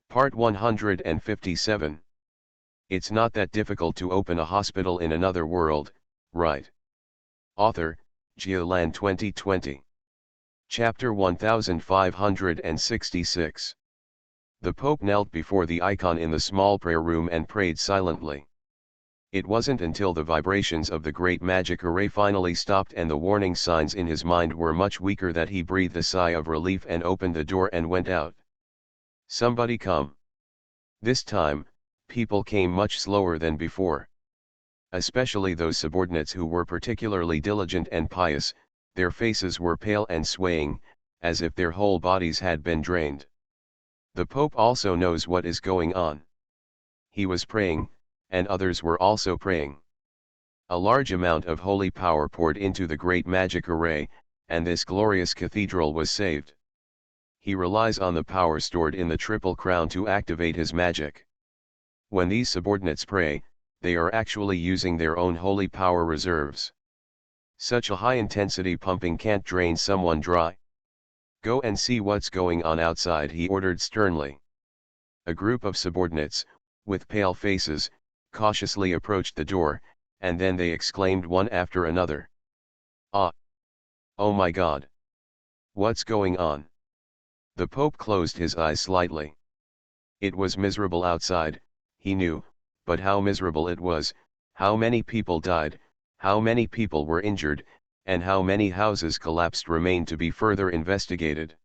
Part 157. It's not that difficult to open a hospital in another world, right? Author, Geoland 2020. Chapter 1566. The Pope knelt before the icon in the small prayer room and prayed silently. It wasn't until the vibrations of the great magic array finally stopped and the warning signs in his mind were much weaker that he breathed a sigh of relief and opened the door and went out. Somebody come. This time, people came much slower than before. Especially those subordinates who were particularly diligent and pious, their faces were pale and swaying, as if their whole bodies had been drained. The Pope also knows what is going on. He was praying, and others were also praying. A large amount of holy power poured into the great magic array, and this glorious cathedral was saved. He relies on the power stored in the Triple Crown to activate his magic. When these subordinates pray, they are actually using their own holy power reserves. Such a high-intensity pumping can't drain someone dry. Go and see what's going on outside, he ordered sternly. A group of subordinates, with pale faces, cautiously approached the door, and then they exclaimed one after another. Ah! Oh my God! What's going on? The Pope closed his eyes slightly. It was miserable outside, he knew, but how miserable it was, how many people died, how many people were injured, and how many houses collapsed remained to be further investigated.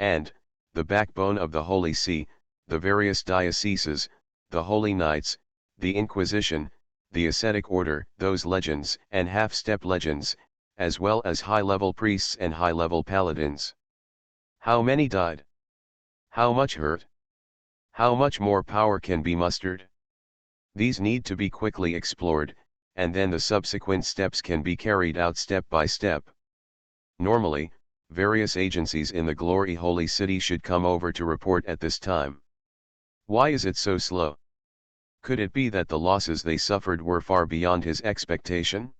And, the backbone of the Holy See, the various dioceses, the Holy Knights, the Inquisition, the ascetic order, those legends and half-step legends, as well as high-level priests and high-level paladins. How many died? How much hurt? How much more power can be mustered? These need to be quickly explored, and then the subsequent steps can be carried out step by step. Normally, various agencies in the Glory Holy City should come over to report at this time. Why is it so slow? Could it be that the losses they suffered were far beyond his expectation?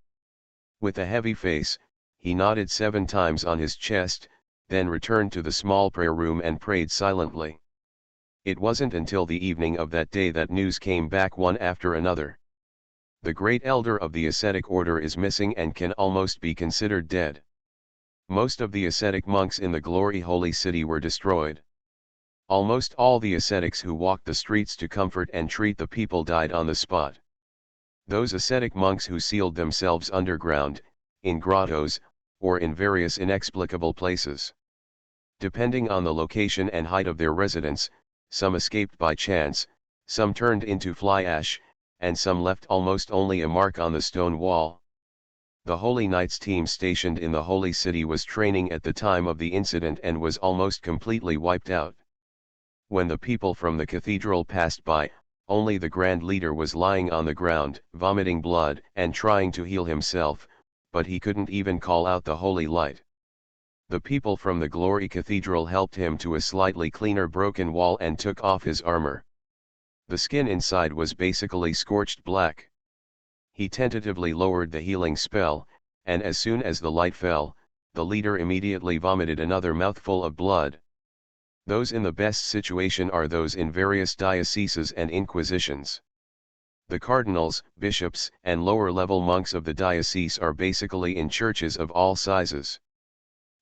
With a heavy face, he nodded 7 times on his chest, then returned to the small prayer room and prayed silently. It wasn't until the evening of that day that news came back one after another. The great elder of the ascetic order is missing and can almost be considered dead. Most of the ascetic monks in the Glory Holy City were destroyed. Almost all the ascetics who walked the streets to comfort and treat the people died on the spot. Those ascetic monks who sealed themselves underground, in grottos, or in various inexplicable places. Depending on the location and height of their residence, some escaped by chance, some turned into fly ash, and some left almost only a mark on the stone wall. The Holy Knights team stationed in the Holy City was training at the time of the incident and was almost completely wiped out. When the people from the cathedral passed by, only the Grand Leader was lying on the ground, vomiting blood and trying to heal himself, but he couldn't even call out the holy light. The people from the Glory Cathedral helped him to a slightly cleaner broken wall and took off his armor. The skin inside was basically scorched black. He tentatively lowered the healing spell, and as soon as the light fell, the leader immediately vomited another mouthful of blood. Those in the best situation are those in various dioceses and inquisitions. The cardinals, bishops, and lower-level monks of the diocese are basically in churches of all sizes.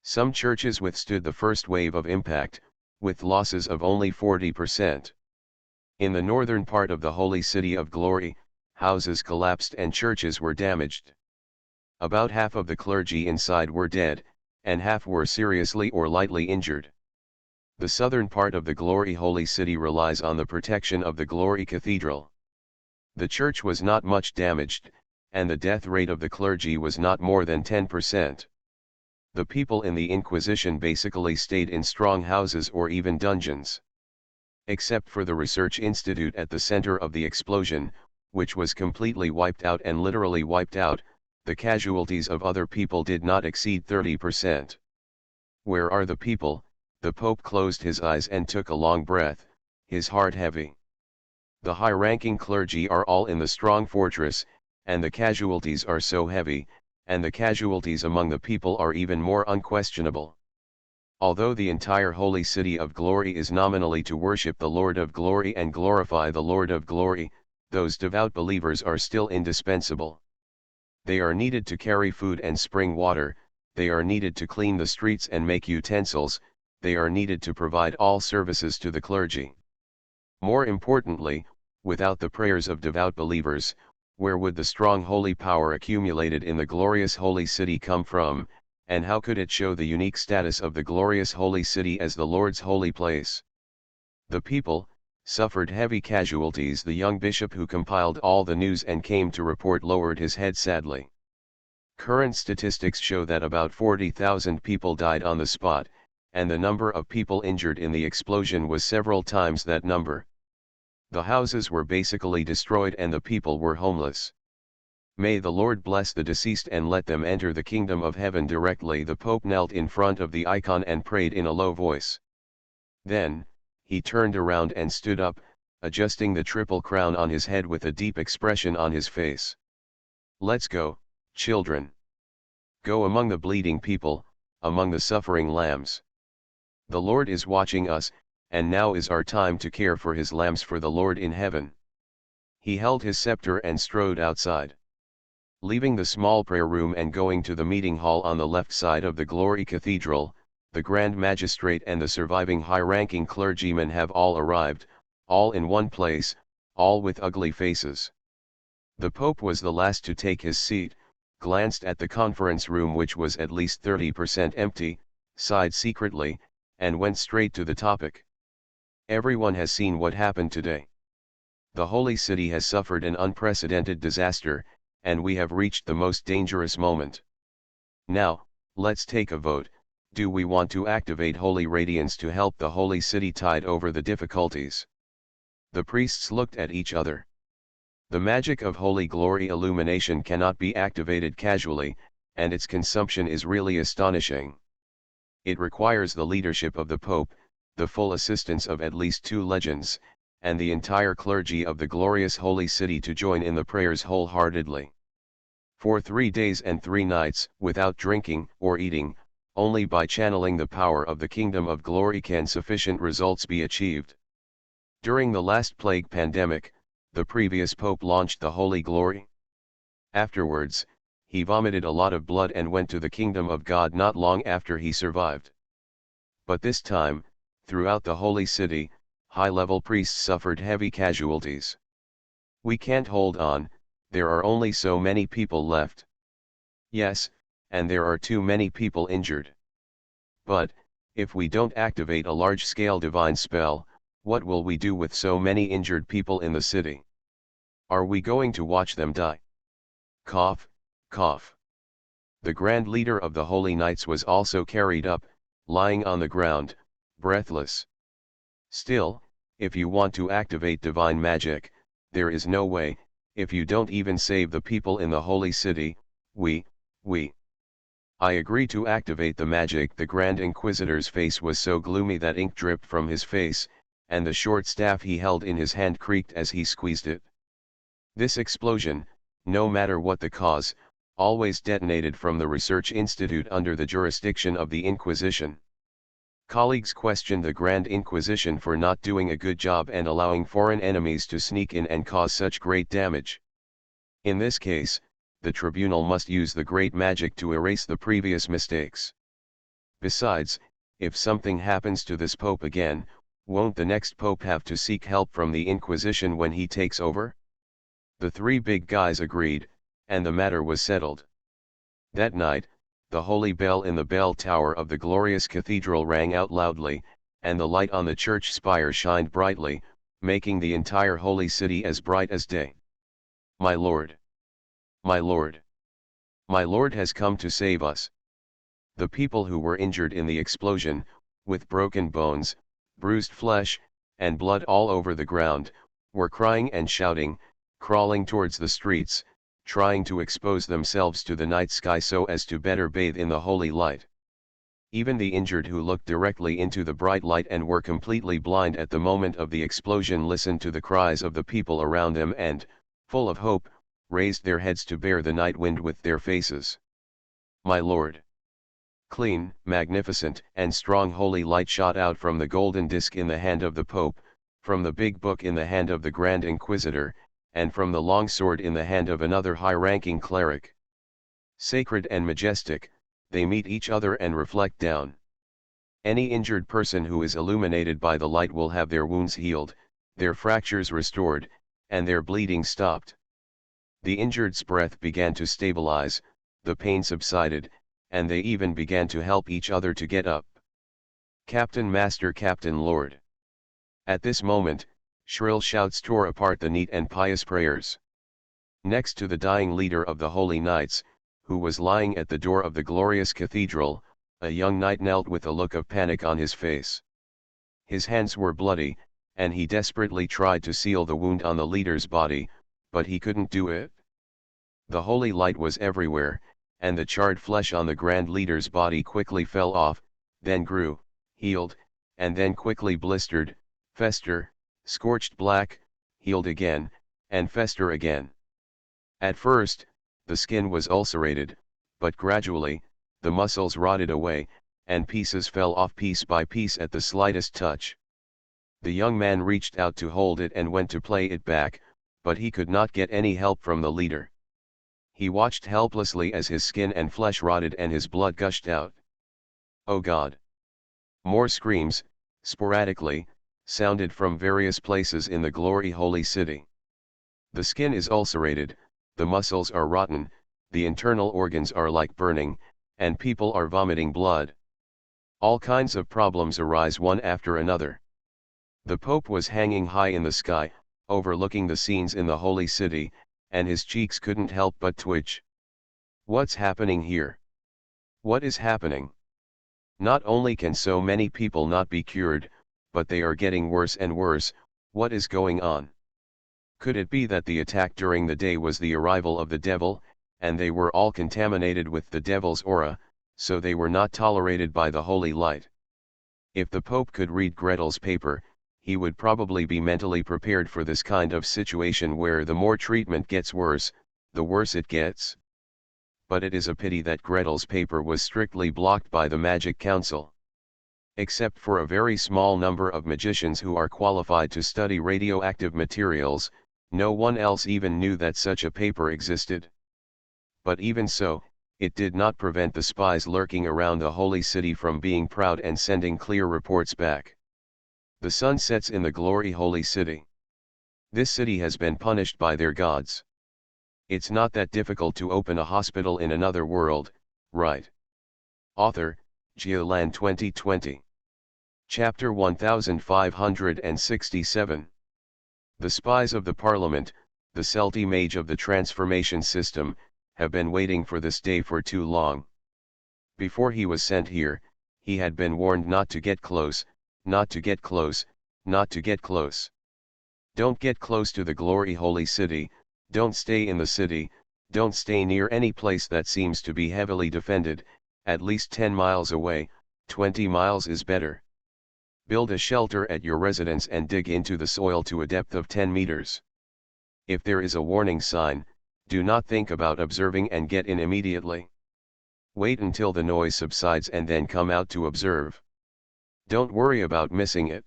Some churches withstood the first wave of impact, with losses of only 40%. In the northern part of the Holy City of Glory, houses collapsed and churches were damaged. About half of the clergy inside were dead, and half were seriously or lightly injured. The southern part of the Glory Holy City relies on the protection of the Glory Cathedral. The church was not much damaged, and the death rate of the clergy was not more than 10%. The people in the Inquisition basically stayed in strong houses or even dungeons. Except for the research institute at the center of the explosion, which was completely wiped out and literally wiped out, the casualties of other people did not exceed 30%. Where are the people? The Pope closed his eyes and took a long breath, his heart heavy. The high-ranking clergy are all in the strong fortress, and the casualties are so heavy, and the casualties among the people are even more unquestionable. Although the entire holy city of glory is nominally to worship the Lord of glory and glorify the Lord of glory, those devout believers are still indispensable. They are needed to carry food and spring water, they are needed to clean the streets and make utensils, they are needed to provide all services to the clergy. More importantly, without the prayers of devout believers, where would the strong holy power accumulated in the glorious holy city come from, and how could it show the unique status of the glorious holy city as the Lord's holy place? The people suffered heavy casualties. The young bishop who compiled all the news and came to report lowered his head sadly. Current statistics show that about 40,000 people died on the spot, and the number of people injured in the explosion was several times that number. The houses were basically destroyed and the people were homeless. May the Lord bless the deceased and let them enter the kingdom of heaven directly. The Pope knelt in front of the icon and prayed in a low voice. Then, he turned around and stood up, adjusting the triple crown on his head with a deep expression on his face. Let's go, children. Go among the bleeding people, among the suffering lambs. The Lord is watching us, and now is our time to care for his lambs for the Lord in heaven. He held his scepter and strode outside. Leaving the small prayer room and going to the meeting hall on the left side of the Glory Cathedral, the Grand Magistrate and the surviving high-ranking clergymen have all arrived, all in one place, all with ugly faces. The Pope was the last to take his seat, glanced at the conference room which was at least 30% empty, sighed secretly, and went straight to the topic. Everyone has seen what happened today. The Holy City has suffered an unprecedented disaster, and we have reached the most dangerous moment. Now, let's take a vote. Do we want to activate Holy Radiance to help the Holy City tide over the difficulties? The priests looked at each other. The magic of Holy Glory illumination cannot be activated casually, and its consumption is really astonishing. It requires the leadership of the Pope, the full assistance of at least 2 legends, and the entire clergy of the glorious Holy City to join in the prayers wholeheartedly. For 3 days and 3 nights, without drinking or eating, only by channeling the power of the Kingdom of Glory can sufficient results be achieved. During the last plague pandemic, the previous Pope launched the Holy Glory. Afterwards, he vomited a lot of blood and went to the Kingdom of God not long after he survived. But this time, throughout the Holy City, high-level priests suffered heavy casualties. We can't hold on, there are only so many people left. Yes, and there are too many people injured. But, if we don't activate a large-scale divine spell, what will we do with so many injured people in the city? Are we going to watch them die? Cough, cough. The Grand Leader of the Holy Knights was also carried up, lying on the ground, breathless. Still, if you want to activate divine magic, there is no way, if you don't even save the people in the Holy City, I agree to activate the magic. The Grand Inquisitor's face was so gloomy that ink dripped from his face, and the short staff he held in his hand creaked as he squeezed it. This explosion, no matter what the cause, always detonated from the research institute under the jurisdiction of the Inquisition. Colleagues questioned the Grand Inquisition for not doing a good job and allowing foreign enemies to sneak in and cause such great damage. In this case, the tribunal must use the great magic to erase the previous mistakes. Besides, if something happens to this Pope again, won't the next Pope have to seek help from the Inquisition when he takes over? The 3 big guys agreed, and the matter was settled. That night, the holy bell in the bell tower of the glorious cathedral rang out loudly, and the light on the church spire shined brightly, making the entire holy city as bright as day. My Lord! My Lord! My Lord has come to save us. The people who were injured in the explosion, with broken bones, bruised flesh, and blood all over the ground, were crying and shouting, crawling towards the streets, trying to expose themselves to the night sky so as to better bathe in the holy light. Even the injured who looked directly into the bright light and were completely blind at the moment of the explosion listened to the cries of the people around them and, full of hope, raised their heads to bear the night wind with their faces. My Lord! Clean, magnificent, and strong holy light shot out from the golden disc in the hand of the Pope, from the big book in the hand of the Grand Inquisitor, and from the long sword in the hand of another high-ranking cleric. Sacred and majestic, they meet each other and reflect down. Any injured person who is illuminated by the light will have their wounds healed, their fractures restored, and their bleeding stopped. The injured's breath began to stabilize, the pain subsided, and they even began to help each other to get up. Captain Master, Captain Lord. At this moment, shrill shouts tore apart the neat and pious prayers. Next to the dying leader of the Holy Knights, who was lying at the door of the glorious cathedral, a young knight knelt with a look of panic on his face. His hands were bloody, and he desperately tried to seal the wound on the leader's body, but he couldn't do it. The holy light was everywhere, and the charred flesh on the grand leader's body quickly fell off, then grew, healed, and then quickly blistered, fester, scorched black, healed again, and fester again. At first, the skin was ulcerated, but gradually, the muscles rotted away, and pieces fell off piece by piece at the slightest touch. The young man reached out to hold it and went to play it back, but he could not get any help from the leader. He watched helplessly as his skin and flesh rotted and his blood gushed out. "Oh God!" More screams, sporadically, sounded from various places in the glory holy city. The skin is ulcerated, the muscles are rotten, the internal organs are like burning, and people are vomiting blood. All kinds of problems arise one after another. The Pope was hanging high in the sky, overlooking the scenes in the holy city, and his cheeks couldn't help but twitch. What's happening here? What is happening? Not only can so many people not be cured, but they are getting worse and worse. What is going on? Could it be that the attack during the day was the arrival of the devil, and they were all contaminated with the devil's aura, so they were not tolerated by the holy light? If the Pope could read Gretel's paper, he would probably be mentally prepared for this kind of situation where the more treatment gets worse, the worse it gets. But it is a pity that Gretel's paper was strictly blocked by the Magic Council. Except for a very small number of magicians who are qualified to study radioactive materials, no one else even knew that such a paper existed. But even so, it did not prevent the spies lurking around the holy city from being proud and sending clear reports back. The sun sets in the glory holy city. This city has been punished by their gods. It's not that difficult to open a hospital in another world, right? Author, Geolan 2020. Chapter 1567. The spies of the Parliament, the Celti mage of the transformation system, have been waiting for this day for too long. Before he was sent here, he had been warned not to get close, not to get close, not to get close. Don't get close to the glory holy city, don't stay in the city, don't stay near any place that seems to be heavily defended, at least 10 miles away, 20 miles is better. Build a shelter at your residence and dig into the soil to a depth of 10 meters. If there is a warning sign, do not think about observing and get in immediately. Wait until the noise subsides and then come out to observe. Don't worry about missing it.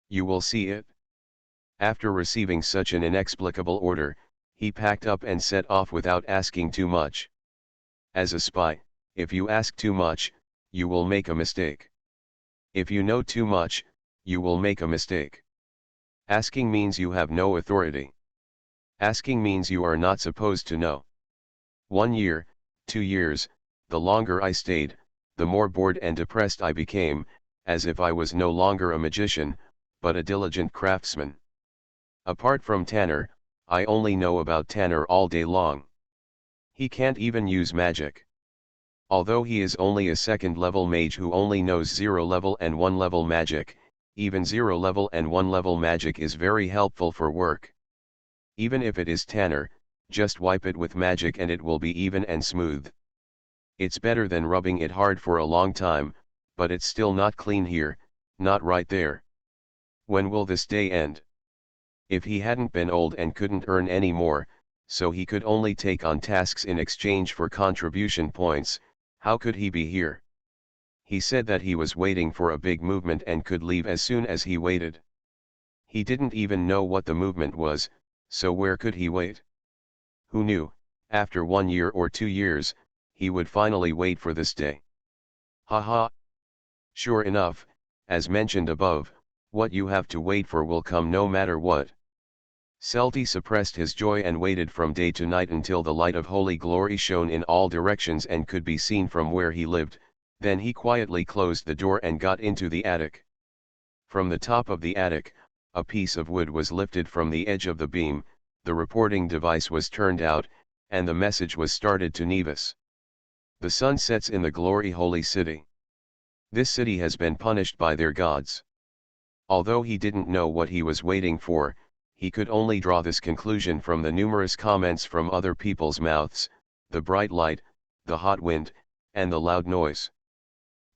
You will see it. After receiving such an inexplicable order, he packed up and set off without asking too much. As a spy, if you ask too much, you will make a mistake. If you know too much, you will make a mistake. Asking means you have no authority. Asking means you are not supposed to know. 1 year, 2 years, the longer I stayed, the more bored and depressed I became, as if I was no longer a magician, but a diligent craftsman. Apart from Tanner, I only know about Tanner all day long. He can't even use magic. Although he is only a second-level mage who only knows 0-level and 1-level magic, even 0-level and 1-level magic is very helpful for work. Even if it is Tanner, just wipe it with magic and it will be even and smooth. It's better than rubbing it hard for a long time, but it's still not clean here, not right there. When will this day end? If he hadn't been old and couldn't earn any more, so he could only take on tasks in exchange for contribution points, how could he be here? He said that he was waiting for a big movement and could leave as soon as he waited. He didn't even know what the movement was, so where could he wait? Who knew, after 1 year or 2 years, he would finally wait for this day. Haha. Sure enough, as mentioned above, what you have to wait for will come no matter what. Celti suppressed his joy and waited from day to night until the light of holy glory shone in all directions and could be seen from where he lived. Then he quietly closed the door and got into the attic. From the top of the attic, a piece of wood was lifted from the edge of the beam, the reporting device was turned out, and the message was started to Nevis. The sun sets in the glory holy city. This city has been punished by their gods. Although he didn't know what he was waiting for, he could only draw this conclusion from the numerous comments from other people's mouths, the bright light, the hot wind, and the loud noise.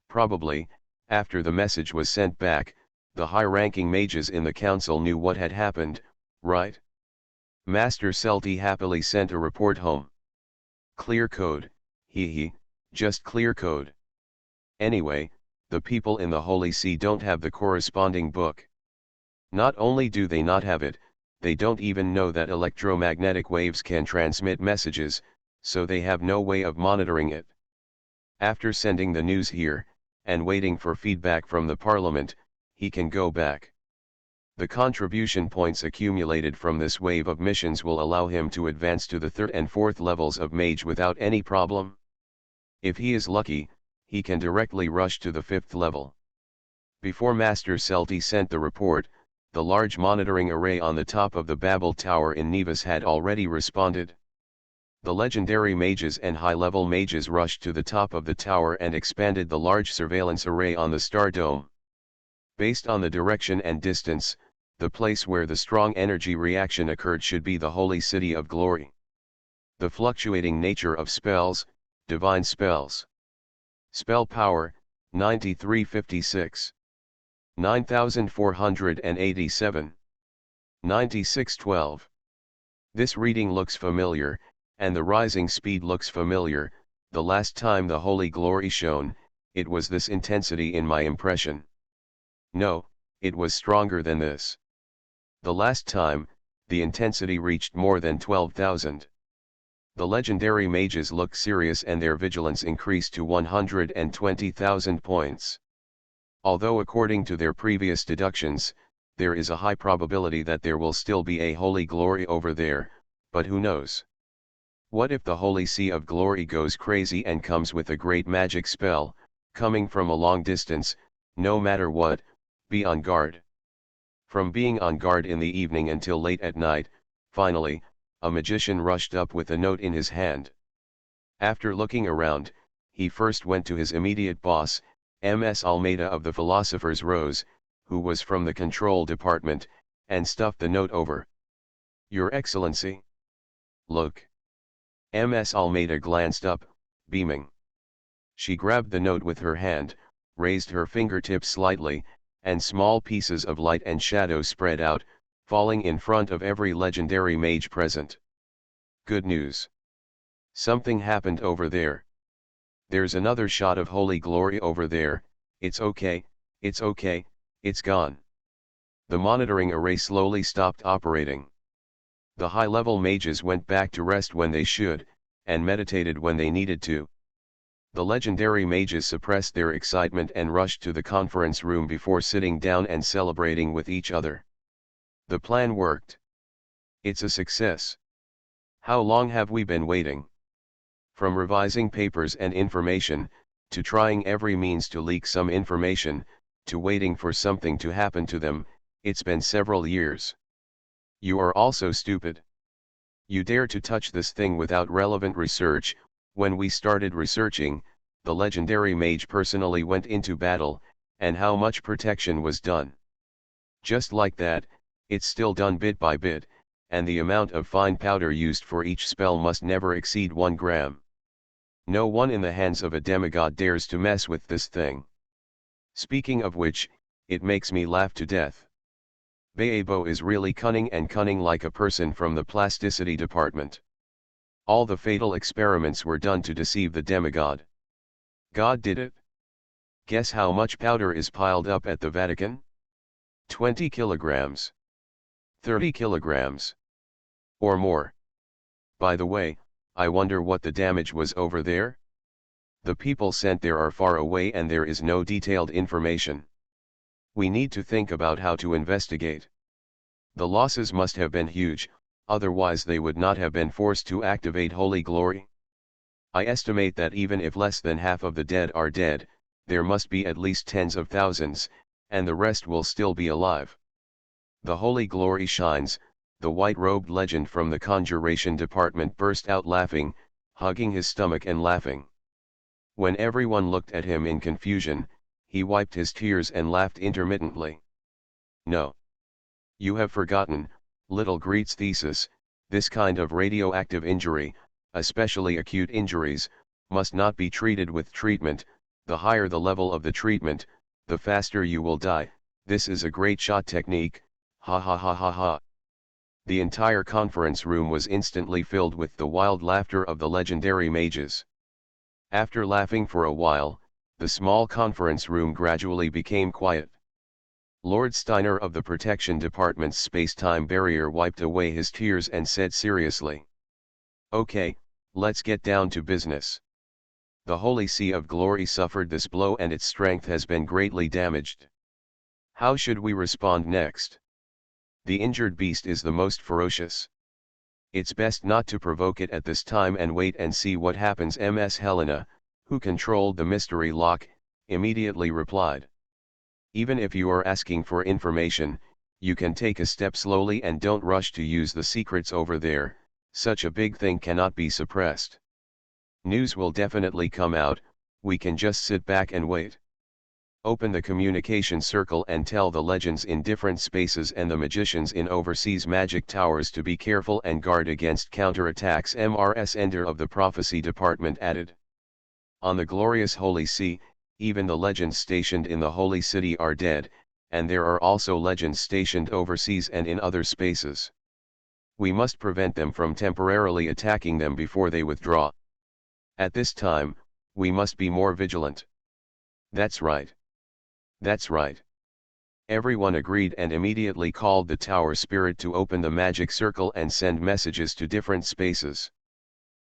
Probably, after the message was sent back, the high-ranking mages in the council knew what had happened, right? Master Celti happily sent a report home. Clear code, hee, just clear code. Anyway, the people in the Holy See don't have the corresponding book. Not only do they not have it, they don't even know that electromagnetic waves can transmit messages, so they have no way of monitoring it. After sending the news here, and waiting for feedback from the Parliament, he can go back. The contribution points accumulated from this wave of missions will allow him to advance to the 3rd and 4th levels of mage without any problem. If he is lucky, he can directly rush to the 5th level. Before Master Celti sent the report, the large monitoring array on the top of the Babel Tower in Nevis had already responded. The legendary mages and high-level mages rushed to the top of the tower and expanded the large surveillance array on the Star Dome. Based on the direction and distance, the place where the strong energy reaction occurred should be the Holy City of Glory. The fluctuating nature of spells, divine spells. Spell power, 9356. 9487. 9612. This reading looks familiar, and the rising speed looks familiar. The last time the Holy Glory shone, it was this intensity in my impression. No, it was stronger than this. The last time, the intensity reached more than 12,000. The legendary mages looked serious and their vigilance increased to 120,000 points. Although according to their previous deductions, there is a high probability that there will still be a holy glory over there, but who knows? What if the Holy Sea of Glory goes crazy and comes with a great magic spell, coming from a long distance? No matter what, be on guard. From being on guard in the evening until late at night, finally, a magician rushed up with a note in his hand. After looking around, he first went to his immediate boss, Ms. Almeida of the Philosopher's Rose, who was from the control department, and stuffed the note over. Your Excellency. Look. Ms. Almeida glanced up, beaming. She grabbed the note with her hand, raised her fingertips slightly, and small pieces of light and shadow spread out, falling in front of every legendary mage present. Good news. Something happened over there. There's another shot of holy glory over there. It's okay, it's okay, it's gone. The monitoring array slowly stopped operating. The high-level mages went back to rest when they should, and meditated when they needed to. The legendary mages suppressed their excitement and rushed to the conference room before sitting down and celebrating with each other. The plan worked. It's a success. How long have we been waiting? From revising papers and information, to trying every means to leak some information, to waiting for something to happen to them, it's been several years. You are also stupid. You dare to touch this thing without relevant research. When we started researching, the legendary mage personally went into battle, and how much protection was done. Just like that, it's still done bit by bit, and the amount of fine powder used for each spell must never exceed 1 gram. No one in the hands of a demigod dares to mess with this thing. Speaking of which, it makes me laugh to death. Baebo is really cunning and cunning like a person from the plasticity department. All the fatal experiments were done to deceive the demigod. God did it. Guess how much powder is piled up at the Vatican? 20 kilograms. 30 kilograms. Or more. By the way, I wonder what the damage was over there? The people sent there are far away and there is no detailed information. We need to think about how to investigate. The losses must have been huge, otherwise they would not have been forced to activate Holy Glory. I estimate that even if less than half of the dead are dead, there must be at least tens of thousands, and the rest will still be alive. The Holy Glory shines. The white-robed legend from the Conjuration department burst out laughing, hugging his stomach and laughing. When everyone looked at him in confusion, he wiped his tears and laughed intermittently. No. You have forgotten, little Greet's thesis, this kind of radioactive injury, especially acute injuries, must not be treated with treatment. The higher the level of the treatment, the faster you will die. This is a great shot technique, ha ha ha ha ha. The entire conference room was instantly filled with the wild laughter of the legendary mages. After laughing for a while, the small conference room gradually became quiet. Lord Steiner of the Protection Department's space-time barrier wiped away his tears and said seriously, "Okay, let's get down to business. The Holy Sea of Glory suffered this blow and its strength has been greatly damaged. How should we respond next? The injured beast is the most ferocious. It's best not to provoke it at this time and wait and see what happens." Ms. Helena, who controlled the mystery lock, immediately replied. "Even if you are asking for information, you can take a step slowly and don't rush to use the secrets over there. Such a big thing cannot be suppressed. News will definitely come out, we can just sit back and wait. Open the communication circle and tell the legends in different spaces and the magicians in overseas magic towers to be careful and guard against counterattacks." Mrs. Ender of the Prophecy Department added. "On the glorious Holy See, even the legends stationed in the Holy City are dead, and there are also legends stationed overseas and in other spaces. We must prevent them from temporarily attacking them before they withdraw. At this time, we must be more vigilant." "That's right. That's right." Everyone agreed and immediately called the tower spirit to open the magic circle and send messages to different spaces.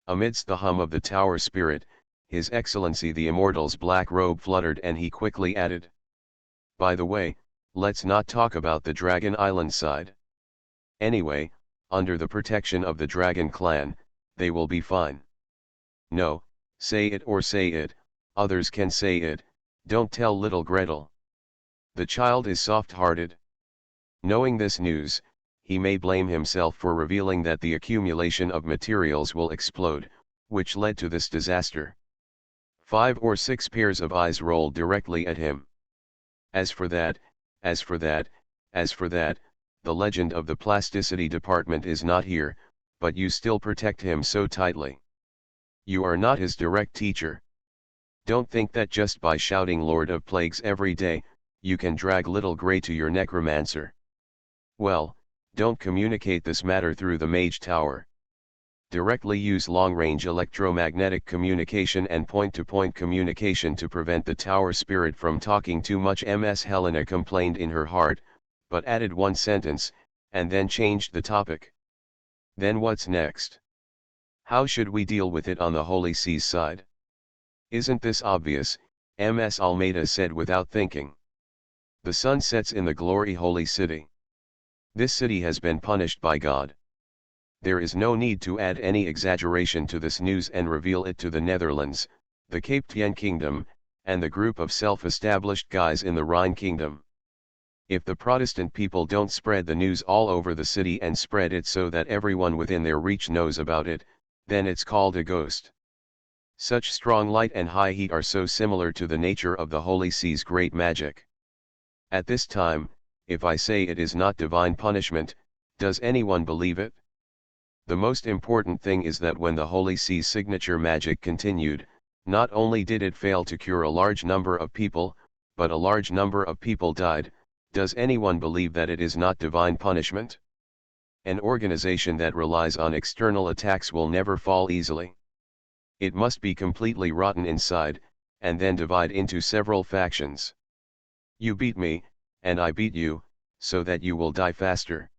Amidst the hum of the tower spirit, His Excellency the Immortal's black robe fluttered and he quickly added, "By the way, let's not talk about the Dragon Island side. Anyway, under the protection of the Dragon Clan, they will be fine." "No, say it or say it, others can say it, don't tell little Gretel. The child is soft-hearted." Knowing this news, he may blame himself for revealing that the accumulation of materials will explode, which led to this disaster. 5 or 6 pairs of eyes rolled directly at him. As for that, as for that, as for that, the legend of the plasticity department is not here, but you still protect him so tightly. You are not his direct teacher. Don't think that just by shouting Lord of Plagues every day, you can drag little Grey to your necromancer. Well, don't communicate this matter through the Mage Tower. Directly use long-range electromagnetic communication and point-to-point communication to prevent the tower spirit from talking too much." Ms. Helena complained in her heart, but added one sentence, and then changed the topic. "Then what's next? How should we deal with it on the Holy Sea's side?" "Isn't this obvious?" Ms. Almeida said without thinking. "The sun sets in the glory holy city. This city has been punished by God. There is no need to add any exaggeration to this news and reveal it to the Netherlands, the Cape Tien Kingdom, and the group of self-established guys in the Rhine Kingdom. If the Protestant people don't spread the news all over the city and spread it so that everyone within their reach knows about it, then it's called a ghost. Such strong light and high heat are so similar to the nature of the Holy Sea's great magic. At this time, if I say it is not divine punishment, does anyone believe it? The most important thing is that when the Holy Sea's signature magic continued, not only did it fail to cure a large number of people, but a large number of people died. Does anyone believe that it is not divine punishment? An organization that relies on external attacks will never fall easily. It must be completely rotten inside, and then divide into several factions. You beat me, and I beat you, so that you will die faster.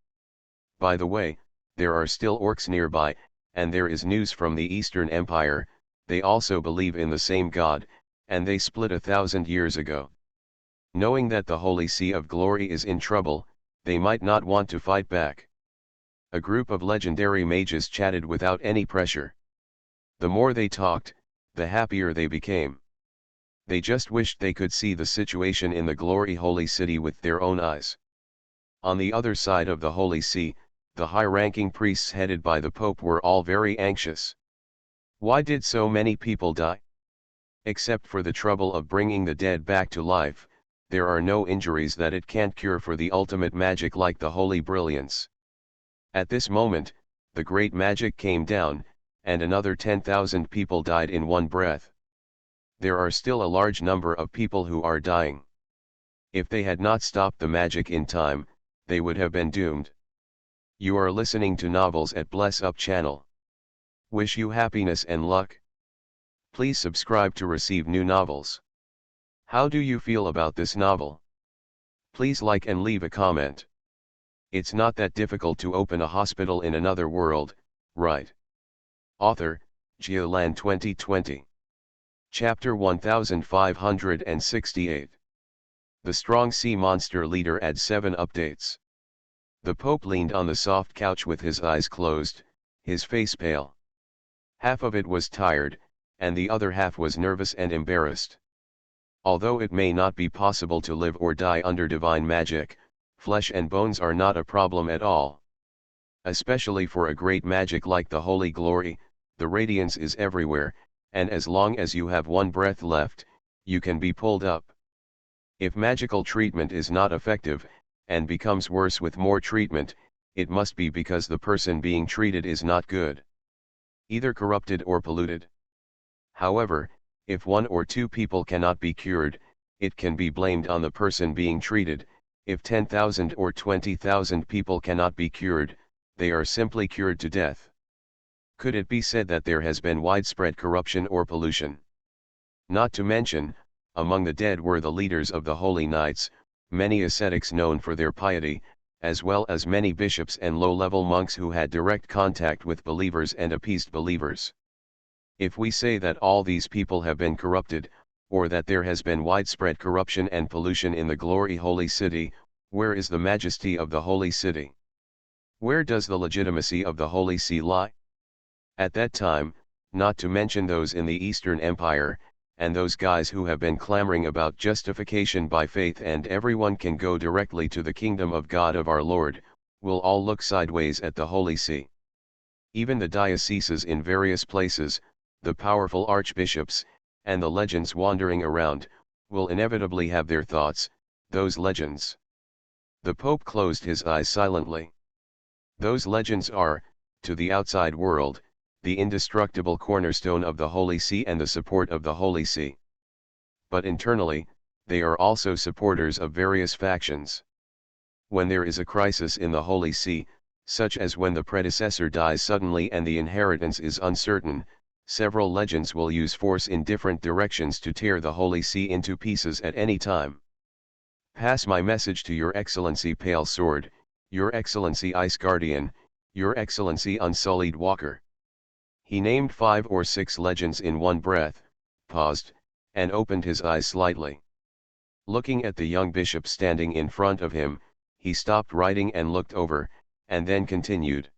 By the way, there are still orcs nearby, and there is news from the Eastern Empire. They also believe in the same god, and they split 1,000 years ago. Knowing that the Holy Sea of Glory is in trouble, they might not want to fight back. A group of legendary mages chatted without any pressure. The more they talked, the happier they became. They just wished they could see the situation in the Glory Holy City with their own eyes. On the other side of the Holy See, the high-ranking priests headed by the Pope were all very anxious. Why did so many people die? Except for the trouble of bringing the dead back to life, there are no injuries that it can't cure for the ultimate magic like the Holy Brilliance. At this moment, the great magic came down, and another 10,000 people died in one breath. There are still a large number of people who are dying. If they had not stopped the magic in time, they would have been doomed. You are listening to Novels at Bless Up channel. Wish you happiness and luck. Please subscribe to receive new novels. How do you feel about this novel? Please like and leave a comment. It's not that difficult to open a hospital in another world, right? Author, Geoland 2020. Chapter 1568. The Strong Sea Monster Leader adds 7 updates. The Pope leaned on the soft couch with his eyes closed, his face pale. Half of it was tired, and the other half was nervous and embarrassed. Although it may not be possible to live or die under divine magic, flesh and bones are not a problem at all. Especially for a great magic like the Holy Glory, the radiance is everywhere, and as long as you have one breath left, you can be pulled up. If magical treatment is not effective, and becomes worse with more treatment, it must be because the person being treated is not good. Either corrupted or polluted. However, if 1 or 2 people cannot be cured, it can be blamed on the person being treated. If 10,000 or 20,000 people cannot be cured, they are simply cured to death. Could it be said that there has been widespread corruption or pollution? Not to mention, among the dead were the leaders of the Holy Knights, many ascetics known for their piety, as well as many bishops and low-level monks who had direct contact with believers and appeased believers. If we say that all these people have been corrupted, or that there has been widespread corruption and pollution in the Glory Holy City, where is the majesty of the Holy City? Where does the legitimacy of the Holy See lie? At that time, not to mention those in the Eastern Empire, and those guys who have been clamoring about justification by faith and everyone can go directly to the kingdom of God of our Lord, will all look sideways at the Holy See. Even the dioceses in various places, the powerful archbishops, and the legends wandering around, will inevitably have their thoughts, those legends. The Pope closed his eyes silently. Those legends are, to the outside world, the indestructible cornerstone of the Holy See and the support of the Holy See. But internally, they are also supporters of various factions. When there is a crisis in the Holy See, such as when the predecessor dies suddenly and the inheritance is uncertain, several legends will use force in different directions to tear the Holy See into pieces at any time. Pass my message to Your Excellency Pale Sword, Your Excellency Ice Guardian, Your Excellency Unsullied Walker. He named 5 or 6 legends in one breath, paused, and opened his eyes slightly. Looking at the young bishop standing in front of him, he stopped writing and looked over, and then continued.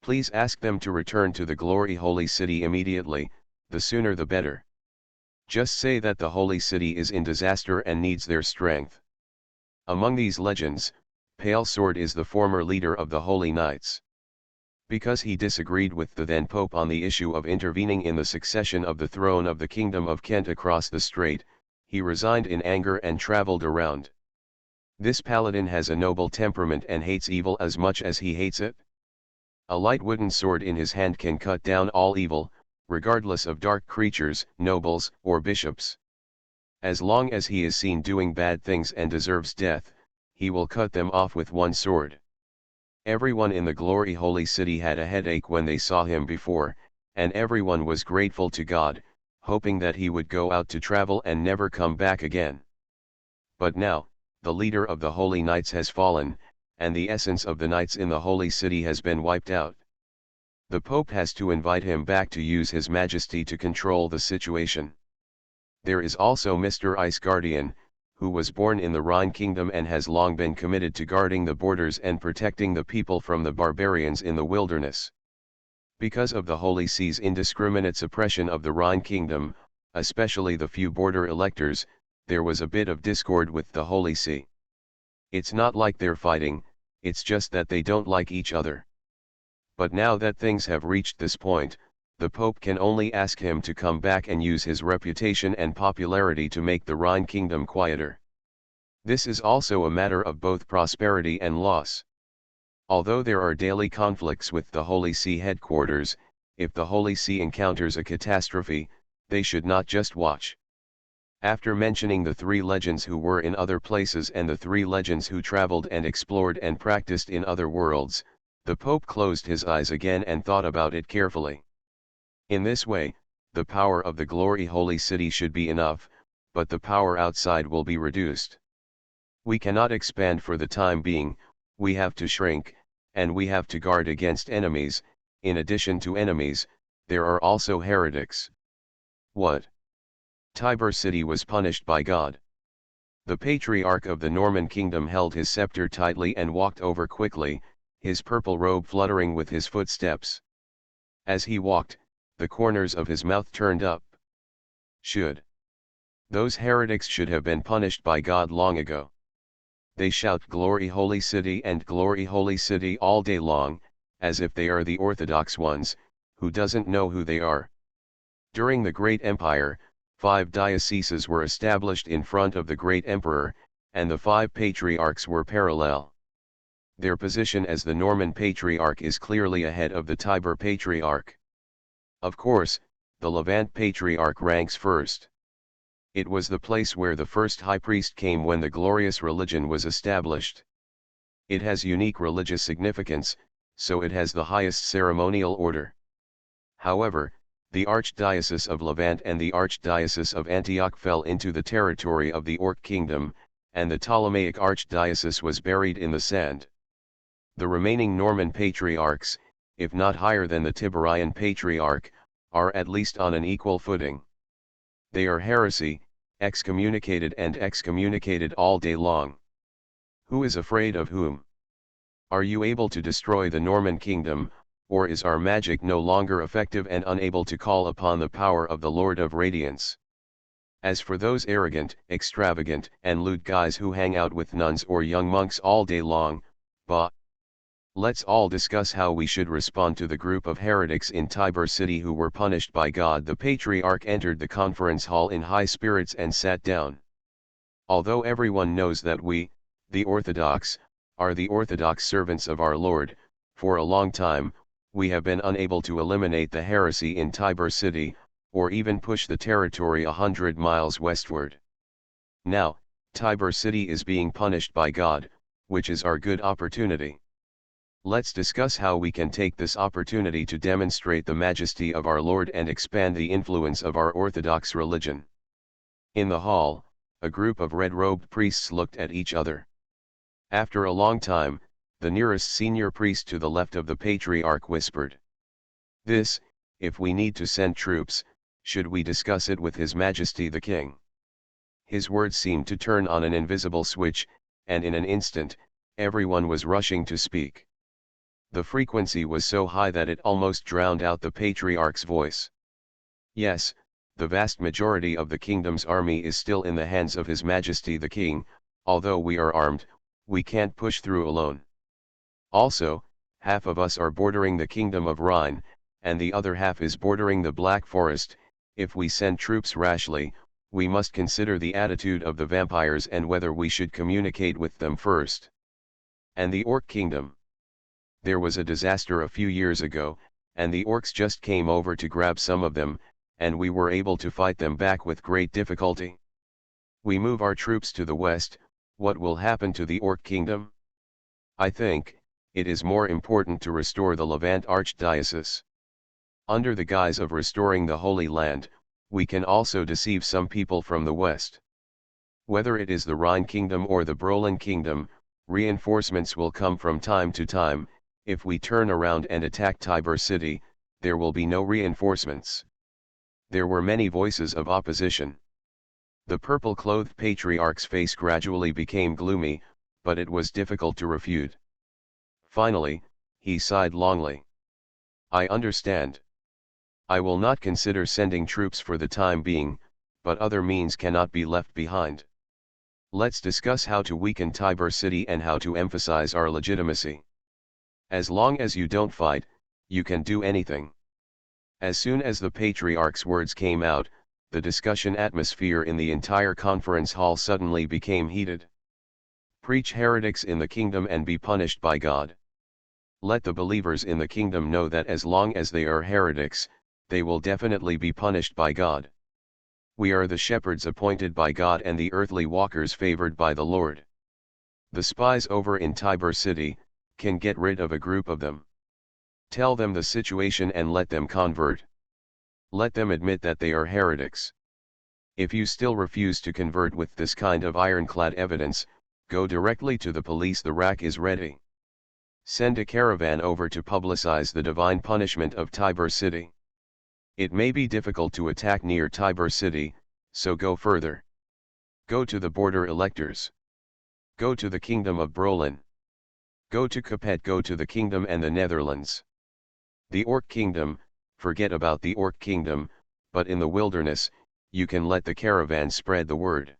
Please ask them to return to the Glory Holy City immediately, the sooner the better. Just say that the Holy City is in disaster and needs their strength. Among these legends, Pale Sword is the former leader of the Holy Knights. Because he disagreed with the then Pope on the issue of intervening in the succession of the throne of the Kingdom of Kent across the strait, he resigned in anger and traveled around. This paladin has a noble temperament and hates evil as much as he hates it. A light wooden sword in his hand can cut down all evil, regardless of dark creatures, nobles, or bishops. As long as he is seen doing bad things and deserves death, he will cut them off with one sword. Everyone in the Glory Holy City had a headache when they saw him before, and everyone was grateful to God, hoping that he would go out to travel and never come back again. But now, the leader of the Holy Knights has fallen, and the essence of the Knights in the Holy City has been wiped out. The Pope has to invite him back to use His Majesty to control the situation. There is also Mr. Ice Guardian, who was born in the Rhine Kingdom and has long been committed to guarding the borders and protecting the people from the barbarians in the wilderness. Because of the Holy See's indiscriminate suppression of the Rhine Kingdom, especially the few border electors, there was a bit of discord with the Holy See. It's not like they're fighting, it's just that they don't like each other. But now that things have reached this point, the Pope can only ask him to come back and use his reputation and popularity to make the Rhine Kingdom quieter. This is also a matter of both prosperity and loss. Although there are daily conflicts with the Holy See headquarters, if the Holy See encounters a catastrophe, they should not just watch. After mentioning the 3 legends who were in other places and the 3 legends who traveled and explored and practiced in other worlds, the Pope closed his eyes again and thought about it carefully. In this way, the power of the Glory Holy City should be enough, but the power outside will be reduced. We cannot expand for the time being, we have to shrink, and we have to guard against enemies. In addition to enemies, there are also heretics. What? Tibur City was punished by God. The patriarch of the Norman kingdom held his scepter tightly and walked over quickly, his purple robe fluttering with his footsteps. As he walked, the corners of his mouth turned up. Those heretics should have been punished by God long ago. They shout "Glory Holy City" and "Glory Holy City" all day long, as if they are the orthodox ones, who doesn't know who they are. During the Great Empire, 5 dioceses were established in front of the Great Emperor, and the 5 patriarchs were parallel. Their position as the Norman Patriarch is clearly ahead of the Tibur Patriarch. Of course, the Levant Patriarch ranks first. It was the place where the first high priest came when the glorious religion was established. It has unique religious significance, so it has the highest ceremonial order. However, the Archdiocese of Levant and the Archdiocese of Antioch fell into the territory of the Orc Kingdom, and the Ptolemaic Archdiocese was buried in the sand. The remaining Norman Patriarchs, if not higher than the Tiberian Patriarch, are at least on an equal footing. They are heresy, excommunicated and excommunicated all day long. Who is afraid of whom? Are you able to destroy the Norman kingdom, or is our magic no longer effective and unable to call upon the power of the Lord of Radiance? As for those arrogant, extravagant, and lewd guys who hang out with nuns or young monks all day long, bah! Let's all discuss how we should respond to the group of heretics in Tibur City who were punished by God. The Patriarch entered the conference hall in high spirits and sat down. Although everyone knows that we, the Orthodox, are the Orthodox servants of our Lord, for a long time, we have been unable to eliminate the heresy in Tibur City, or even push the territory 100 miles westward. Now, Tibur City is being punished by God, which is our good opportunity. Let's discuss how we can take this opportunity to demonstrate the majesty of our Lord and expand the influence of our Orthodox religion. In the hall, a group of red-robed priests looked at each other. After a long time, the nearest senior priest to the left of the Patriarch whispered, "This, if we need to send troops, should we discuss it with His Majesty the King?" His words seemed to turn on an invisible switch, and in an instant, everyone was rushing to speak. The frequency was so high that it almost drowned out the Patriarch's voice. Yes, the vast majority of the kingdom's army is still in the hands of His Majesty the King. Although we are armed, we can't push through alone. Also, half of us are bordering the kingdom of Rhine, and the other half is bordering the Black Forest. If we send troops rashly, we must consider the attitude of the vampires and whether we should communicate with them first. And the Orc Kingdom. There was a disaster a few years ago, and the orcs just came over to grab some of them, and we were able to fight them back with great difficulty. We move our troops to the west, what will happen to the Orc Kingdom? I think, it is more important to restore the Levant Archdiocese. Under the guise of restoring the Holy Land, we can also deceive some people from the west. Whether it is the Rhine kingdom or the Brolin kingdom, reinforcements will come from time to time. If we turn around and attack Tibur city, there will be no reinforcements. There were many voices of opposition. The purple-clothed patriarch's face gradually became gloomy, but it was difficult to refute. Finally, he sighed longly. I understand. I will not consider sending troops for the time being, but other means cannot be left behind. Let's discuss how to weaken Tibur city and how to emphasize our legitimacy. As long as you don't fight, you can do anything. As soon as the patriarch's words came out, the discussion atmosphere in the entire conference hall suddenly became heated. Preach heretics in the kingdom and be punished by God. Let the believers in the kingdom know that as long as they are heretics, they will definitely be punished by God. We are the shepherds appointed by God and the earthly walkers favored by the Lord. The spies over in Tibur city can get rid of a group of them. Tell them the situation and let them convert. Let them admit that they are heretics. If you still refuse to convert with this kind of ironclad evidence, go directly to the police. The rack is ready. Send a caravan over to publicize the divine punishment of Tibur city. It may be difficult to attack near Tibur city, so go further. Go to the border electors. Go to the kingdom of Brolin. Go to Capet. Go to the kingdom and the Netherlands. The Orc kingdom, forget about the Orc kingdom, but in the wilderness, you can let the caravan spread the word.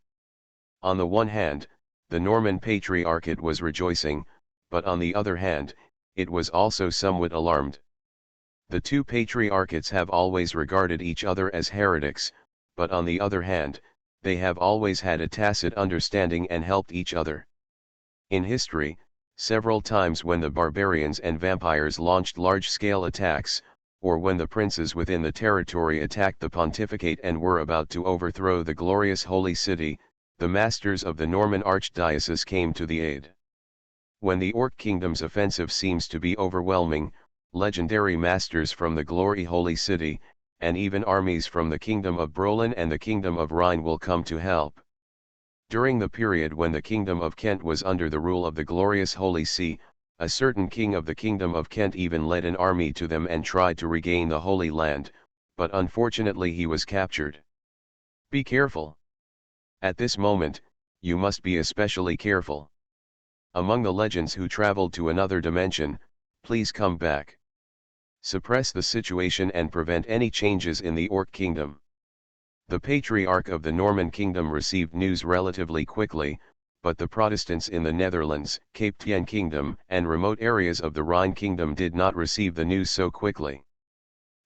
On the one hand, the Norman Patriarchate was rejoicing, but on the other hand, it was also somewhat alarmed. The two patriarchates have always regarded each other as heretics, but on the other hand, they have always had a tacit understanding and helped each other. In history, several times when the barbarians and vampires launched large-scale attacks, or when the princes within the territory attacked the pontificate and were about to overthrow the glorious holy city, the masters of the Norman archdiocese came to the aid. When the Orc kingdom's offensive seems to be overwhelming, legendary masters from the glory holy city, and even armies from the kingdom of Brolin and the kingdom of Rhine will come to help. During the period when the kingdom of Kent was under the rule of the glorious Holy See, a certain king of the kingdom of Kent even led an army to them and tried to regain the Holy Land, but unfortunately he was captured. Be careful. At this moment, you must be especially careful. Among the legends who traveled to another dimension, please come back. Suppress the situation and prevent any changes in the Orc kingdom. The Patriarch of the Norman kingdom received news relatively quickly, but the Protestants in the Netherlands, Cape Tien kingdom, and remote areas of the Rhine kingdom did not receive the news so quickly.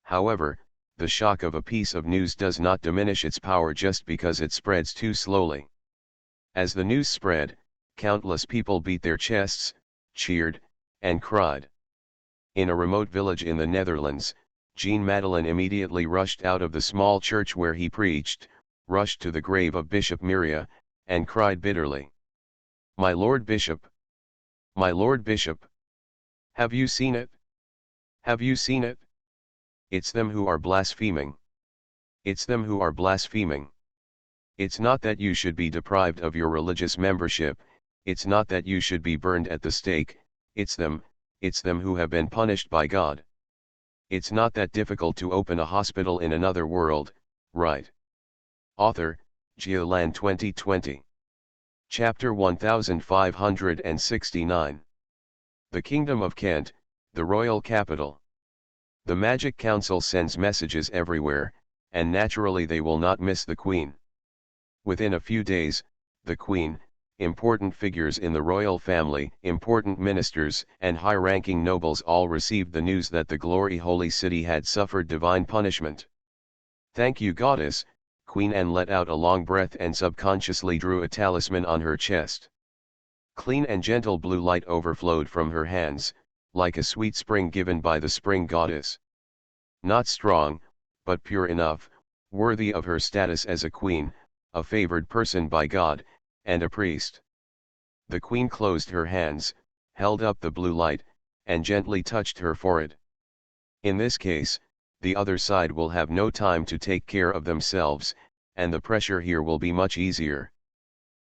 However, the shock of a piece of news does not diminish its power just because it spreads too slowly. As the news spread, countless people beat their chests, cheered, and cried. In a remote village in the Netherlands, Jean Madeleine immediately rushed out of the small church where he preached, rushed to the grave of Bishop Miria, and cried bitterly. "My Lord Bishop! My Lord Bishop! Have you seen it? Have you seen it? It's them who are blaspheming. It's them who are blaspheming. It's not that you should be deprived of your religious membership, it's not that you should be burned at the stake, it's them who have been punished by God. It's not that difficult to open a hospital in another world, right?" Author, Geoland 2020. Chapter 1569. The Kingdom of Kent, the royal capital. The Magic Council sends messages everywhere, and naturally they will not miss the Queen. Within a few days, the Queen, important figures in the royal family, important ministers, and high-ranking nobles all received the news that the glory holy city had suffered divine punishment. "Thank you, Goddess," Queen Anne let out a long breath and subconsciously drew a talisman on her chest. Clean and gentle blue light overflowed from her hands, like a sweet spring given by the spring goddess. Not strong, but pure enough, worthy of her status as a queen, a favored person by God, and a priest. The queen closed her hands, held up the blue light, and gently touched her forehead. In this case, the other side will have no time to take care of themselves, and the pressure here will be much easier.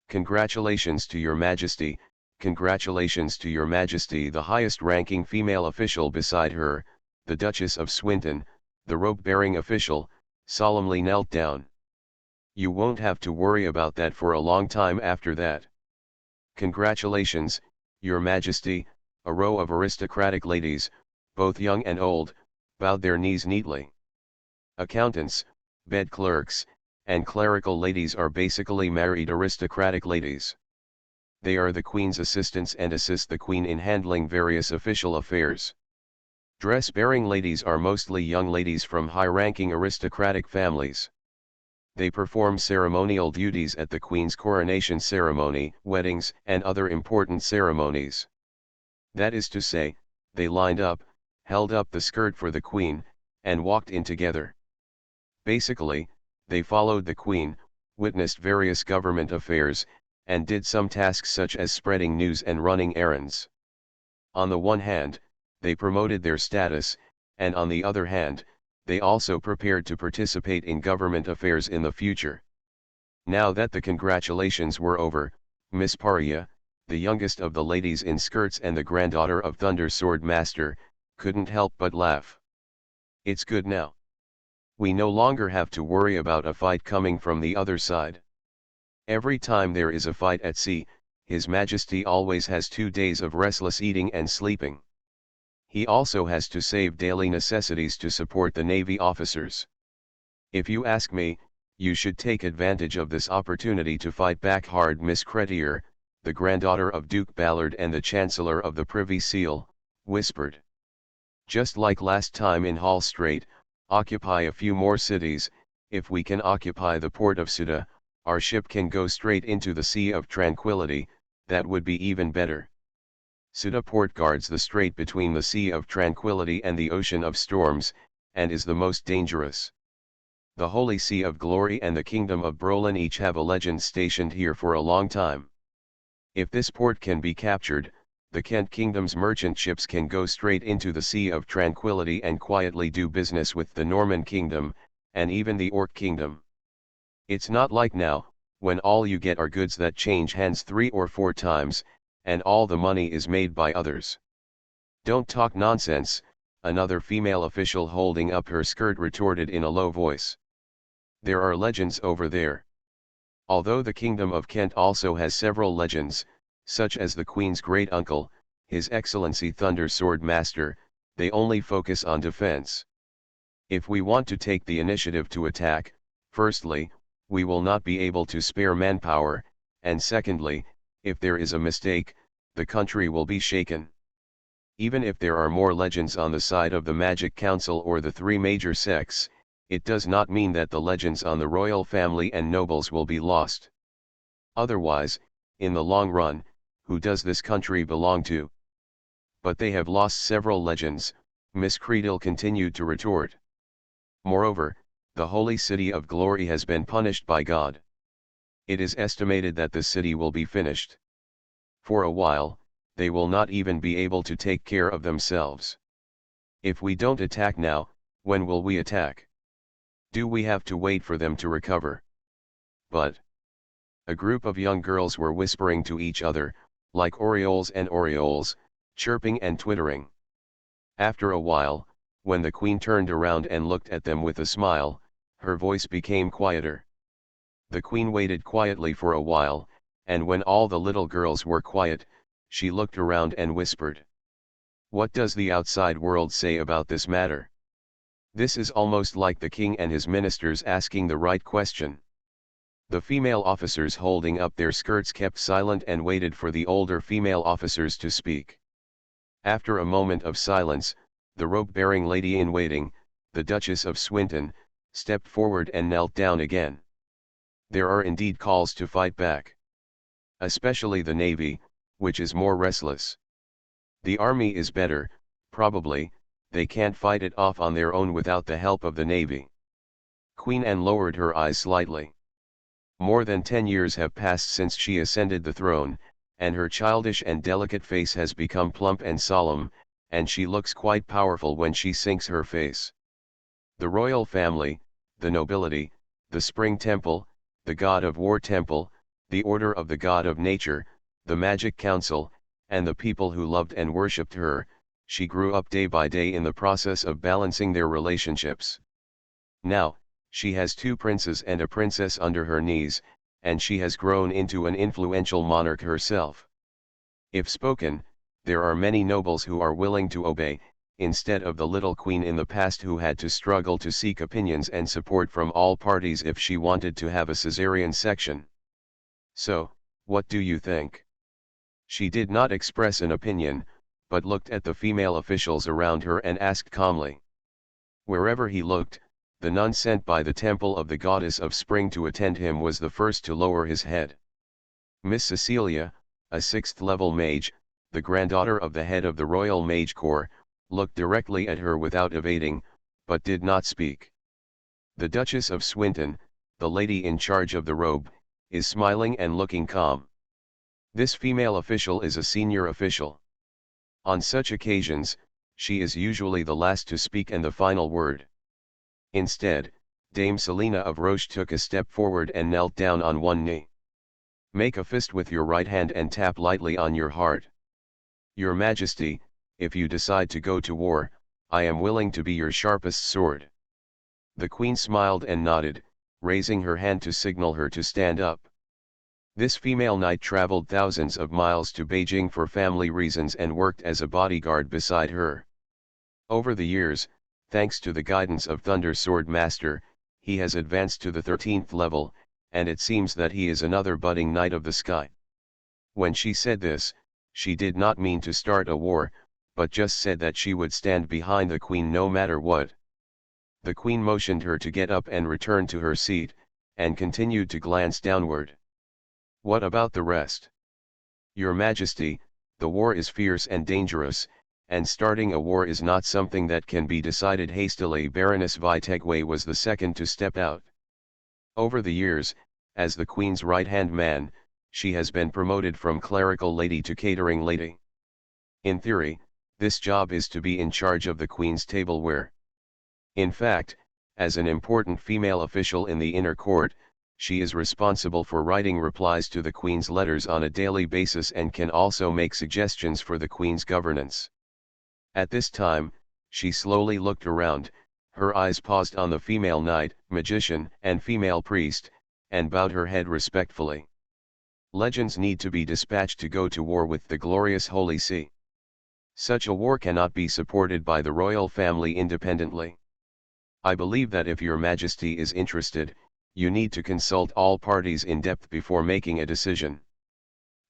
Congratulations to your majesty, congratulations to your majesty. The highest-ranking female official beside her, the Duchess of Swinton, the robe-bearing official, solemnly knelt down. You won't have to worry about that for a long time after that. Congratulations, your majesty. A row of aristocratic ladies, both young and old, bowed their knees neatly. Accountants, bed clerks, and clerical ladies are basically married aristocratic ladies. They are the Queen's assistants and assist the Queen in handling various official affairs. Dress-bearing ladies are mostly young ladies from high-ranking aristocratic families. They perform ceremonial duties at the Queen's coronation ceremony, weddings, and other important ceremonies. That is to say, they lined up, held up the skirt for the Queen, and walked in together. Basically, they followed the Queen, witnessed various government affairs, and did some tasks such as spreading news and running errands. On the one hand, they promoted their status, and on the other hand, they also prepared to participate in government affairs in the future. Now that the congratulations were over, Miss Paria, the youngest of the ladies in skirts and the granddaughter of Thunder Sword Master, couldn't help but laugh. It's good now. We no longer have to worry about a fight coming from the other side. Every time there is a fight at sea, His Majesty always has 2 days of restless eating and sleeping. He also has to save daily necessities to support the Navy officers. If you ask me, you should take advantage of this opportunity to fight back hard. Miss Cretier, the granddaughter of Duke Ballard and the Chancellor of the Privy Seal, whispered. Just like last time in Hall Strait, occupy a few more cities. If we can occupy the port of Suda, our ship can go straight into the Sea of Tranquility. That would be even better. Suda port guards the strait between the Sea of Tranquility and the Ocean of Storms, and is the most dangerous. The Holy Sea of Glory and the Kingdom of Brolin each have a legend stationed here for a long time. If this port can be captured, the Kent Kingdom's merchant ships can go straight into the Sea of Tranquility and quietly do business with the Norman Kingdom, and even the Orc Kingdom. It's not like now, when all you get are goods that change hands 3 or 4 times, and all the money is made by others. Don't talk nonsense, another female official holding up her skirt retorted in a low voice. There are legends over there. Although the Kingdom of Kent also has several legends, such as the Queen's great-uncle, His Excellency Thunder Sword Master, they only focus on defense. If we want to take the initiative to attack, firstly, we will not be able to spare manpower, and secondly, if there is a mistake, the country will be shaken. Even if there are more legends on the side of the Magic Council or the 3 major sects, it does not mean that the legends on the royal family and nobles will be lost. Otherwise, in the long run, who does this country belong to? But they have lost several legends, Miss Creedle continued to retort. Moreover, the Holy City of Glory has been punished by God. It is estimated that the city will be finished. For a while, they will not even be able to take care of themselves. If we don't attack now, when will we attack? Do we have to wait for them to recover? But a group of young girls were whispering to each other, like orioles and orioles, chirping and twittering. After a while, when the Queen turned around and looked at them with a smile, her voice became quieter. The Queen waited quietly for a while, and when all the little girls were quiet, she looked around and whispered. What does the outside world say about this matter? This is almost like the king and his ministers asking the right question. The female officers holding up their skirts kept silent and waited for the older female officers to speak. After a moment of silence, the robe-bearing lady-in-waiting, the Duchess of Swinton, stepped forward and knelt down again. There are indeed calls to fight back. Especially the Navy, which is more restless. The Army is better, probably, they can't fight it off on their own without the help of the Navy. Queen Anne lowered her eyes slightly. More than 10 years have passed since she ascended the throne, and her childish and delicate face has become plump and solemn, and she looks quite powerful when she sinks her face. The royal family, the nobility, the spring temple, the god of war temple, the order of the god of nature, the magic council, and the people who loved and worshipped her, she grew up day by day in the process of balancing their relationships. Now, she has two princes and a princess under her knees, and she has grown into an influential monarch herself. If spoken, there are many nobles who are willing to obey, instead of the little queen in the past who had to struggle to seek opinions and support from all parties if she wanted to have a caesarean section. So, what do you think? She did not express an opinion, but looked at the female officials around her and asked calmly. Wherever he looked, the nun sent by the temple of the goddess of spring to attend him was the first to lower his head. Miss Cecilia, a 6th-level mage, the granddaughter of the head of the Royal Mage Corps, looked directly at her without evading, but did not speak. The Duchess of Swinton, the lady in charge of the robe, is smiling and looking calm. This female official is a senior official. On such occasions, she is usually the last to speak and the final word. Instead, Dame Selina of Roche took a step forward and knelt down on one knee. Make a fist with your right hand and tap lightly on your heart. Your Majesty, if you decide to go to war, I am willing to be your sharpest sword. The Queen smiled and nodded, raising her hand to signal her to stand up. This female knight traveled thousands of miles to Beijing for family reasons and worked as a bodyguard beside her. Over the years, thanks to the guidance of Thunder Sword Master, he has advanced to the 13th level, and it seems that he is another budding knight of the sky. When she said this, she did not mean to start a war, but just said that she would stand behind the Queen no matter what. The Queen motioned her to get up and return to her seat, and continued to glance downward. What about the rest? Your Majesty, the war is fierce and dangerous, and starting a war is not something that can be decided hastily. Baroness Vitegway was the second to step out. Over the years, as the Queen's right-hand man, she has been promoted from clerical lady to catering lady. In theory, this job is to be in charge of the Queen's tableware. In fact, as an important female official in the inner court, she is responsible for writing replies to the Queen's letters on a daily basis and can also make suggestions for the Queen's governance. At this time, she slowly looked around, her eyes paused on the female knight, magician, and female priest, and bowed her head respectfully. Legends need to be dispatched to go to war with the glorious Holy See. Such a war cannot be supported by the royal family independently. I believe that if your Majesty is interested, you need to consult all parties in depth before making a decision.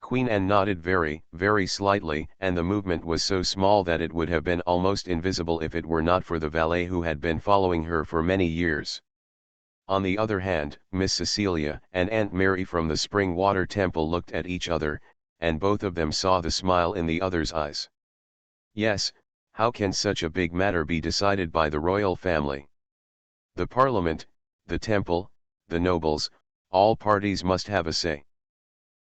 Queen Anne nodded very, very slightly, and the movement was so small that it would have been almost invisible if it were not for the valet who had been following her for many years. On the other hand, Miss Cecilia and Aunt Mary from the Spring Water Temple looked at each other, and both of them saw the smile in the other's eyes. Yes, how can such a big matter be decided by the royal family? The Parliament, the Temple, the nobles, all parties must have a say.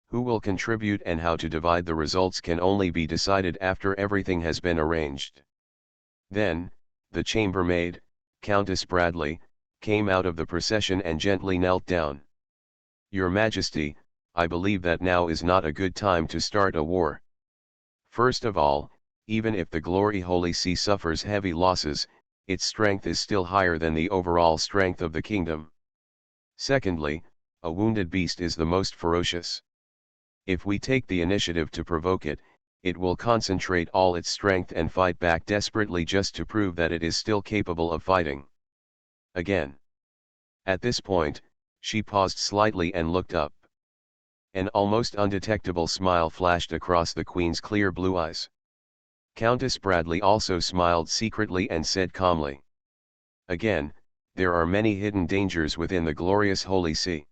Who will contribute and how to divide the results can only be decided after everything has been arranged. Then, the chambermaid, Countess Bradley, came out of the procession and gently knelt down. Your Majesty, I believe that now is not a good time to start a war. First of all, even if the Glory Holy See suffers heavy losses, its strength is still higher than the overall strength of the kingdom. Secondly, a wounded beast is the most ferocious. If we take the initiative to provoke it, it will concentrate all its strength and fight back desperately just to prove that it is still capable of fighting. Again. At this point, she paused slightly and looked up. An almost undetectable smile flashed across the Queen's clear blue eyes. Countess Bradley also smiled secretly and said calmly. Again, there are many hidden dangers within the glorious Holy See.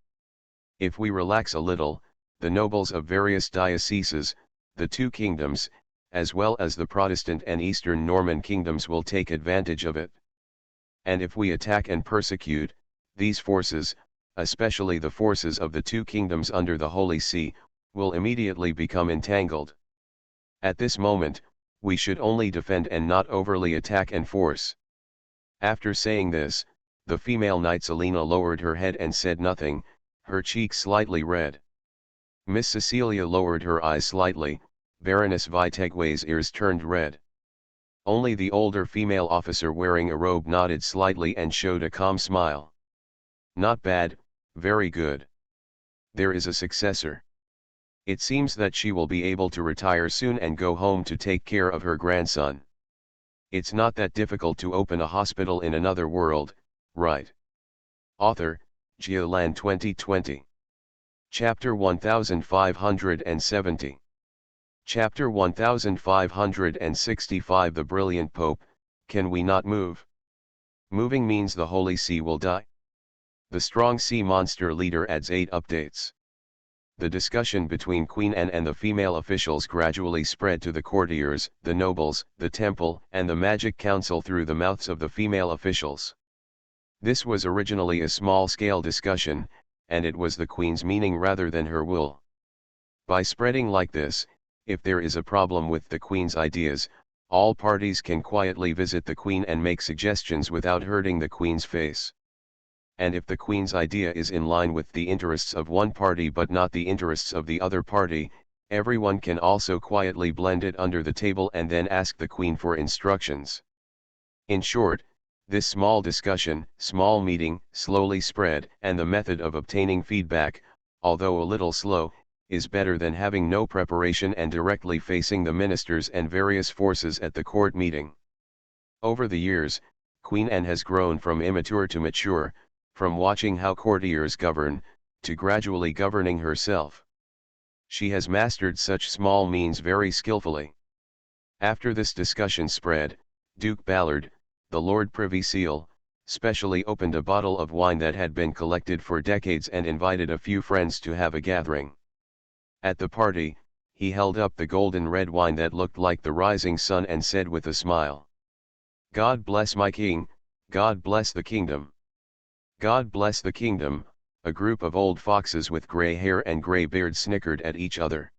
If we relax a little, the nobles of various dioceses, the two kingdoms, as well as the Protestant and Eastern Norman kingdoms will take advantage of it. And if we attack and persecute, these forces, especially the forces of the two kingdoms under the Holy See, will immediately become entangled. At this moment, we should only defend and not overly attack and force. After saying this, the female knight Selina lowered her head and said nothing, her cheeks slightly red. Miss Cecilia lowered her eyes slightly, Baroness Vitaegwe's ears turned red. Only the older female officer wearing a robe nodded slightly and showed a calm smile. Not bad, very good. There is a successor. It seems that she will be able to retire soon and go home to take care of her grandson. It's not that difficult to open a hospital in another world, right? Author, Geoland 2020. Chapter 1570. Chapter 1565 The Brilliant Pope, Can We Not Move? Moving means the Holy See will die. The strong sea monster leader adds 8 updates. The discussion between Queen Anne and the female officials gradually spread to the courtiers, the nobles, the temple, and the magic council through the mouths of the female officials. This was originally a small-scale discussion, and it was the Queen's meaning rather than her will. By spreading like this, if there is a problem with the Queen's ideas, all parties can quietly visit the Queen and make suggestions without hurting the Queen's face. And if the Queen's idea is in line with the interests of one party but not the interests of the other party, everyone can also quietly blend it under the table and then ask the Queen for instructions. In short, this small discussion, small meeting, slowly spread, and the method of obtaining feedback, although a little slow, is better than having no preparation and directly facing the ministers and various forces at the court meeting. Over the years, Queen Anne has grown from immature to mature, from watching how courtiers govern, to gradually governing herself. She has mastered such small means very skillfully. After this discussion spread, Duke Ballard, the Lord Privy Seal, specially opened a bottle of wine that had been collected for decades and invited a few friends to have a gathering. At the party, he held up the golden red wine that looked like the rising sun and said with a smile, "God bless my king, God bless the kingdom." God bless the kingdom, a group of old foxes with grey hair and grey beards snickered at each other.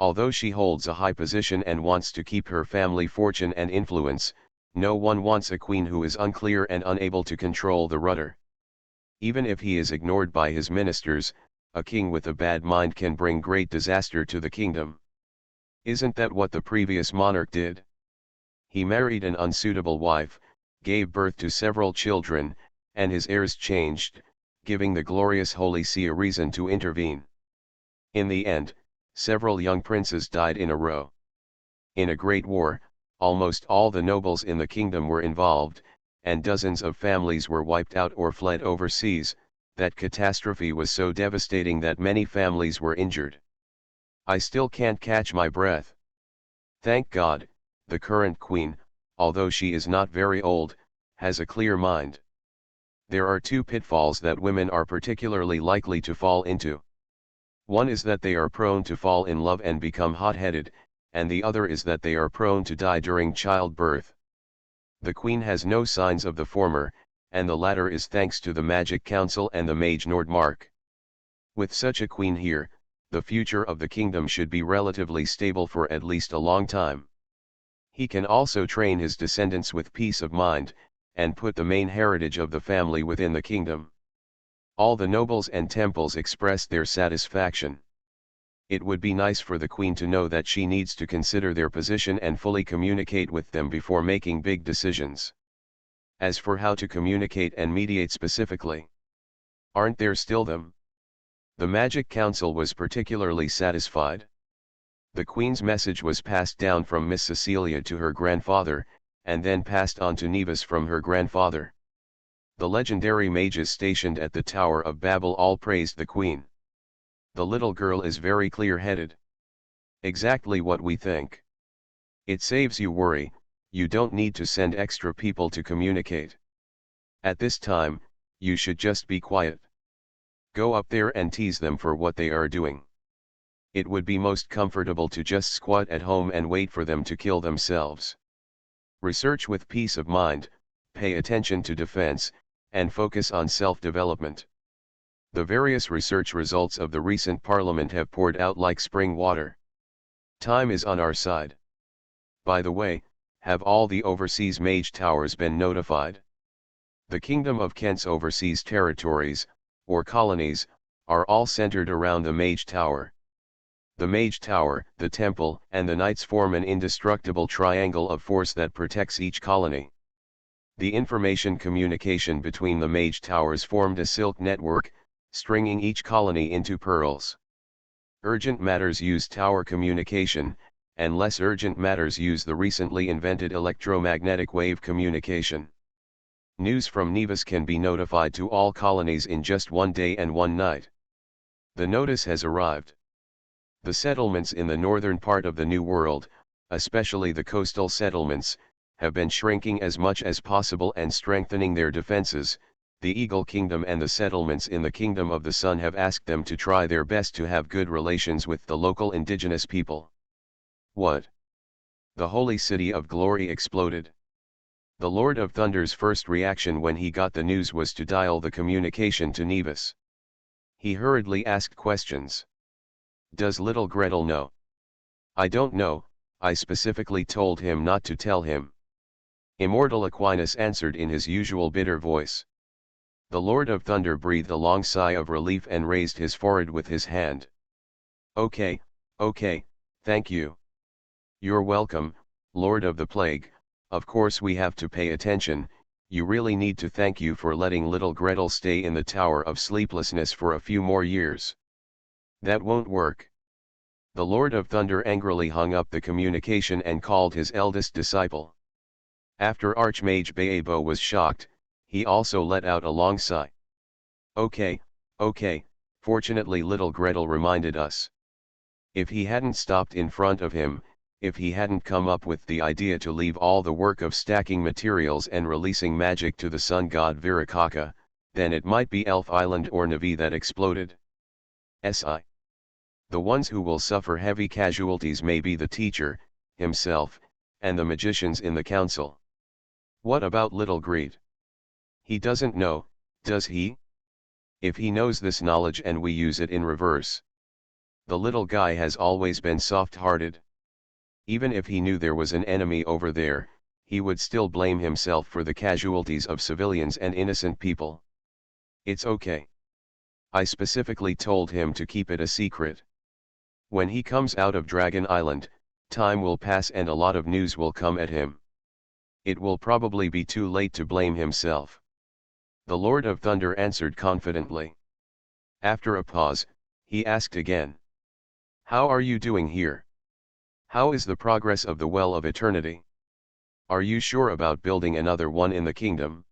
Although she holds a high position and wants to keep her family fortune and influence, no one wants a queen who is unclear and unable to control the rudder. Even if he is ignored by his ministers, a king with a bad mind can bring great disaster to the kingdom. Isn't that what the previous monarch did? He married an unsuitable wife, gave birth to several children, and his heirs changed, giving the glorious Holy See a reason to intervene. In the end, several young princes died in a row. In a great war, almost all the nobles in the kingdom were involved, and dozens of families were wiped out or fled overseas. That catastrophe was so devastating that many families were injured. I still can't catch my breath. Thank God, the current queen, although she is not very old, has a clear mind. There are 2 pitfalls that women are particularly likely to fall into. One is that they are prone to fall in love and become hot-headed, and the other is that they are prone to die during childbirth. The Queen has no signs of the former, and the latter is thanks to the Magic Council and the Mage Nordmark. With such a queen here, the future of the kingdom should be relatively stable for at least a long time. He can also train his descendants with peace of mind, and put the main heritage of the family within the kingdom. All the nobles and temples expressed their satisfaction. It would be nice for the Queen to know that she needs to consider their position and fully communicate with them before making big decisions. As for how to communicate and mediate specifically, aren't there still them? The Magic Council was particularly satisfied. The Queen's message was passed down from Miss Cecilia to her grandfather, and then passed on to Nevis from her grandfather. The legendary mages stationed at the Tower of Babel all praised the Queen. The little girl is very clear-headed. Exactly what we think. It saves you worry, you don't need to send extra people to communicate. At this time, you should just be quiet. Go up there and tease them for what they are doing. It would be most comfortable to just squat at home and wait for them to kill themselves. Research with peace of mind, pay attention to defense, and focus on self-development. The various research results of the recent parliament have poured out like spring water. Time is on our side. By the way, have all the overseas mage towers been notified? The Kingdom of Kent's overseas territories, or colonies, are all centered around the Mage Tower. The Mage Tower, the Temple, and the Knights form an indestructible triangle of force that protects each colony. The information communication between the Mage Towers formed a silk network, stringing each colony into pearls. Urgent matters use tower communication, and less urgent matters use the recently invented electromagnetic wave communication. News from Nevis can be notified to all colonies in just one day and one night. The notice has arrived. The settlements in the northern part of the New World, especially the coastal settlements, have been shrinking as much as possible and strengthening their defenses. The Eagle Kingdom and the settlements in the Kingdom of the Sun have asked them to try their best to have good relations with the local indigenous people. What? The Holy City of Glory exploded. The Lord of Thunder's first reaction when he got the news was to dial the communication to Nevis. He hurriedly asked questions. Does little Gretel know? I don't know, I specifically told him not to tell him. Immortal Aquinas answered in his usual bitter voice. The Lord of Thunder breathed a long sigh of relief and raised his forehead with his hand. Okay, thank you. You're welcome, Lord of the Plague. Of course we have to pay attention. You really need to thank you for letting little Gretel stay in the Tower of Sleeplessness for a few more years. That won't work. The Lord of Thunder angrily hung up the communication and called his eldest disciple. After Archmage Baebo was shocked, he also let out a long sigh. Okay, fortunately little Gretel reminded us. If he hadn't stopped in front of him, if he hadn't come up with the idea to leave all the work of stacking materials and releasing magic to the sun god Virakaka, then it might be Elf Island or Navi that exploded. Si. The ones who will suffer heavy casualties may be the teacher, himself, and the magicians in the council. What about little Greed? He doesn't know, does he? If he knows this knowledge and we use it in reverse. The little guy has always been soft-hearted. Even if he knew there was an enemy over there, he would still blame himself for the casualties of civilians and innocent people. It's okay. I specifically told him to keep it a secret. When he comes out of Dragon Island, time will pass and a lot of news will come at him. It will probably be too late to blame himself. The Lord of Thunder answered confidently. After a pause, he asked again. How are you doing here? How is the progress of the Well of Eternity? Are you sure about building another one in the kingdom?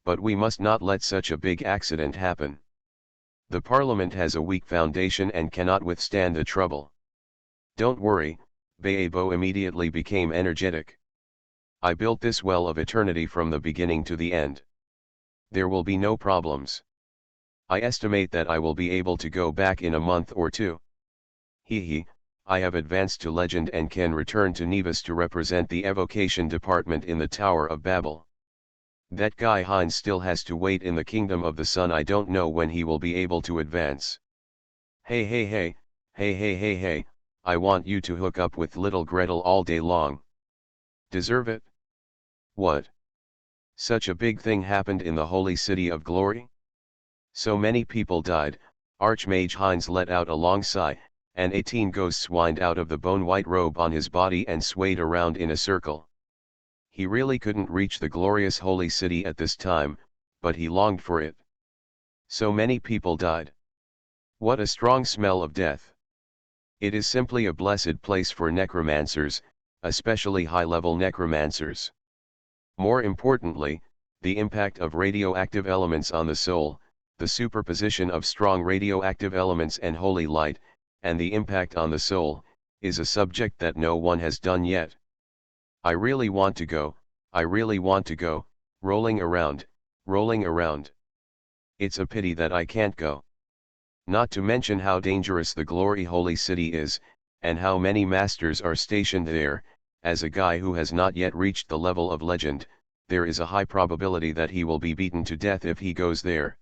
But we must not let such a big accident happen. The Parliament has a weak foundation and cannot withstand the trouble. Don't worry, Baebo immediately became energetic. I built this Well of Eternity from the beginning to the end. There will be no problems. I estimate that I will be able to go back in a month or two. I have advanced to legend and can return to Nevis to represent the evocation department in the Tower of Babel. That guy Heinz still has to wait in the Kingdom of the Sun. I don't know when he will be able to advance. Hey, I want you to hook up with little Gretel all day long. Deserve it? What? Such a big thing happened in the Holy City of Glory? So many people died. Archmage Heinz let out a long sigh, and 18 ghosts whined out of the bone-white robe on his body and swayed around in a circle. He really couldn't reach the glorious Holy City at this time, but he longed for it. So many people died. What a strong smell of death. It is simply a blessed place for necromancers, especially high-level necromancers. More importantly, the impact of radioactive elements on the soul, the superposition of strong radioactive elements and holy light, and the impact on the soul, is a subject that no one has done yet. I really want to go, rolling around. It's a pity that I can't go. Not to mention how dangerous the Glory Holy City is, and how many masters are stationed there. As a guy who has not yet reached the level of legend, there is a high probability that he will be beaten to death if he goes there.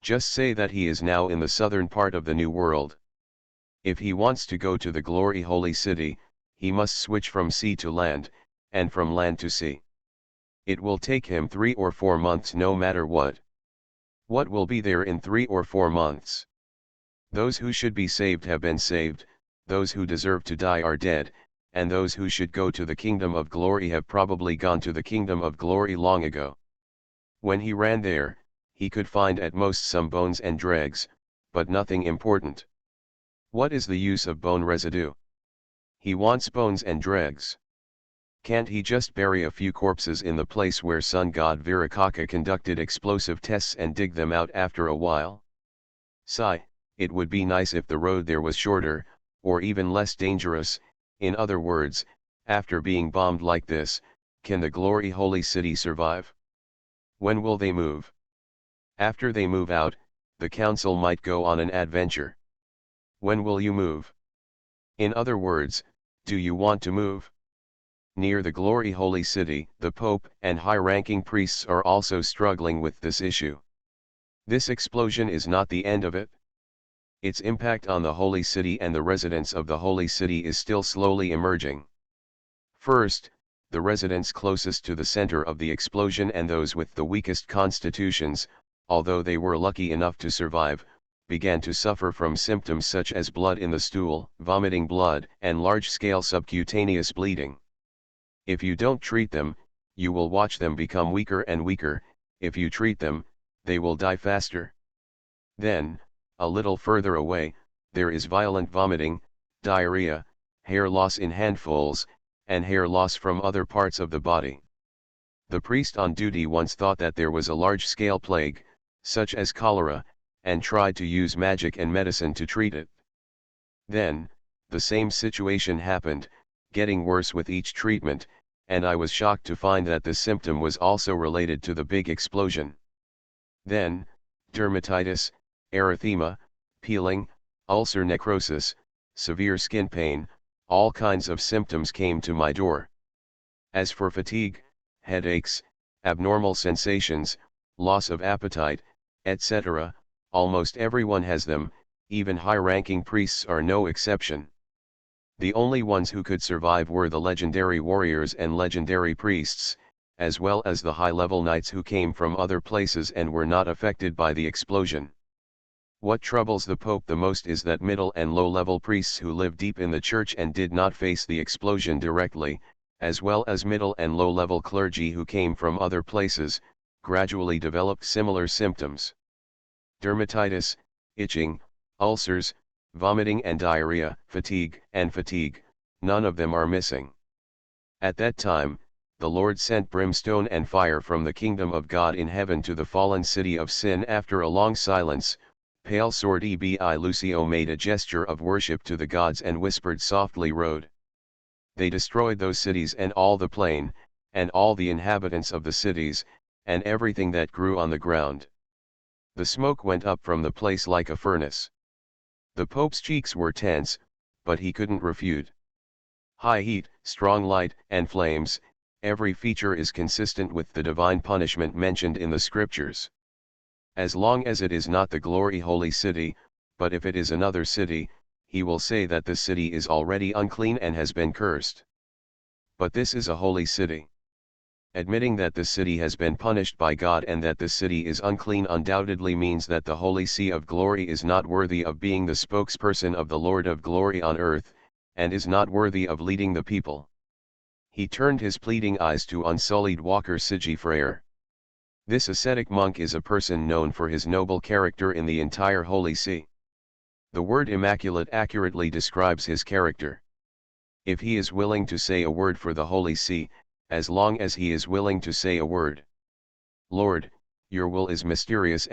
Just say that he is now in the southern part of the New World. If he wants to go to the Glory Holy City, he must switch from sea to land, and from land to sea. It will take him 3 or 4 months no matter what. What will be there in 3 or 4 months? Those who should be saved have been saved, those who deserve to die are dead, and those who should go to the kingdom of glory have probably gone to the kingdom of glory long ago. When he ran there, he could find at most some bones and dregs, but nothing important. What is the use of bone residue? He wants bones and dregs. Can't he just bury a few corpses in the place where sun god Virakaka conducted explosive tests and dig them out after a while? Sigh, it would be nice if the road there was shorter, or even less dangerous. In other words, after being bombed like this, can the glory holy city survive? When will they move? After they move out, the council might go on an adventure. When will you move? In other words, do you want to move? Near the glory holy city, the Pope and high-ranking priests are also struggling with this issue. This explosion is not the end of it. Its impact on the holy city and the residents of the holy city is still slowly emerging. First, the residents closest to the center of the explosion and those with the weakest constitutions, although they were lucky enough to survive, began to suffer from symptoms such as blood in the stool, vomiting blood, and large-scale subcutaneous bleeding. If you don't treat them, you will watch them become weaker and weaker. If you treat them, they will die faster. Then, a little further away, there is violent vomiting, diarrhea, hair loss in handfuls, and hair loss from other parts of the body. The priest on duty once thought that there was a large-scale plague, such as cholera, and tried to use magic and medicine to treat it. Then, the same situation happened, getting worse with each treatment, and I was shocked to find that the symptom was also related to the big explosion. Then, dermatitis, erythema, peeling, ulcer necrosis, severe skin pain, all kinds of symptoms came to my door. As for fatigue, headaches, abnormal sensations, loss of appetite, etc., almost everyone has them, even high-ranking priests are no exception. The only ones who could survive were the legendary warriors and legendary priests, as well as the high-level knights who came from other places and were not affected by the explosion. What troubles the Pope the most is that middle and low-level priests who live deep in the church and did not face the explosion directly, as well as middle and low-level clergy who came from other places, gradually developed similar symptoms. Dermatitis, itching, ulcers, vomiting and diarrhea, fatigue, none of them are missing. At that time, the Lord sent brimstone and fire from the kingdom of God in heaven to the fallen city of sin. After a long silence, Pale Sword Ebi Lucio made a gesture of worship to the gods and whispered softly, "Road." They destroyed those cities and all the plain, and all the inhabitants of the cities, and everything that grew on the ground. The smoke went up from the place like a furnace. The Pope's cheeks were tense, but he couldn't refute. High heat, strong light, and flames, every feature is consistent with the divine punishment mentioned in the scriptures. As long as it is not the glory holy city, but if it is another city, he will say that the city is already unclean and has been cursed. But this is a holy city. Admitting that the city has been punished by God and that the city is unclean undoubtedly means that the holy sea of glory is not worthy of being the spokesperson of the Lord of glory on earth, and is not worthy of leading the people. He turned his pleading eyes to unsullied Walker Sigifreer. This ascetic monk is a person known for his noble character in the entire Holy See. The word immaculate accurately describes his character. If he is willing to say a word for the Holy See, as long as he is willing to say a word. Lord, your will is mysterious,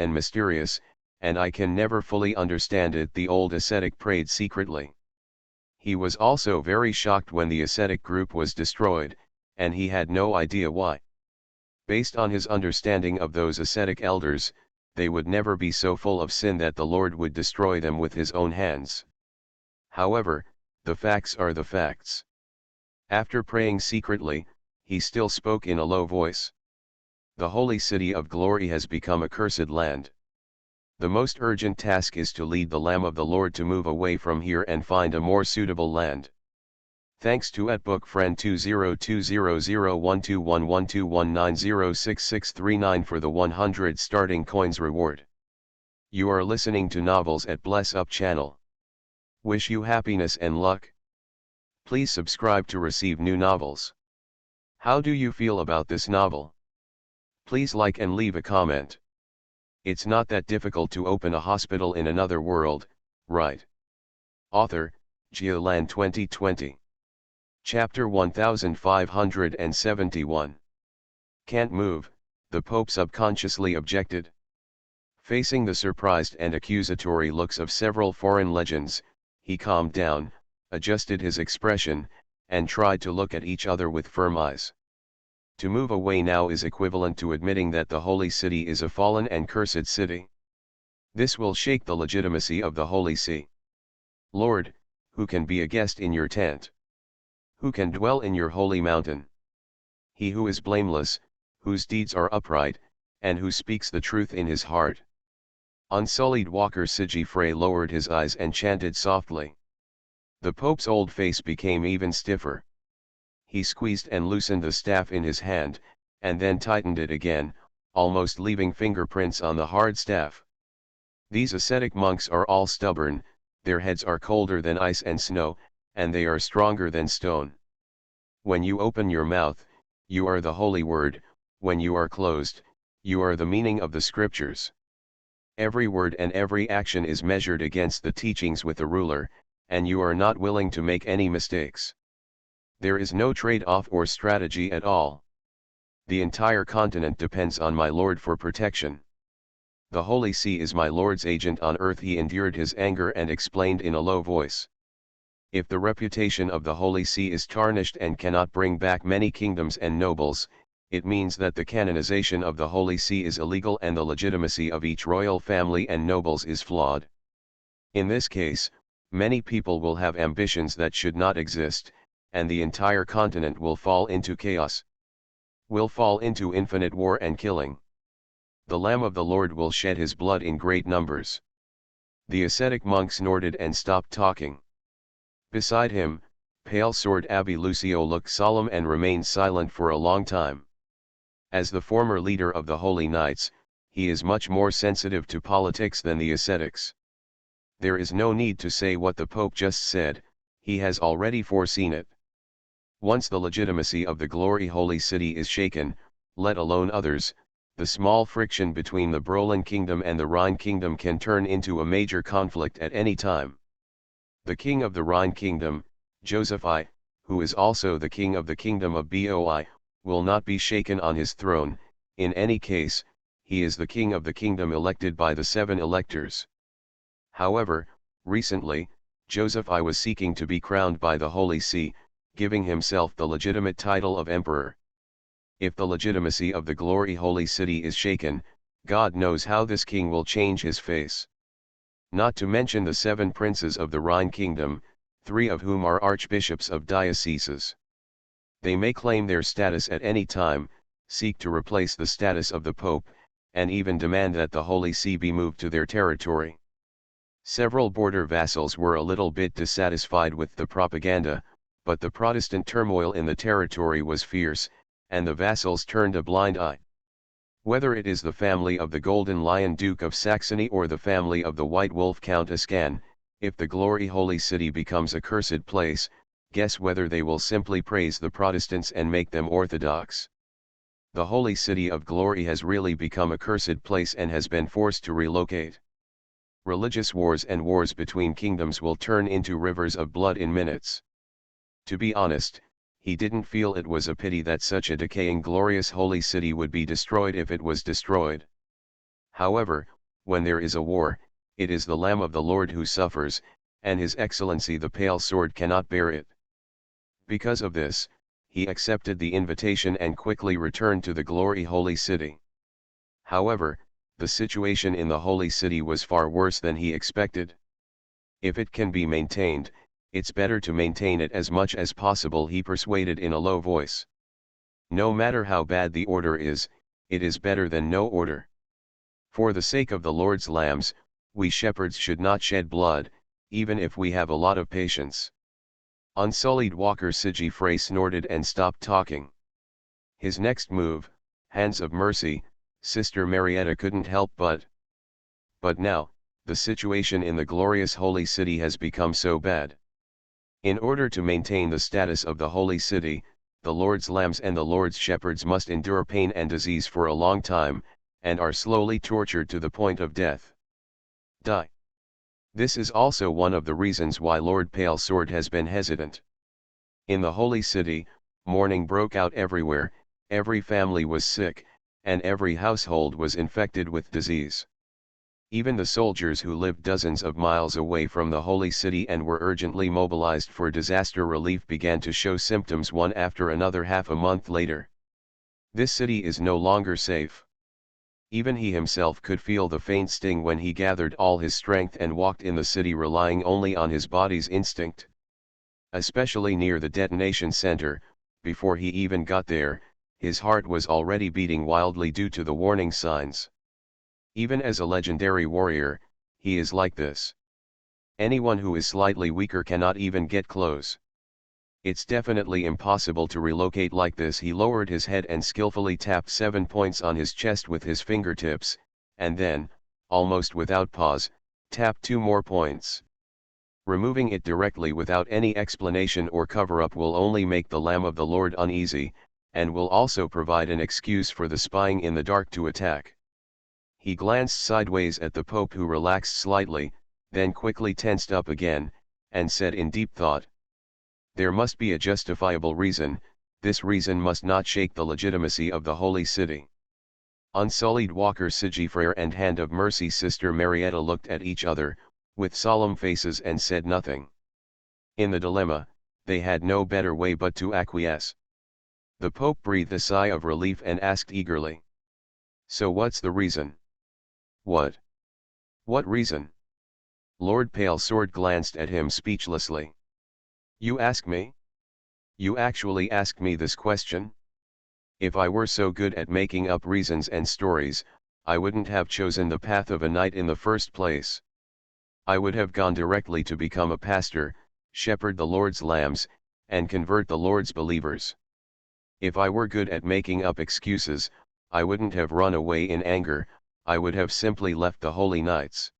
and I can never fully understand it, the old ascetic prayed secretly. He was also very shocked when the ascetic group was destroyed, and he had no idea why. Based on his understanding of those ascetic elders, they would never be so full of sin that the Lord would destroy them with his own hands. However, the facts are the facts. After praying secretly, he still spoke in a low voice. The holy city of glory has become a cursed land. The most urgent task is to lead the Lamb of the Lord to move away from here and find a more suitable land. Thanks to @book friend 202001211219066639 for the 100 starting coins reward. You are listening to Novels at Bless Up channel. Wish you happiness and luck. Please subscribe to receive new novels. How do you feel about this novel? Please like and leave a comment. It's not that difficult to open a hospital in another world, right? Author, Geolan 2020. Chapter 1571. Can't move, the Pope subconsciously objected. Facing the surprised and accusatory looks of several foreign legends, he calmed down, adjusted his expression, and tried to look at each other with firm eyes. To move away now is equivalent to admitting that the Holy City is a fallen and cursed city. This will shake the legitimacy of the Holy See. Lord, who can be a guest in your tent? Who can dwell in your holy mountain? He who is blameless, whose deeds are upright, and who speaks the truth in his heart. Unsullied Walker Sigifre lowered his eyes and chanted softly. The Pope's old face became even stiffer. He squeezed and loosened the staff in his hand, and then tightened it again, almost leaving fingerprints on the hard staff. These ascetic monks are all stubborn, their heads are colder than ice and snow, and they are stronger than stone. When you open your mouth, you are the holy word, when you are closed, you are the meaning of the scriptures. Every word and every action is measured against the teachings with a ruler, and you are not willing to make any mistakes. There is no trade-off or strategy at all. The entire continent depends on my Lord for protection. The Holy See is my Lord's agent on earth. He endured his anger and explained in a low voice. If the reputation of the Holy See is tarnished and cannot bring back many kingdoms and nobles, it means that the canonization of the Holy See is illegal and the legitimacy of each royal family and nobles is flawed. In this case, many people will have ambitions that should not exist, and the entire continent will fall into chaos. Will fall into infinite war and killing. The Lamb of the Lord will shed his blood in great numbers. The ascetic monk snorted and stopped talking. Beside him, pale sword Abbé Lucio looked solemn and remained silent for a long time. As the former leader of the Holy Knights, he is much more sensitive to politics than the ascetics. There is no need to say what the Pope just said, he has already foreseen it. Once the legitimacy of the glory Holy City is shaken, let alone others, the small friction between the Brolin kingdom and the Rhine kingdom can turn into a major conflict at any time. The king of the Rhine kingdom, Joseph I, who is also the king of the kingdom of Boi, will not be shaken on his throne. In any case, he is the king of the kingdom elected by the 7 electors. However, recently, Joseph I was seeking to be crowned by the Holy See, giving himself the legitimate title of emperor. If the legitimacy of the glory Holy City is shaken, God knows how this king will change his face. Not to mention the 7 princes of the Rhine kingdom, 3 of whom are archbishops of dioceses. They may claim their status at any time, seek to replace the status of the Pope, and even demand that the Holy See be moved to their territory. Several border vassals were a little bit dissatisfied with the propaganda, but the Protestant turmoil in the territory was fierce, and the vassals turned a blind eye. Whether it is the family of the Golden Lion Duke of Saxony or the family of the White Wolf Count Ascan, if the glory Holy City becomes a cursed place, guess whether they will simply praise the Protestants and make them orthodox. The Holy City of Glory has really become a cursed place and has been forced to relocate. Religious wars and wars between kingdoms will turn into rivers of blood in minutes. To be honest, he didn't feel it was a pity that such a decaying glorious holy city would be destroyed if it was destroyed. However, when there is a war, it is the Lamb of the Lord who suffers, and His Excellency the Pale Sword cannot bear it. Because of this, he accepted the invitation and quickly returned to the glory holy city. However, the situation in the holy city was far worse than he expected. If it can be maintained, it's better to maintain it as much as possible, he persuaded in a low voice. No matter how bad the order is, it is better than no order. For the sake of the Lord's lambs, we shepherds should not shed blood, even if we have a lot of patience. Unsullied Walker Sigifray snorted and stopped talking. His next move, Hands of Mercy, Sister Marietta couldn't help but. But now, the situation in the glorious Holy City has become so bad. In order to maintain the status of the Holy City, the Lord's lambs and the Lord's shepherds must endure pain and disease for a long time, and are slowly tortured to the point of death. Die. This is also one of the reasons why Lord Pale Sword has been hesitant. In the Holy City, mourning broke out everywhere, every family was sick, and every household was infected with disease. Even the soldiers who lived dozens of miles away from the Holy City and were urgently mobilized for disaster relief began to show symptoms one after another half a month later. This city is no longer safe. Even he himself could feel the faint sting when he gathered all his strength and walked in the city relying only on his body's instinct. Especially near the detonation center, before he even got there, his heart was already beating wildly due to the warning signs. Even as a legendary warrior, he is like this. Anyone who is slightly weaker cannot even get close. It's definitely impossible to relocate like this. He lowered his head and skillfully tapped 7 points on his chest with his fingertips, and then, almost without pause, tapped 2 more points. Removing it directly without any explanation or cover-up will only make the Lamb of the Lord uneasy, and will also provide an excuse for the spying in the dark to attack. He glanced sideways at the Pope, who relaxed slightly, then quickly tensed up again, and said in deep thought, "There must be a justifiable reason. This reason must not shake the legitimacy of the Holy City." Unsullied Walker Sigifray and Hand of Mercy Sister Marietta looked at each other, with solemn faces, and said nothing. In the dilemma, they had no better way but to acquiesce. The Pope breathed a sigh of relief and asked eagerly, "So what's the reason?" "What? What reason?" Lord Pale Sword glanced at him speechlessly. "You ask me? You actually ask me this question? If I were so good at making up reasons and stories, I wouldn't have chosen the path of a knight in the first place. I would have gone directly to become a pastor, shepherd the Lord's lambs, and convert the Lord's believers. If I were good at making up excuses, I wouldn't have run away in anger, I would have simply left the holy knights.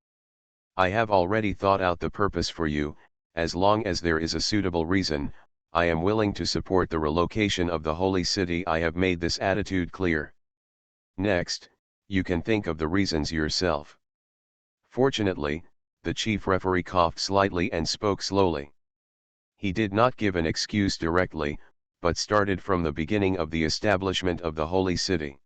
I have already thought out the purpose for you. As long as there is a suitable reason, I am willing to support the relocation of the Holy City. I have made this attitude clear. Next, you can think of the reasons yourself." Fortunately, the chief referee coughed slightly and spoke slowly. He did not give an excuse directly, but started from the beginning of the establishment of the Holy City.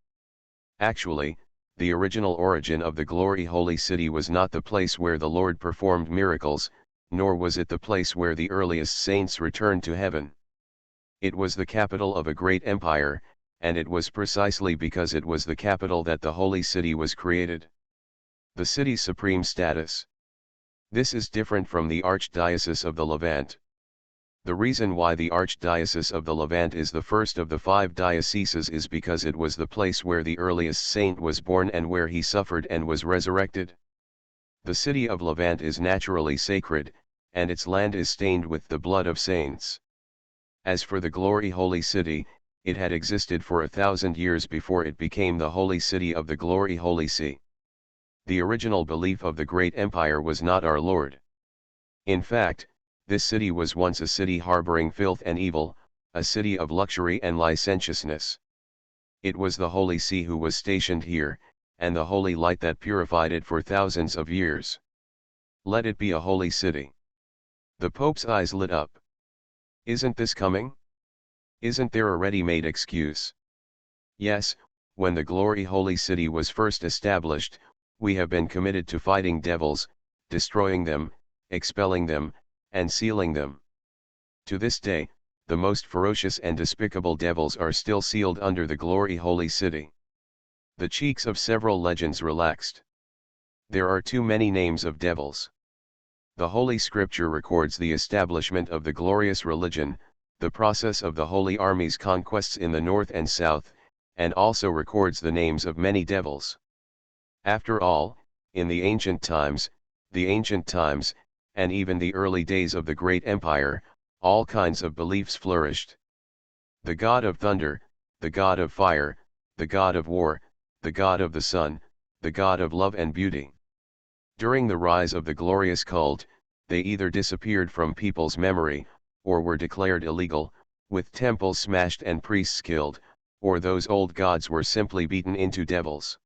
Actually, the original origin of the Glory Holy City was not the place where the Lord performed miracles, nor was it the place where the earliest saints returned to heaven. It was the capital of a great empire, and it was precisely because it was the capital that the Holy City was created. The city's supreme status. This is different from the Archdiocese of the Levant. The reason why the Archdiocese of the Levant is the first of the 5 dioceses is because it was the place where the earliest saint was born and where he suffered and was resurrected. The city of Levant is naturally sacred, and its land is stained with the blood of saints. As for the Glory Holy City, it had existed for 1,000 years before it became the Holy City of the Glory Holy See. The original belief of the great empire was not our Lord. In fact, this city was once a city harboring filth and evil, a city of luxury and licentiousness. It was the Holy See who was stationed here, and the holy light that purified it for thousands of years. Let it be a holy city. The Pope's eyes lit up. Isn't this coming? Isn't there a ready-made excuse? Yes, when the Glory Holy City was first established, we have been committed to fighting devils, destroying them, expelling them, and sealing them. To this day, the most ferocious and despicable devils are still sealed under the Glory Holy City. The cheeks of several legends relaxed. There are too many names of devils. The Holy Scripture records the establishment of the glorious religion, the process of the Holy Army's conquests in the north and south, and also records the names of many devils. After all, in the ancient times, and even the early days of the great empire, all kinds of beliefs flourished. The god of thunder, the god of fire, the god of war, the god of the sun, the god of love and beauty. During the rise of the glorious cult, they either disappeared from people's memory, or were declared illegal, with temples smashed and priests killed, or those old gods were simply beaten into devils.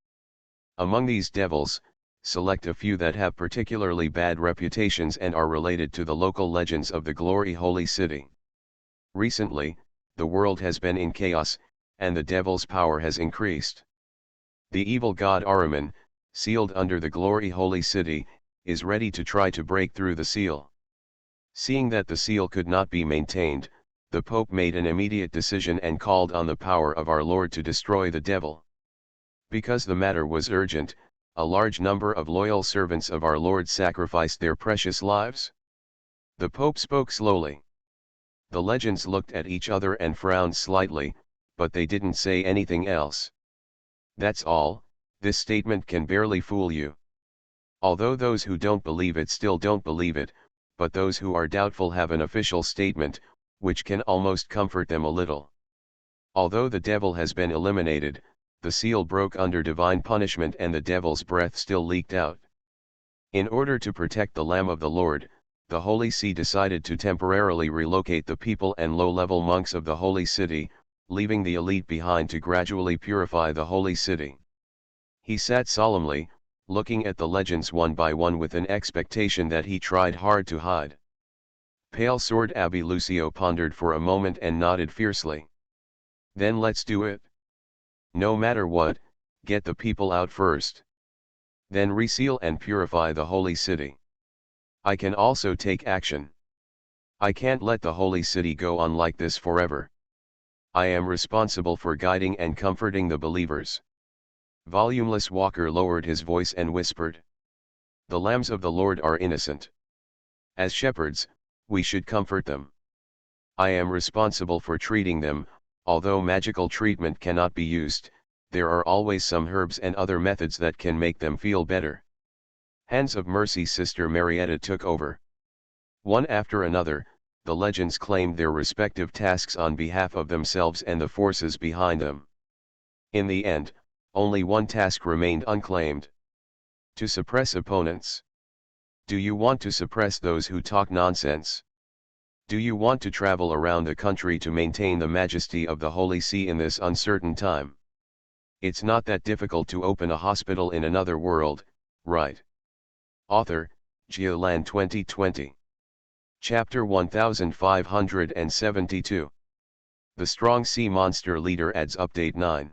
Among these devils, select a few that have particularly bad reputations and are related to the local legends of the glory holy city. Recently, the world has been in chaos, and the devil's power has increased. The evil god Ahriman, sealed under the glory holy city, is ready to try to break through the seal. Seeing that the seal could not be maintained, the Pope made an immediate decision and called on the power of our Lord to destroy the devil. Because the matter was urgent, a large number of loyal servants of our Lord sacrificed their precious lives. The Pope spoke slowly. The legends looked at each other and frowned slightly, but they didn't say anything else. That's all, this statement can barely fool you. Although those who don't believe it still don't believe it, but those who are doubtful have an official statement, which can almost comfort them a little. Although the devil has been eliminated, the seal broke under divine punishment and the devil's breath still leaked out. In order to protect the Lamb of the Lord, the Holy See decided to temporarily relocate the people and low-level monks of the Holy City, leaving the elite behind to gradually purify the Holy City. He sat solemnly, looking at the legends one by one with an expectation that he tried hard to hide. Pale Sword Abbé Lucio pondered for a moment and nodded fiercely. Then let's do it. No matter what, get the people out first. Then reseal and purify the Holy City. I can also take action. I can't let the Holy City go on like this forever. I am responsible for guiding and comforting the believers. Volumeless Walker lowered his voice and whispered. The lambs of the Lord are innocent. As shepherds, we should comfort them. I am responsible for treating them, although magical treatment cannot be used, there are always some herbs and other methods that can make them feel better. Hands of Mercy Sister Marietta took over. One after another, the legends claimed their respective tasks on behalf of themselves and the forces behind them. In the end, only one task remained unclaimed. To suppress opponents. Do you want to suppress those who talk nonsense? Do you want to travel around the country to maintain the majesty of the Holy See in this uncertain time? It's not that difficult to open a hospital in another world, right? Author, Geoland 2020. Chapter 1572. The Strong Sea Monster Leader adds Update 9.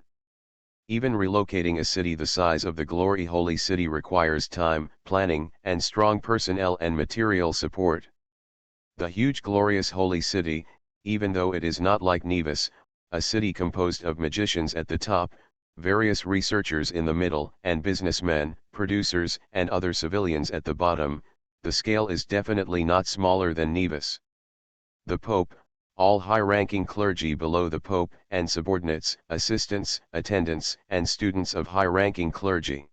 Even relocating a city the size of the Glory Holy City requires time, planning, and strong personnel and material support. The huge glorious Holy City, even though it is not like Nevis, a city composed of magicians at the top, various researchers in the middle, and businessmen, producers, and other civilians at the bottom, the scale is definitely not smaller than Nevis. The Pope, all high-ranking clergy below the Pope, and subordinates, assistants, attendants, and students of high-ranking clergy.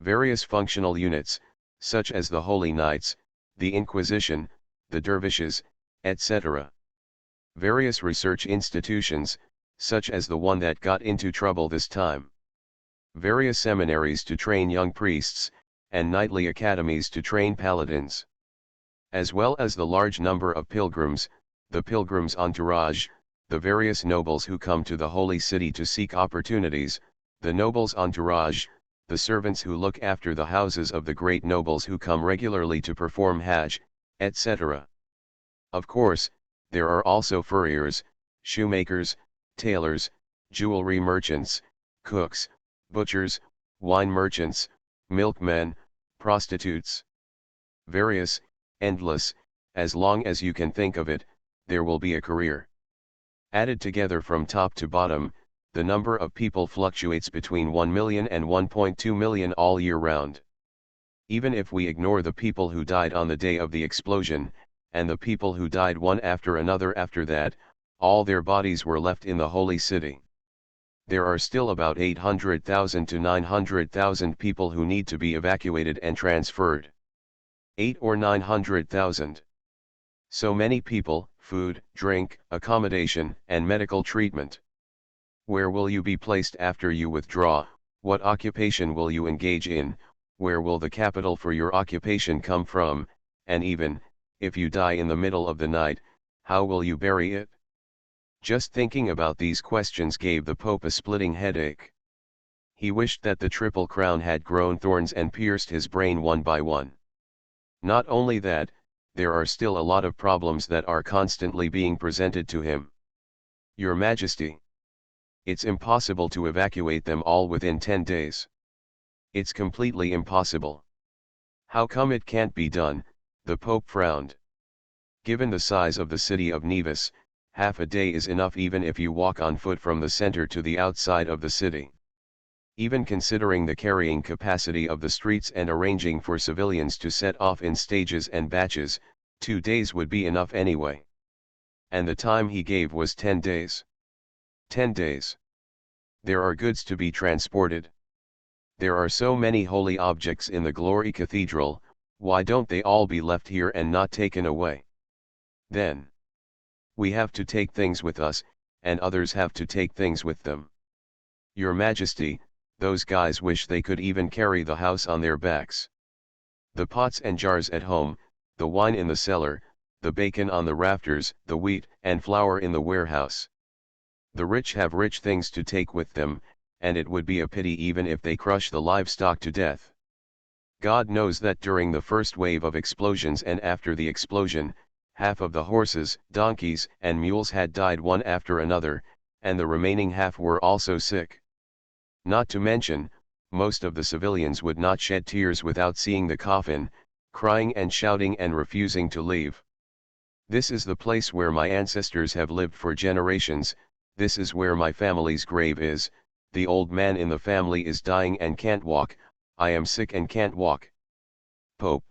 Various functional units, such as the Holy Knights, the Inquisition, the Dervishes, etc. Various research institutions, such as the one that got into trouble this time. Various seminaries to train young priests, and knightly academies to train paladins. As well as the large number of pilgrims, the pilgrims' entourage, the various nobles who come to the Holy City to seek opportunities, the nobles' entourage, the servants who look after the houses of the great nobles who come regularly to perform Hajj, etc. Of course, there are also furriers, shoemakers, tailors, jewelry merchants, cooks, butchers, wine merchants, milkmen, prostitutes. Various, endless, as long as you can think of it, there will be a career. Added together from top to bottom, the number of people fluctuates between 1 million and 1.2 million all year round. Even if we ignore the people who died on the day of the explosion, and the people who died one after another after that, all their bodies were left in the Holy City. There are still about 800,000 to 900,000 people who need to be evacuated and transferred. 8 or 900,000. So many people, food, drink, accommodation, and medical treatment. Where will you be placed after you withdraw? What occupation will you engage in? Where will the capital for your occupation come from? And even, if you die in the middle of the night, how will you bury it? Just thinking about these questions gave the Pope a splitting headache. He wished that the triple crown had grown thorns and pierced his brain one by one. Not only that, there are still a lot of problems that are constantly being presented to him. Your Majesty, it's impossible to evacuate them all within 10 days. It's completely impossible. How come it can't be done? The Pope frowned. Given the size of the city of Nevis, half a day is enough even if you walk on foot from the center to the outside of the city. Even considering the carrying capacity of the streets and arranging for civilians to set off in stages and batches, 2 days would be enough anyway. And the time he gave was 10 days. 10 days. There are goods to be transported. There are so many holy objects in the Glory Cathedral, why don't they all be left here and not taken away? Then, we have to take things with us, and others have to take things with them. Your Majesty, those guys wish they could even carry the house on their backs. The pots and jars at home, the wine in the cellar, the bacon on the rafters, the wheat and flour in the warehouse. The rich have rich things to take with them, and it would be a pity even if they crush the livestock to death. God knows that during the first wave of explosions and after the explosion, half of the horses, donkeys, and mules had died one after another, and the remaining half were also sick. Not to mention, most of the civilians would not shed tears without seeing the coffin, crying and shouting and refusing to leave. This is the place where my ancestors have lived for generations, this is where my family's grave is, the old man in the family is dying and can't walk, I am sick and can't walk. Pope.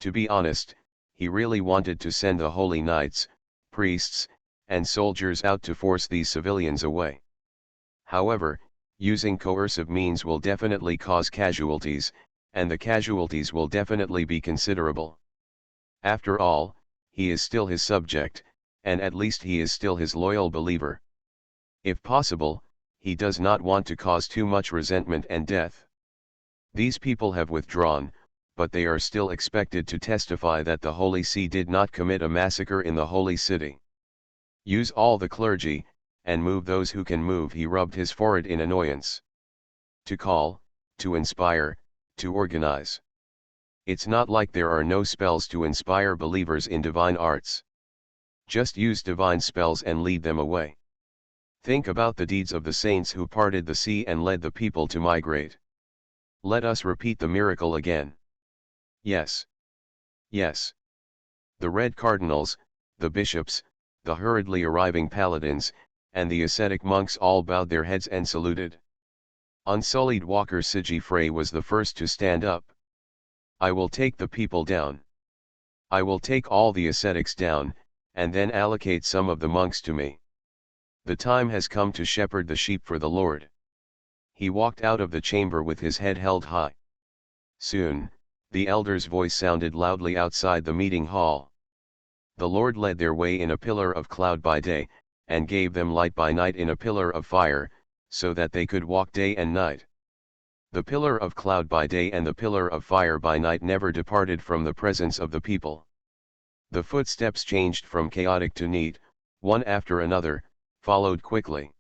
To be honest, he really wanted to send the holy knights, priests, and soldiers out to force these civilians away. However, using coercive means will definitely cause casualties, and the casualties will definitely be considerable. After all, he is still his subject, and at least he is still his loyal believer. If possible, he does not want to cause too much resentment and death. These people have withdrawn, but they are still expected to testify that the Holy See did not commit a massacre in the Holy City. Use all the clergy, and move those who can move. He rubbed his forehead in annoyance. To call, to inspire, to organize. It's not like there are no spells to inspire believers in divine arts. Just use divine spells and lead them away. Think about the deeds of the saints who parted the sea and led the people to migrate. Let us repeat the miracle again. Yes. Yes. The red cardinals, the bishops, the hurriedly arriving paladins, and the ascetic monks all bowed their heads and saluted. Unsullied Walker Sigifrey was the first to stand up. I will take the people down. I will take all the ascetics down, and then allocate some of the monks to me. The time has come to shepherd the sheep for the Lord. He walked out of the chamber with his head held high. Soon, the elder's voice sounded loudly outside the meeting hall. The Lord led their way in a pillar of cloud by day, and gave them light by night in a pillar of fire, so that they could walk day and night. The pillar of cloud by day and the pillar of fire by night never departed from the presence of the people. The footsteps changed from chaotic to neat, one after another, followed quickly.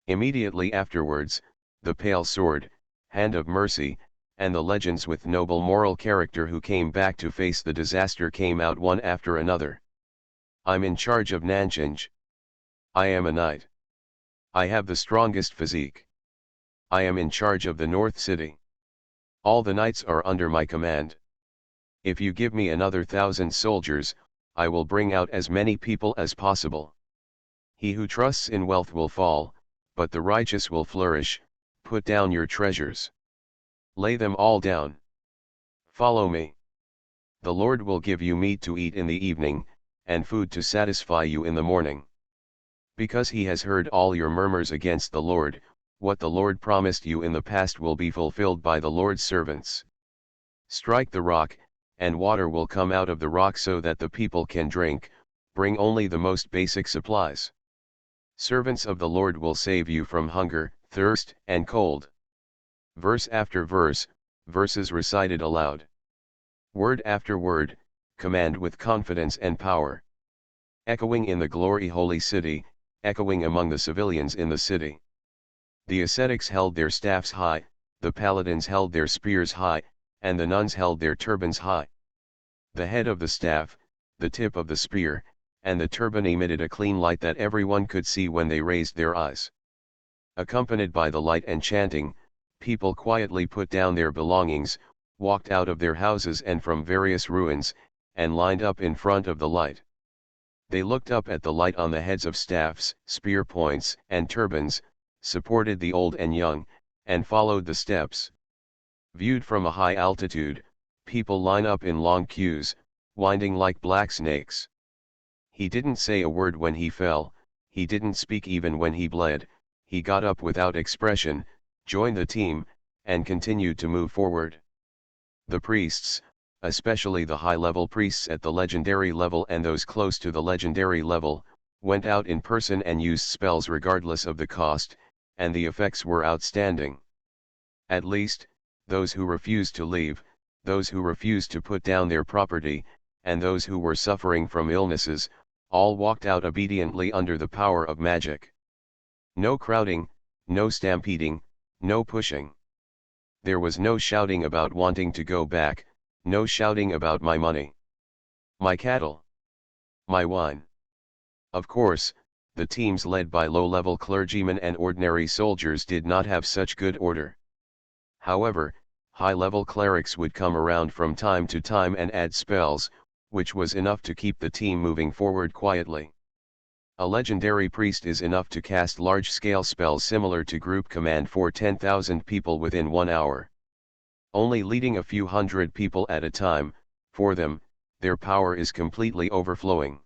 Immediately afterwards, the pale sword, hand of mercy, and the legends with noble moral character who came back to face the disaster came out one after another. I'm in charge of Nanjing. I am a knight. I have the strongest physique. I am in charge of the North City. All the knights are under my command. If you give me another 1,000 soldiers, I will bring out as many people as possible. He who trusts in wealth will fall, but the righteous will flourish. Put down your treasures. Lay them all down. Follow me. The Lord will give you meat to eat in the evening, and food to satisfy you in the morning. Because he has heard all your murmurs against the Lord, what the Lord promised you in the past will be fulfilled by the Lord's servants. Strike the rock, and water will come out of the rock so that the people can drink. Bring only the most basic supplies. Servants of the Lord will save you from hunger, thirst, and cold. Verse after verse, verses recited aloud. Word after word, command with confidence and power. Echoing in the glory holy city, echoing among the civilians in the city. The ascetics held their staffs high, the paladins held their spears high, and the nuns held their turbans high. The head of the staff, the tip of the spear, and the turban emitted a clean light that everyone could see when they raised their eyes. Accompanied by the light and chanting, people quietly put down their belongings, walked out of their houses and from various ruins, and lined up in front of the light. They looked up at the light on the heads of staffs, spear points, and turbans, supported the old and young, and followed the steps. Viewed from a high altitude, people line up in long queues, winding like black snakes. He didn't say a word when he fell, he didn't speak even when he bled, he got up without expression, joined the team, and continued to move forward. The priests, especially the high-level priests at the legendary level and those close to the legendary level, went out in person and used spells regardless of the cost, and the effects were outstanding. At least, those who refused to leave, those who refused to put down their property, and those who were suffering from illnesses, all walked out obediently under the power of magic. No crowding, no stampeding, no pushing. There was no shouting about wanting to go back, no shouting about my money, my cattle, my wine. Of course, the teams led by low-level clergymen and ordinary soldiers did not have such good order. However, high-level clerics would come around from time to time and add spells, which was enough to keep the team moving forward quietly. A legendary priest is enough to cast large-scale spells similar to group command for 10,000 people within 1 hour. Only leading a few hundred people at a time, for them, their power is completely overflowing.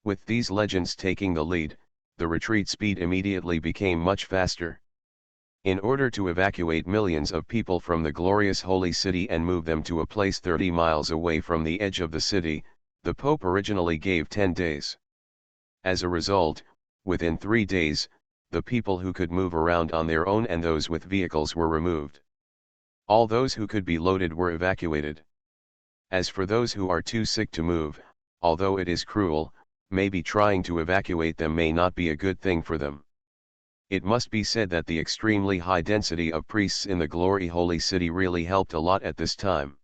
With these legends taking the lead, the retreat speed immediately became much faster. In order to evacuate millions of people from the glorious holy city and move them to a place 30 miles away from the edge of the city, the Pope originally gave 10 days. As a result, within 3 days, the people who could move around on their own and those with vehicles were removed. All those who could be loaded were evacuated. As for those who are too sick to move, although it is cruel, maybe trying to evacuate them may not be a good thing for them. It must be said that the extremely high density of priests in the glory holy city really helped a lot at this time.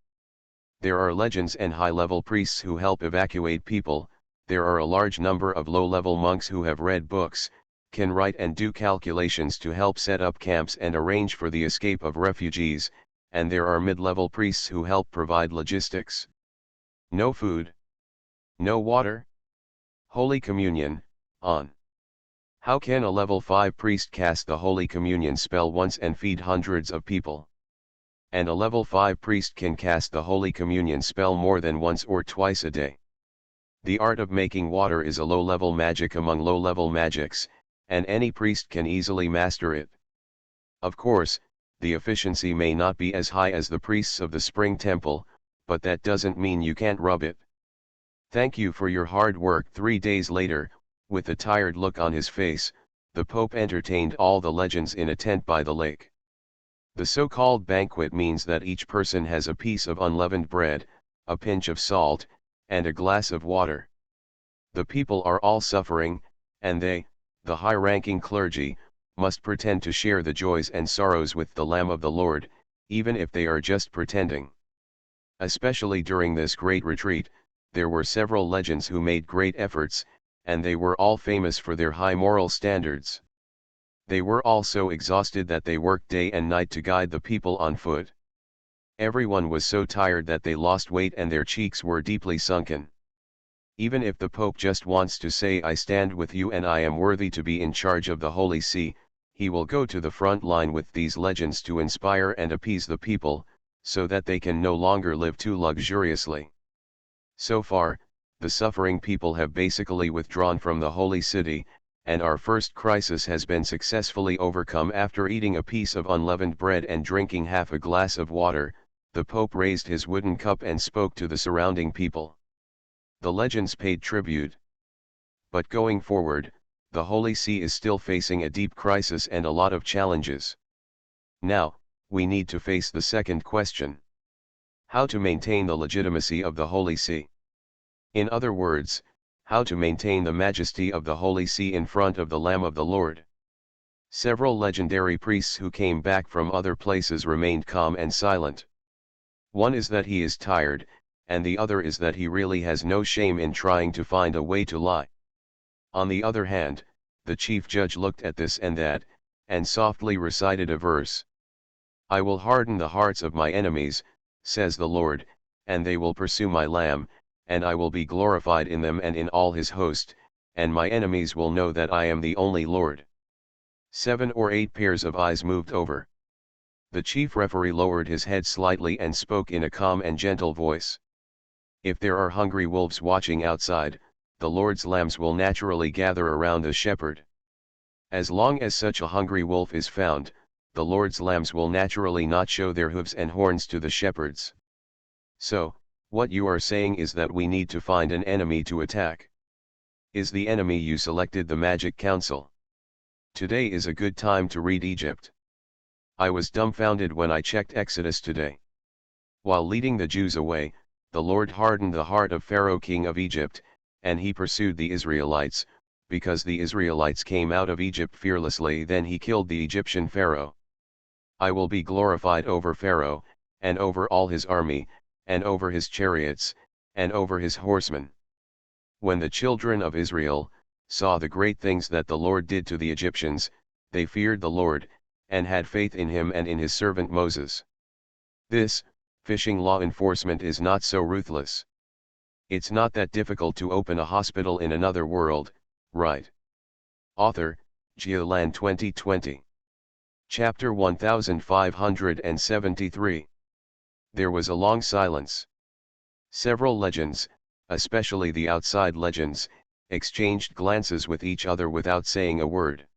There are legends and high-level priests who help evacuate people, there are a large number of low-level monks who have read books, can write and do calculations to help set up camps and arrange for the escape of refugees, and there are mid-level priests who help provide logistics. No food. No water. Holy Communion, on. How can a level 5 priest cast the Holy Communion spell once and feed hundreds of people? And a level 5 priest can cast the Holy Communion spell more than once or twice a day. The art of making water is a low-level magic among low-level magics, and any priest can easily master it. Of course, the efficiency may not be as high as the priests of the Spring Temple, but that doesn't mean you can't rub it. Thank you for your hard work. 3 days later, with a tired look on his face, the Pope entertained all the legends in a tent by the lake. The so-called banquet means that each person has a piece of unleavened bread, a pinch of salt, and a glass of water. The people are all suffering, and they, the high-ranking clergy, must pretend to share the joys and sorrows with the Lamb of the Lord, even if they are just pretending. Especially during this great retreat, there were several legends who made great efforts, and they were all famous for their high moral standards. They were all so exhausted that they worked day and night to guide the people on foot. Everyone was so tired that they lost weight and their cheeks were deeply sunken. Even if the Pope just wants to say I stand with you and I am worthy to be in charge of the Holy See, he will go to the front line with these legends to inspire and appease the people, so that they can no longer live too luxuriously. So far, the suffering people have basically withdrawn from the Holy City, and our first crisis has been successfully overcome after eating a piece of unleavened bread and drinking half a glass of water. the Pope raised his wooden cup and spoke to the surrounding people. The legends paid tribute. But going forward, the Holy See is still facing a deep crisis and a lot of challenges. Now, we need to face the second question. How to maintain the legitimacy of the Holy See? In other words, how to maintain the majesty of the Holy See in front of the Lamb of the Lord. Several legendary priests who came back from other places remained calm and silent. One is that he is tired, and the other is that he really has no shame in trying to find a way to lie. On the other hand, the chief judge looked at this and that, and softly recited a verse. I will harden the hearts of my enemies, says the Lord, and they will pursue my Lamb, and I will be glorified in them and in all his host, and my enemies will know that I am the only Lord. 7 or 8 pairs of eyes moved over. The chief referee lowered his head slightly and spoke in a calm and gentle voice. If there are hungry wolves watching outside, the Lord's lambs will naturally gather around the shepherd. As long as such a hungry wolf is found, the Lord's lambs will naturally not show their hooves and horns to the shepherds. So, what you are saying is that we need to find an enemy to attack. Is the enemy you selected the Magic Council? Today is a good time to read Egypt. I was dumbfounded when I checked Exodus today. While leading the Jews away, the Lord hardened the heart of Pharaoh king of Egypt, and he pursued the Israelites, because the Israelites came out of Egypt fearlessly. Then he killed the Egyptian Pharaoh. I will be glorified over Pharaoh, and over all his army, and over his chariots, and over his horsemen. When the children of Israel saw the great things that the Lord did to the Egyptians, they feared the Lord, and had faith in him and in his servant Moses. This, fishing law enforcement is not so ruthless. It's not that difficult to open a hospital in another world, right? Author, Geoland 2020. Chapter 1573. There was a long silence. Several legends, especially the outside legends, exchanged glances with each other without saying a word.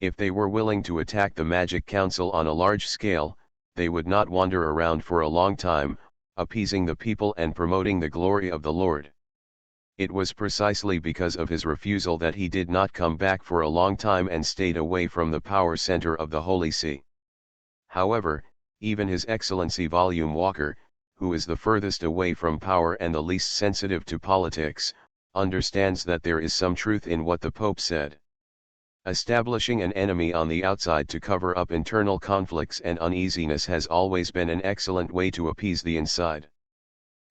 If they were willing to attack the Magic Council on a large scale, they would not wander around for a long time, appeasing the people and promoting the glory of the Lord. It was precisely because of his refusal that he did not come back for a long time and stayed away from the power center of the Holy See. However, even His Excellency Volume Walker, who is the furthest away from power and the least sensitive to politics, understands that there is some truth in what the Pope said. Establishing an enemy on the outside to cover up internal conflicts and uneasiness has always been an excellent way to appease the inside.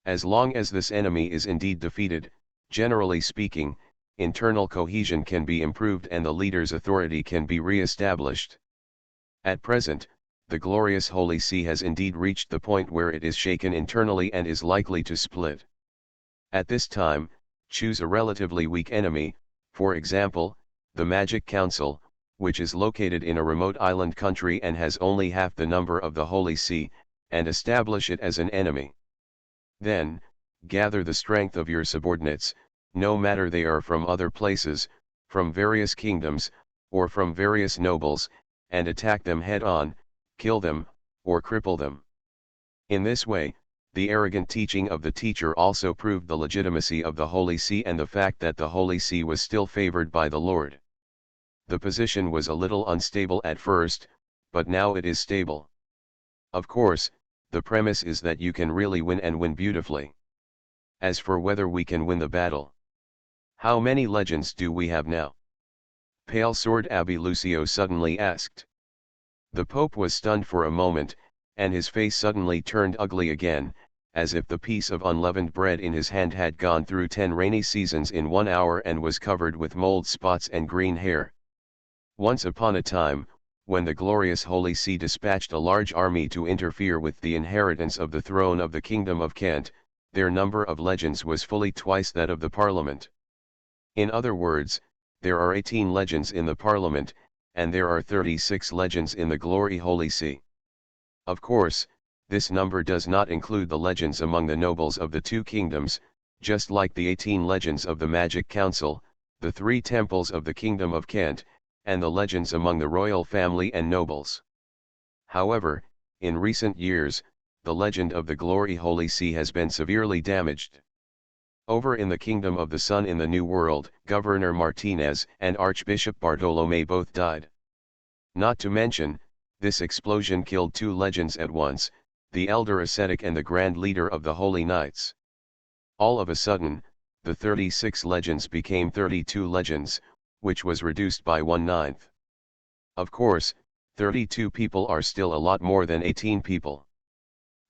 As long as this enemy is indeed defeated, generally speaking, internal cohesion can be improved and the leader's authority can be re-established. At present, the glorious Holy See has indeed reached the point where it is shaken internally and is likely to split. At this time, choose a relatively weak enemy, for example, the Magic Council, which is located in a remote island country and has only half the number of the Holy See, and establish it as an enemy. Then, gather the strength of your subordinates, no matter they are from other places, from various kingdoms, or from various nobles, and attack them head-on, kill them, or cripple them. In this way, the arrogant teaching of the teacher also proved the legitimacy of the Holy See and the fact that the Holy See was still favored by the Lord. The position was a little unstable at first, but now it is stable. Of course, the premise is that you can really win and win beautifully. As for whether we can win the battle, how many legends do we have now? Pale Sword Abbé Lucio suddenly asked. The Pope was stunned for a moment, and his face suddenly turned ugly again, as if the piece of unleavened bread in his hand had gone through 10 rainy seasons in 1 hour and was covered with mold spots and green hair. Once upon a time, when the glorious Holy See dispatched a large army to interfere with the inheritance of the throne of the Kingdom of Kent, their number of legends was fully twice that of the Parliament. In other words, there are 18 legends in the Parliament, and there are 36 legends in the Glory Holy See. Of course, this number does not include the legends among the nobles of the two kingdoms, just like the 18 legends of the Magic Council, the 3 temples of the Kingdom of Kent, and the legends among the royal family and nobles. However, in recent years, the legend of the Glory Holy See has been severely damaged. Over in the Kingdom of the Sun in the New World, Governor Martinez and Archbishop Bartolome both died. Not to mention, this explosion killed two legends at once, the elder ascetic and the grand leader of the Holy Knights. All of a sudden, the 36 legends became 32 legends, which was reduced by 1/9. Of course, 32 people are still a lot more than 18 people.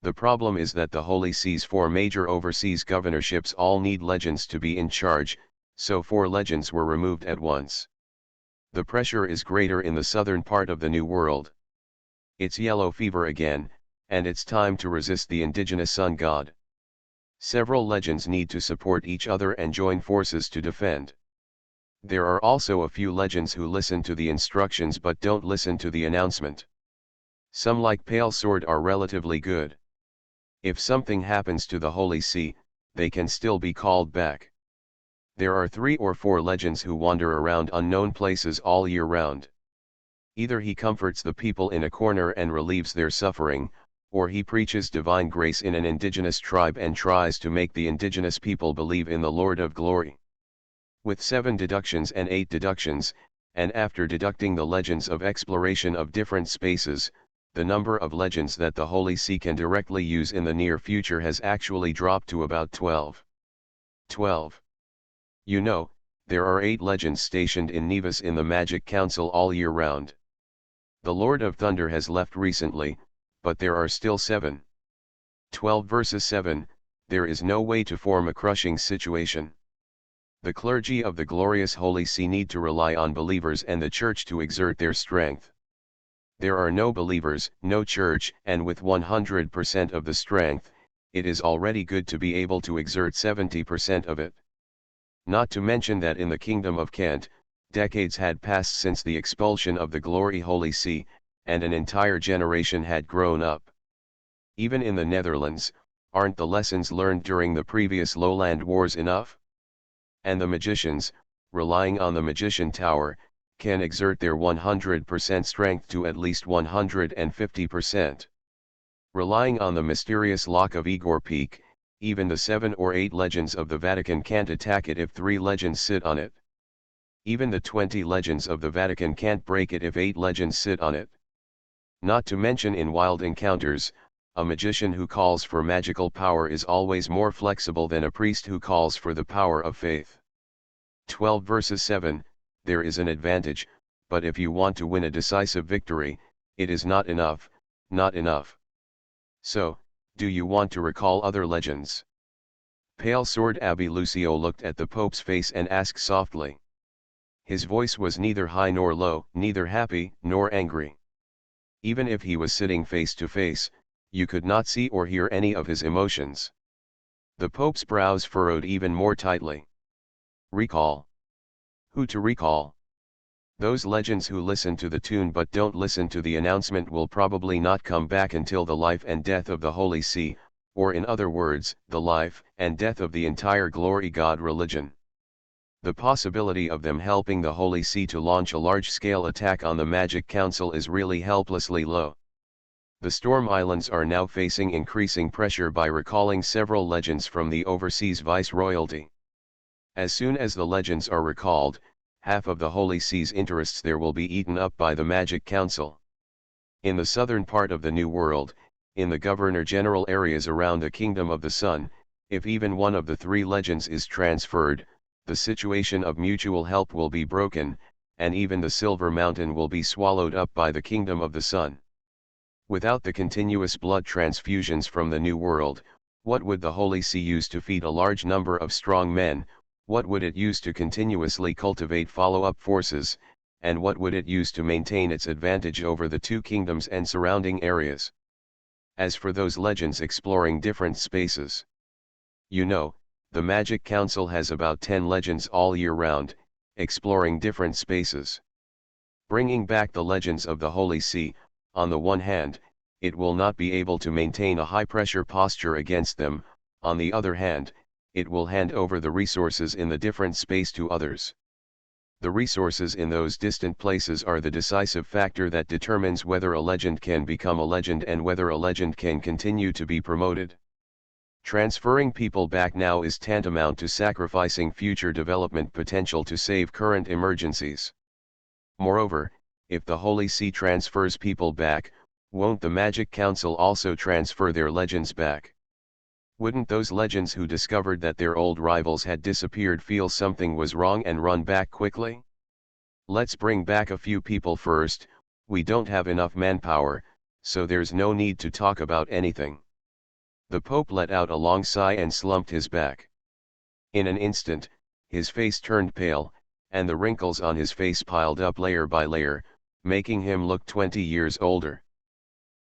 The problem is that the Holy See's 4 major overseas governorships all need legends to be in charge, so 4 legends were removed at once. The pressure is greater in the southern part of the New World. It's yellow fever again, and it's time to resist the indigenous sun god. Several legends need to support each other and join forces to defend. There are also a few legends who listen to the instructions but don't listen to the announcement. Some like Pale Sword are relatively good. If something happens to the Holy See, they can still be called back. There are 3 or 4 legends who wander around unknown places all year round. Either he comforts the people in a corner and relieves their suffering, or he preaches divine grace in an indigenous tribe and tries to make the indigenous people believe in the Lord of Glory. With 7 deductions and 8 deductions, and after deducting the legends of exploration of different spaces, the number of legends that the Holy See can directly use in the near future has actually dropped to about 12. 12. You know, there are 8 legends stationed in Nevis in the Magic Council all year round. The Lord of Thunder has left recently, but there are still 7. 12 versus 7, there is no way to form a crushing situation. The clergy of the glorious Holy See need to rely on believers and the Church to exert their strength. There are no believers, no Church, and with 100% of the strength, it is already good to be able to exert 70% of it. Not to mention that in the Kingdom of Kent, decades had passed since the expulsion of the Glory Holy See, and an entire generation had grown up. Even in the Netherlands, aren't the lessons learned during the previous Lowland Wars enough? And the magicians, relying on the Magician Tower, can exert their 100% strength to at least 150%. Relying on the mysterious lock of Igor Peak, even the 7 or 8 legends of the Vatican can't attack it if 3 legends sit on it. Even the 20 legends of the Vatican can't break it if 8 legends sit on it. Not to mention in wild encounters, a magician who calls for magical power is always more flexible than a priest who calls for the power of faith. 12 versus 7, there is an advantage, but if you want to win a decisive victory, it is not enough, not enough. So, do you want to recall other legends? Pale Sword Abbé Lucio looked at the Pope's face and asked softly. His voice was neither high nor low, neither happy nor angry. Even if he was sitting face to face, you could not see or hear any of his emotions. The Pope's brows furrowed even more tightly. Recall. Who to recall? Those legends who listen to the tune but don't listen to the announcement will probably not come back until the life and death of the Holy See, or in other words, the life and death of the entire Glory God religion. The possibility of them helping the Holy See to launch a large-scale attack on the Magic Council is really helplessly low. The Storm Islands are now facing increasing pressure by recalling several legends from the overseas viceroyalty. As soon as the legends are recalled, half of the Holy See's interests there will be eaten up by the Magic Council. In the southern part of the New World, in the Governor-General areas around the Kingdom of the Sun, if even one of the 3 legends is transferred, the situation of mutual help will be broken, and even the Silver Mountain will be swallowed up by the Kingdom of the Sun. Without the continuous blood transfusions from the New World, what would the Holy See use to feed a large number of strong men? What would it use to continuously cultivate follow-up forces, and what would it use to maintain its advantage over the 2 kingdoms and surrounding areas? As for those legends exploring different spaces, you know, the Magic Council has about 10 legends all year round, exploring different spaces. Bringing back the legends of the Holy See, on the one hand, it will not be able to maintain a high-pressure posture against them, on the other hand, it will hand over the resources in the different space to others. The resources in those distant places are the decisive factor that determines whether a legend can become a legend and whether a legend can continue to be promoted. Transferring people back now is tantamount to sacrificing future development potential to save current emergencies. Moreover, if the Holy See transfers people back, won't the Magic Council also transfer their legends back? Wouldn't those legends who discovered that their old rivals had disappeared feel something was wrong and run back quickly? Let's bring back a few people first. We don't have enough manpower, so there's no need to talk about anything. The Pope let out a long sigh and slumped his back. In an instant, his face turned pale, and the wrinkles on his face piled up layer by layer, making him look 20 years older.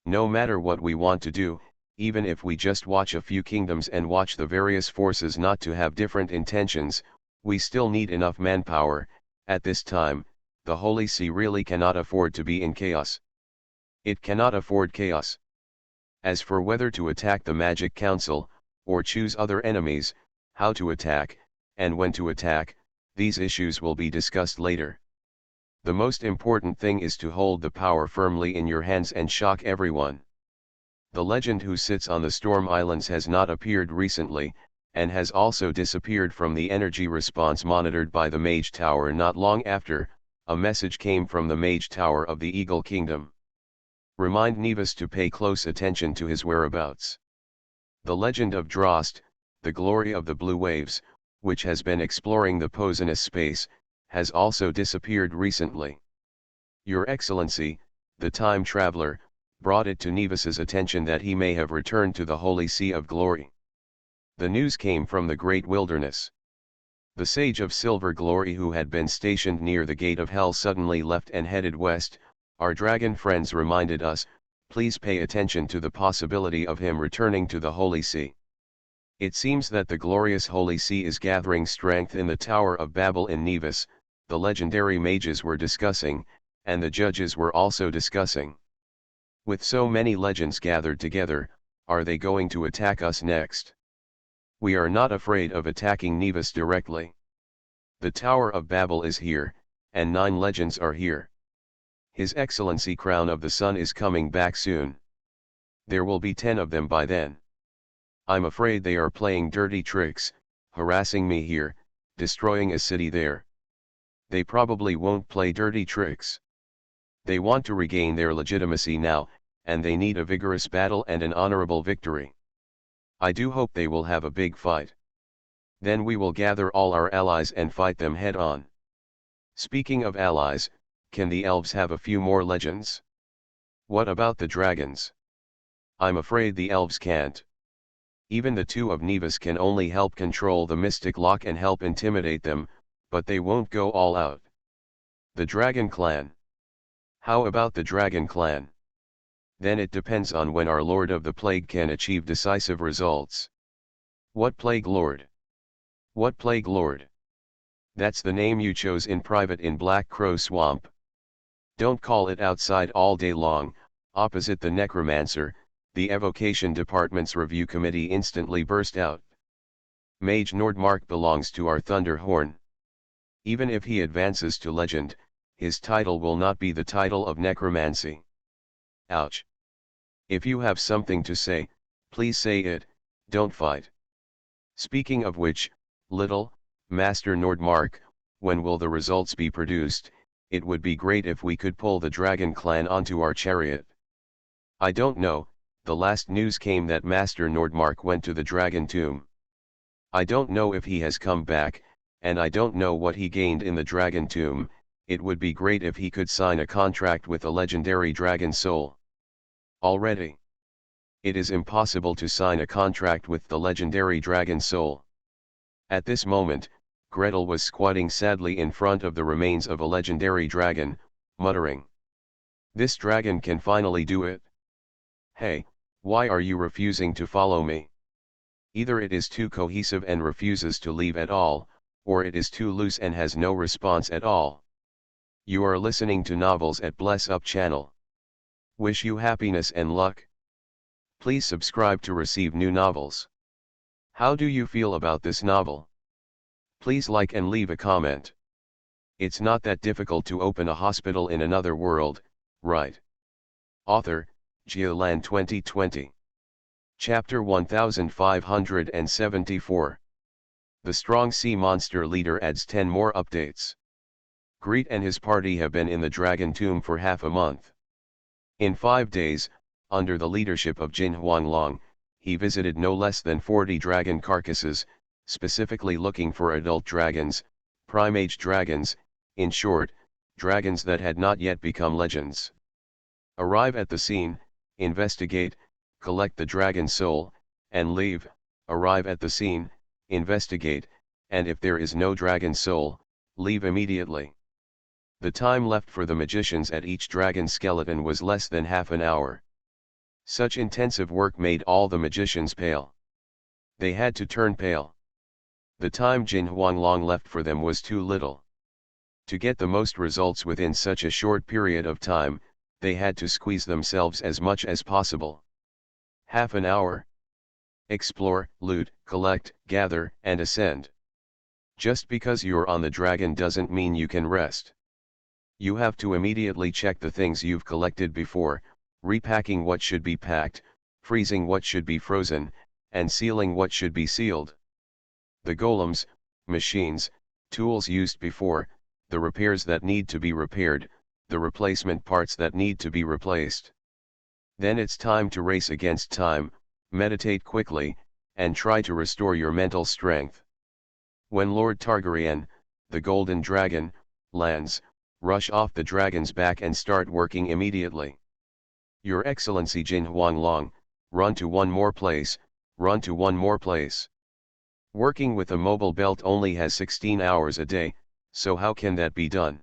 No matter what we want to do, even if we just watch a few kingdoms and watch the various forces not to have different intentions, we still need enough manpower. At this time, the Holy See really cannot afford to be in chaos. It cannot afford chaos. As for whether to attack the Magic Council, or choose other enemies, how to attack, and when to attack, these issues will be discussed later. The most important thing is to hold the power firmly in your hands and shock everyone. The legend who sits on the Storm Islands has not appeared recently, and has also disappeared from the energy response monitored by the Mage Tower. Not long after, a message came from the Mage Tower of the Eagle Kingdom. Remind Nevis to pay close attention to his whereabouts. The legend of Drost, the glory of the Blue Waves, which has been exploring the poisonous space, has also disappeared recently. Your Excellency, the Time Traveler, brought it to Nevis's attention that he may have returned to the Holy See of Glory. The news came from the Great Wilderness. The Sage of Silver Glory, who had been stationed near the Gate of Hell, suddenly left and headed west. Our dragon friends reminded us, please pay attention to the possibility of him returning to the Holy See. It seems that the glorious Holy See is gathering strength in the Tower of Babel in Nevis. The legendary mages were discussing, and the judges were also discussing. With so many legends gathered together, are they going to attack us next? We are not afraid of attacking Nevis directly. The Tower of Babel is here, and 9 legends are here. His Excellency Crown of the Sun is coming back soon. There will be 10 of them by then. I'm afraid they are playing dirty tricks, harassing me here, destroying a city there. They probably won't play dirty tricks. They want to regain their legitimacy now, and they need a vigorous battle and an honorable victory. I do hope they will have a big fight. Then we will gather all our allies and fight them head on. Speaking of allies, can the elves have a few more legends? What about the dragons? I'm afraid the elves can't. Even the 2 of Nevis can only help control the Mystic Lock and help intimidate them, but they won't go all out. The Dragon Clan. How about the Dragon Clan? Then it depends on when our Lord of the Plague can achieve decisive results. What Plague Lord? What Plague Lord? That's the name you chose in private in Black Crow Swamp. Don't call it outside all day long. Opposite the Necromancer, the Evocation Department's review committee instantly burst out. Mage Nordmark belongs to our Thunderhorn. Even if he advances to legend, his title will not be the title of necromancy. Ouch. If you have something to say, please say it, don't fight. Speaking of which, little Master Nordmark, when will the results be produced? It would be great if we could pull the Dragon Clan onto our chariot. I don't know, the last news came that Master Nordmark went to the Dragon Tomb. I don't know if he has come back, and I don't know what he gained in the Dragon Tomb. It would be great if he could sign a contract with a legendary dragon soul. Already, it is impossible to sign a contract with the legendary dragon soul. At this moment, Gretel was squatting sadly in front of the remains of a legendary dragon, muttering, "This dragon can finally do it. Hey, why are you refusing to follow me? Either it is too cohesive and refuses to leave at all, or it is too loose and has no response at all." You are listening to Novels at Bless Up channel. Wish you happiness and luck. Please subscribe to receive new novels. How do you feel about this novel? Please like and leave a comment. It's not that difficult to open a hospital in another world, right? Author, Geoland 2020. Chapter 1574. The strong sea monster leader adds 10 more updates. Greet and his party have been in the dragon tomb for half a month. In 5 days, under the leadership of Jin Huanglong, he visited no less than 40 dragon carcasses, specifically looking for adult dragons, prime-age dragons, in short, dragons that had not yet become legends. Arrive at the scene, investigate, collect the dragon soul, and leave. Arrive at the scene, investigate, and if there is no dragon soul, leave immediately. The time left for the magicians at each dragon skeleton was less than half an hour. Such intensive work made all the magicians pale. They had to turn pale. The time Jin Huanglong left for them was too little. To get the most results within such a short period of time, they had to squeeze themselves as much as possible. Half an hour. Explore, loot, collect, gather, and ascend. Just because you're on the dragon doesn't mean you can rest. You have to immediately check the things you've collected before, repacking what should be packed, freezing what should be frozen, and sealing what should be sealed. The golems, machines, tools used before, the repairs that need to be repaired, the replacement parts that need to be replaced. Then it's time to race against time, meditate quickly, and try to restore your mental strength. When Lord Targaryen, the Golden Dragon, lands, rush off the dragon's back and start working immediately. Your Excellency Jin Huanglong, run to one more place, run to one more place. Working with a mobile belt only has 16 hours a day, so how can that be done?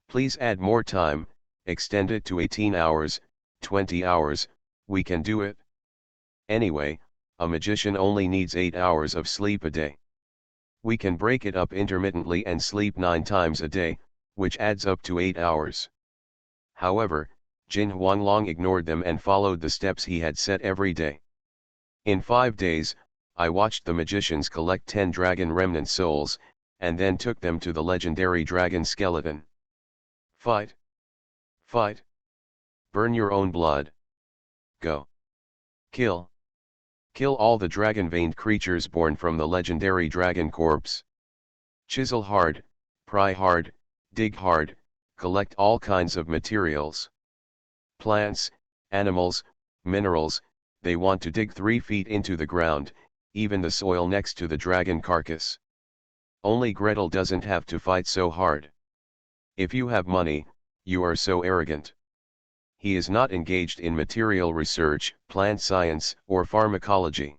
Please add more time, extend it to 18 hours, 20 hours, we can do it. Anyway, a magician only needs 8 hours of sleep a day. We can break it up intermittently and sleep 9 times a day, which adds up to 8 hours. However, Jin Huanglong ignored them and followed the steps he had set every day. In 5 days, I watched the magicians collect 10 dragon remnant souls, and then took them to the legendary dragon skeleton. Fight! Fight! Burn your own blood! Go! Kill! Kill all the dragon-veined creatures born from the legendary dragon corpse. Chisel hard, pry hard, dig hard, collect all kinds of materials. Plants, animals, minerals, they want to dig 3 feet into the ground, even the soil next to the dragon carcass. Only Gretel doesn't have to fight so hard. If you have money, you are so arrogant. He is not engaged in material research, plant science, or pharmacology.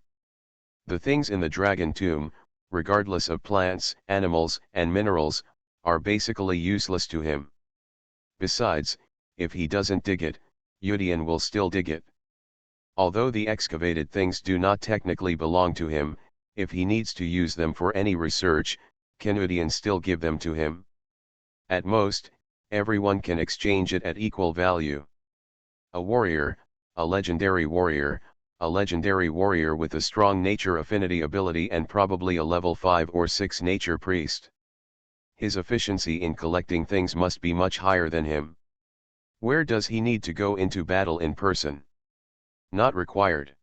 The things in the dragon tomb, regardless of plants, animals, and minerals, are basically useless to him. Besides, if he doesn't dig it, Yudian will still dig it. Although the excavated things do not technically belong to him, if he needs to use them for any research, can Yudian still give them to him? At most, everyone can exchange it at equal value. A warrior, a legendary warrior with a strong nature affinity ability and probably a level 5 or 6 nature priest. His efficiency in collecting things must be much higher than him. Where does he need to go into battle in person? Not required.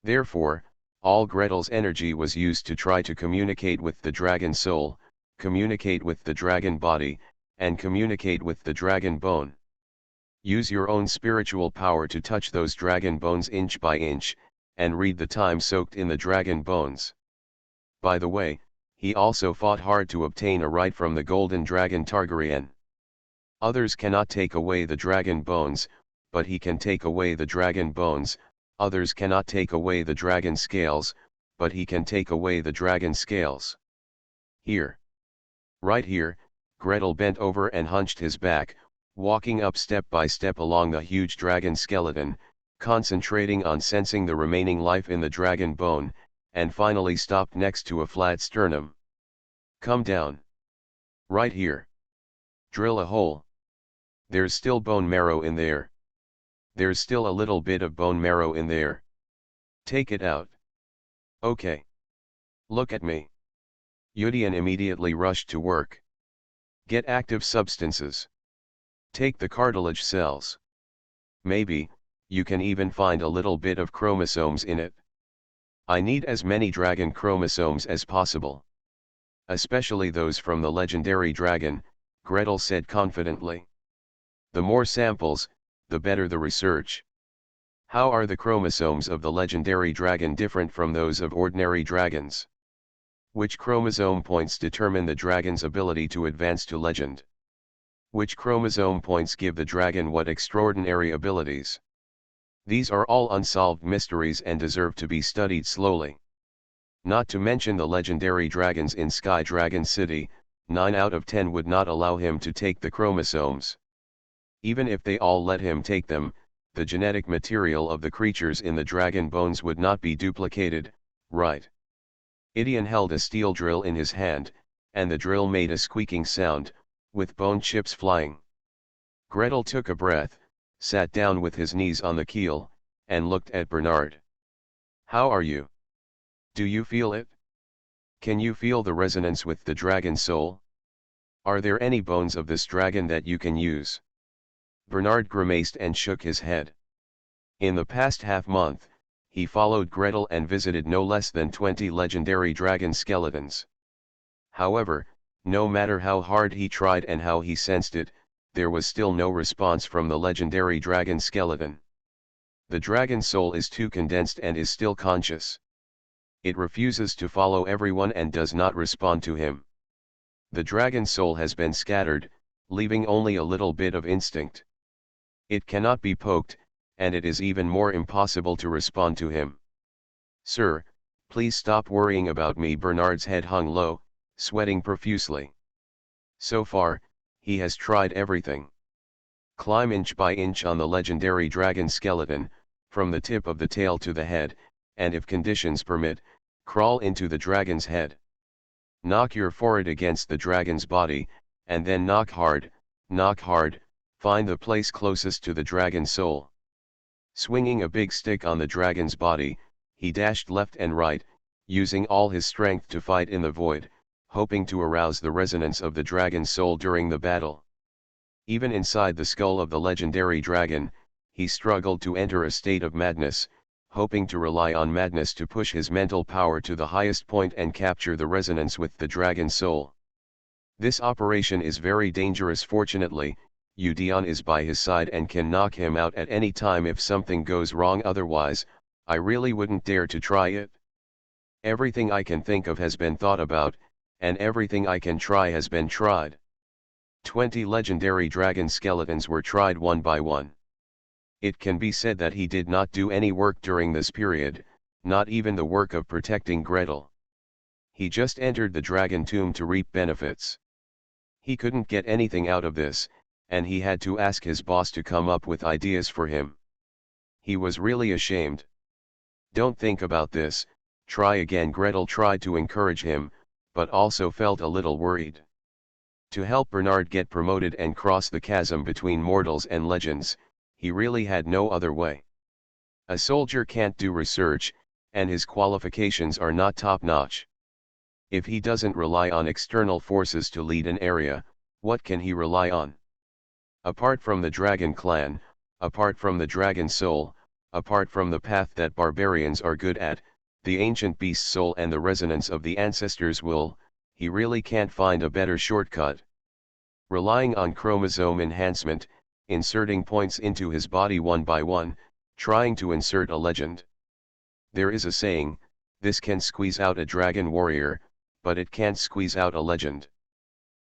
Therefore, all Gretel's energy was used to try to communicate with the dragon soul, communicate with the dragon body, and communicate with the dragon bone. Use your own spiritual power to touch those dragon bones inch by inch, and read the time soaked in the dragon bones. By the way, he also fought hard to obtain a right from the golden dragon Targaryen. Others cannot take away the dragon bones, but he can take away the dragon bones. Others cannot take away the dragon scales, but he can take away the dragon scales. Here. Right here, Gretel bent over and hunched his back, walking up step by step along the huge dragon skeleton, concentrating on sensing the remaining life in the dragon bone, and finally stopped next to a flat sternum. Come down. Right here. Drill a hole. There's still bone marrow in there. There's still a little bit of bone marrow in there. Take it out. Okay. Look at me. Yudian immediately rushed to work. Get active substances. Take the cartilage cells. Maybe, you can even find a little bit of chromosomes in it. I need as many dragon chromosomes as possible. Especially those from the legendary dragon, Gretel said confidently. The more samples, the better the research. How are the chromosomes of the legendary dragon different from those of ordinary dragons? Which chromosome points determine the dragon's ability to advance to legend? Which chromosome points give the dragon what extraordinary abilities? These are all unsolved mysteries and deserve to be studied slowly. Not to mention the legendary dragons in Sky Dragon City, 9 out of 10 would not allow him to take the chromosomes. Even if they all let him take them, the genetic material of the creatures in the dragon bones would not be duplicated, right? Idion held a steel drill in his hand, and the drill made a squeaking sound, with bone chips flying. Gretel took a breath, sat down with his knees on the keel, and looked at Bernard. How are you? Do you feel it? Can you feel the resonance with the dragon soul? Are there any bones of this dragon that you can use? Bernard grimaced and shook his head. In the past half-month, he followed Gretel and visited no less than 20 legendary dragon skeletons. However, no matter how hard he tried and how he sensed it, there was still no response from the legendary dragon skeleton. The dragon soul is too condensed and is still conscious. It refuses to follow everyone and does not respond to him. The dragon soul has been scattered, leaving only a little bit of instinct. It cannot be poked, and it is even more impossible to respond to him. Sir, please stop worrying about me. Bernard's head hung low, sweating profusely. So far, he has tried everything. Climb inch by inch on the legendary dragon skeleton, from the tip of the tail to the head, and if conditions permit, crawl into the dragon's head. Knock your forehead against the dragon's body, and then knock hard, find the place closest to the dragon's soul. Swinging a big stick on the dragon's body, he dashed left and right, using all his strength to fight in the void, hoping to arouse the resonance of the dragon's soul during the battle. Even inside the skull of the legendary dragon, he struggled to enter a state of madness, hoping to rely on madness to push his mental power to the highest point and capture the resonance with the dragon's soul. This operation is very dangerous. Fortunately, Udion is by his side and can knock him out at any time if something goes wrong. Otherwise, I really wouldn't dare to try it. Everything I can think of has been thought about, and everything I can try has been tried. 20 legendary dragon skeletons were tried one by one. It can be said that he did not do any work during this period, not even the work of protecting Gretel. He just entered the dragon tomb to reap benefits. He couldn't get anything out of this, and he had to ask his boss to come up with ideas for him. He was really ashamed. Don't think about this, try again. Gretel tried to encourage him, but also felt a little worried. To help Bernard get promoted and cross the chasm between mortals and legends, he really had no other way. A soldier can't do research, and his qualifications are not top-notch. If he doesn't rely on external forces to lead an area, what can he rely on? Apart from the dragon clan, apart from the dragon soul, apart from the path that barbarians are good at, the ancient beast soul and the resonance of the ancestors' will, he really can't find a better shortcut. Relying on chromosome enhancement, inserting points into his body one by one, trying to insert a legend. There is a saying, this can squeeze out a dragon warrior, but it can't squeeze out a legend.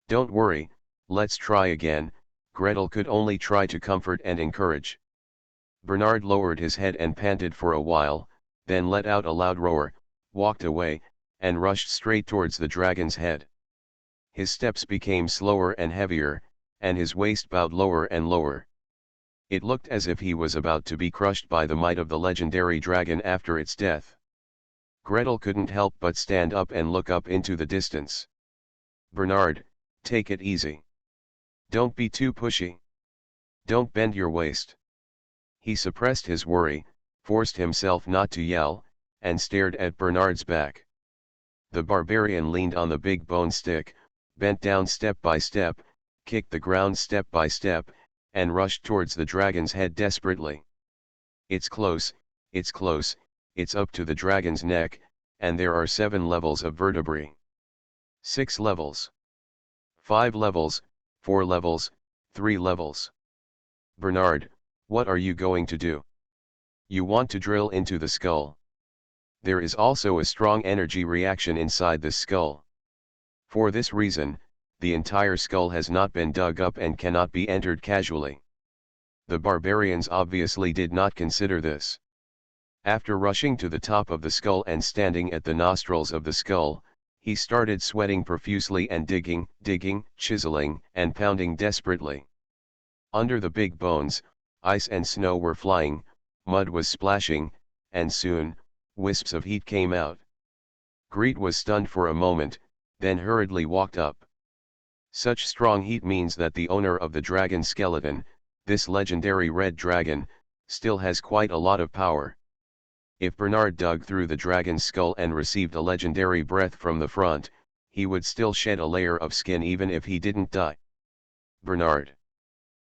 Don't worry, let's try again. Gretel could only try to comfort and encourage. Bernard lowered his head and panted for a while, then let out a loud roar, walked away, and rushed straight towards the dragon's head. His steps became slower and heavier, and his waist bowed lower and lower. It looked as if he was about to be crushed by the might of the legendary dragon after its death. Gretel couldn't help but stand up and look up into the distance. Bernard, take it easy. Don't be too pushy. Don't bend your waist. He suppressed his worry, forced himself not to yell, and stared at Bernard's back. The barbarian leaned on the big bone stick, bent down step by step, kicked the ground step by step, and rushed towards the dragon's head desperately. It's close, it's close, it's up to the dragon's neck, and there are 7 levels of vertebrae. 6 levels. 5 levels, 4 levels, 3 levels. Bernard, what are you going to do? You want to drill into the skull. There is also a strong energy reaction inside the skull. For this reason, the entire skull has not been dug up and cannot be entered casually. The barbarians obviously did not consider this. After rushing to the top of the skull and standing at the nostrils of the skull, he started sweating profusely and digging, chiseling, and pounding desperately. Under the big bones, ice and snow were flying, mud was splashing, and soon, wisps of heat came out. Greet was stunned for a moment, then hurriedly walked up. Such strong heat means that the owner of the dragon skeleton, this legendary red dragon, still has quite a lot of power. If Bernard dug through the dragon's skull and received a legendary breath from the front, he would still shed a layer of skin even if he didn't die. Bernard.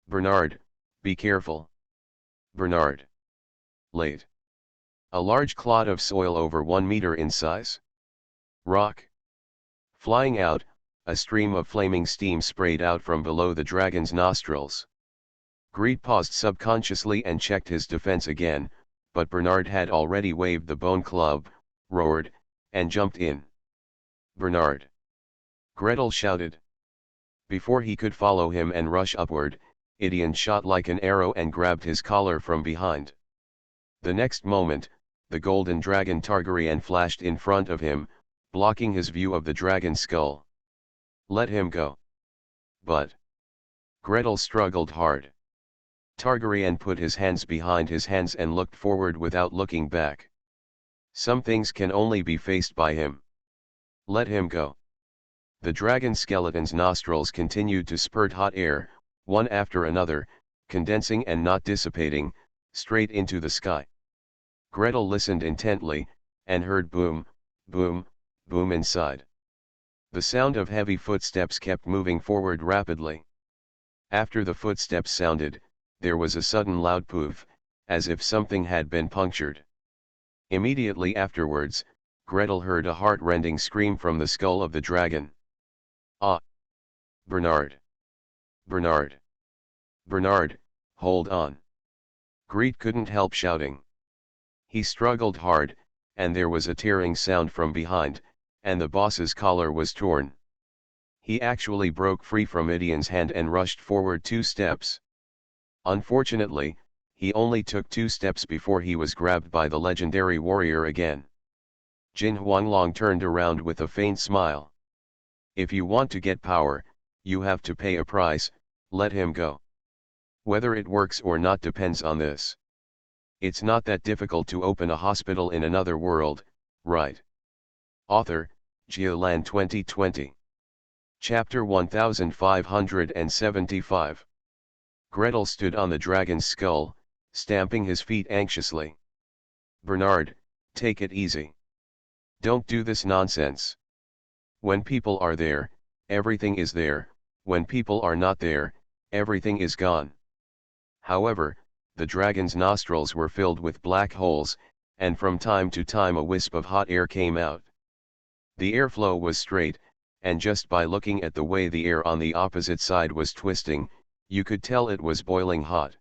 Bernard, be careful. Bernard. Late. A large clod of soil over 1 meter in size. Rock. Flying out, a stream of flaming steam sprayed out from below the dragon's nostrils. Greet paused subconsciously and checked his defense again, but Bernard had already waved the bone club, roared, and jumped in. Bernard! Gretel shouted. Before he could follow him and rush upward, Idion shot like an arrow and grabbed his collar from behind. The next moment, the golden dragon Targaryen flashed in front of him, blocking his view of the dragon's skull. Let him go. But Gretel struggled hard. Targaryen put his hands behind his hands and looked forward without looking back. Some things can only be faced by him. Let him go. The dragon skeleton's nostrils continued to spurt hot air, one after another, condensing and not dissipating, straight into the sky. Gretel listened intently, and heard boom, boom, boom inside. The sound of heavy footsteps kept moving forward rapidly. After the footsteps sounded, there was a sudden loud poof, as if something had been punctured. Immediately afterwards, Gretel heard a heart-rending scream from the skull of the dragon. Ah! Bernard! Bernard! Bernard, hold on! Greet couldn't help shouting. He struggled hard, and there was a tearing sound from behind, and the boss's collar was torn. He actually broke free from Idion's hand and rushed forward 2 steps. Unfortunately, he only took 2 steps before he was grabbed by the legendary warrior again. Jin Huanglong turned around with a faint smile. If you want to get power, you have to pay a price, let him go. Whether it works or not depends on this. It's not that difficult to open a hospital in another world, right? Author, Jialan 2020. Chapter 1575. Gretel stood on the dragon's skull, stamping his feet anxiously. Bernard, take it easy. Don't do this nonsense. When people are there, everything is there, when people are not there, everything is gone. However, the dragon's nostrils were filled with black holes, and from time to time a wisp of hot air came out. The airflow was straight, and just by looking at the way the air on the opposite side was twisting, you could tell it was boiling hot.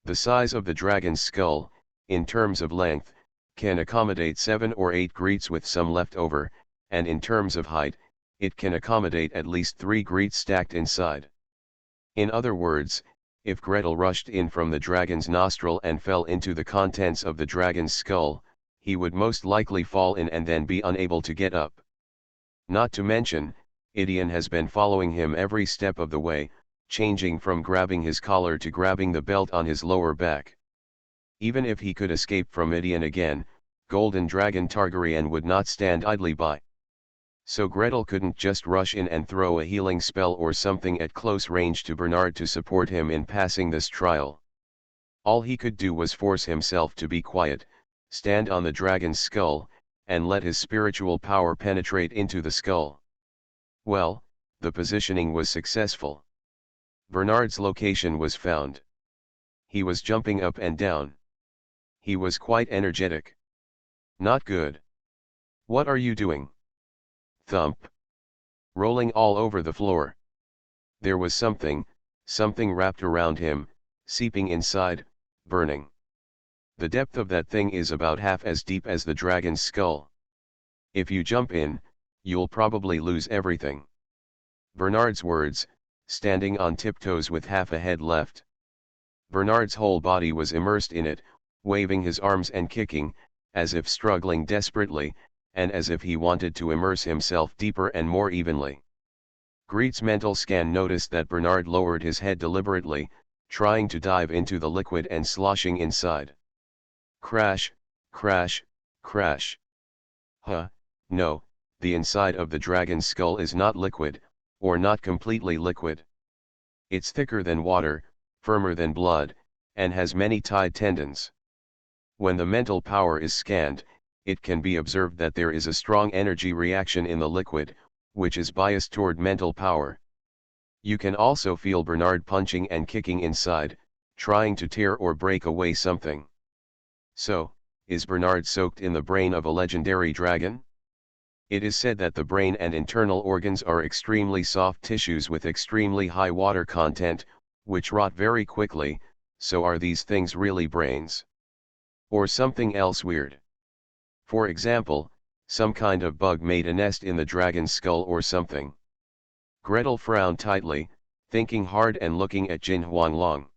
The size of the dragon's skull, in terms of length, can accommodate 7 or 8 Greets with some left over, and in terms of height, it can accommodate at least 3 Greets stacked inside. In other words, if Gretel rushed in from the dragon's nostril and fell into the contents of the dragon's skull, he would most likely fall in and then be unable to get up. Not to mention, Idion has been following him every step of the way, changing from grabbing his collar to grabbing the belt on his lower back. Even if he could escape from Idion again, Golden Dragon Targaryen would not stand idly by. So Gretel couldn't just rush in and throw a healing spell or something at close range to Bernard to support him in passing this trial. All he could do was force himself to be quiet, stand on the dragon's skull, and let his spiritual power penetrate into the skull. Well, the positioning was successful. Bernard's location was found. He was jumping up and down. He was quite energetic. Not good. What are you doing? Thump. Rolling all over the floor. There was something wrapped around him, seeping inside, burning. The depth of that thing is about half as deep as the dragon's skull. If you jump in, you'll probably lose everything. Bernard's words, standing on tiptoes with half a head left. Bernard's whole body was immersed in it, waving his arms and kicking, as if struggling desperately, and as if he wanted to immerse himself deeper and more evenly. Greet's mental scan noticed that Bernard lowered his head deliberately, trying to dive into the liquid and sloshing inside. Crash, crash, crash. Huh, no, the inside of the dragon's skull is not liquid, or not completely liquid. It's thicker than water, firmer than blood, and has many tied tendons. When the mental power is scanned, it can be observed that there is a strong energy reaction in the liquid, which is biased toward mental power. You can also feel Bernard punching and kicking inside, trying to tear or break away something. So, is Bernard soaked in the brain of a legendary dragon? It is said that the brain and internal organs are extremely soft tissues with extremely high water content, which rot very quickly. So are these things really brains? Or something else weird? For example, some kind of bug made a nest in the dragon's skull or something. Gretel frowned tightly, thinking hard and looking at Jin Huanglong.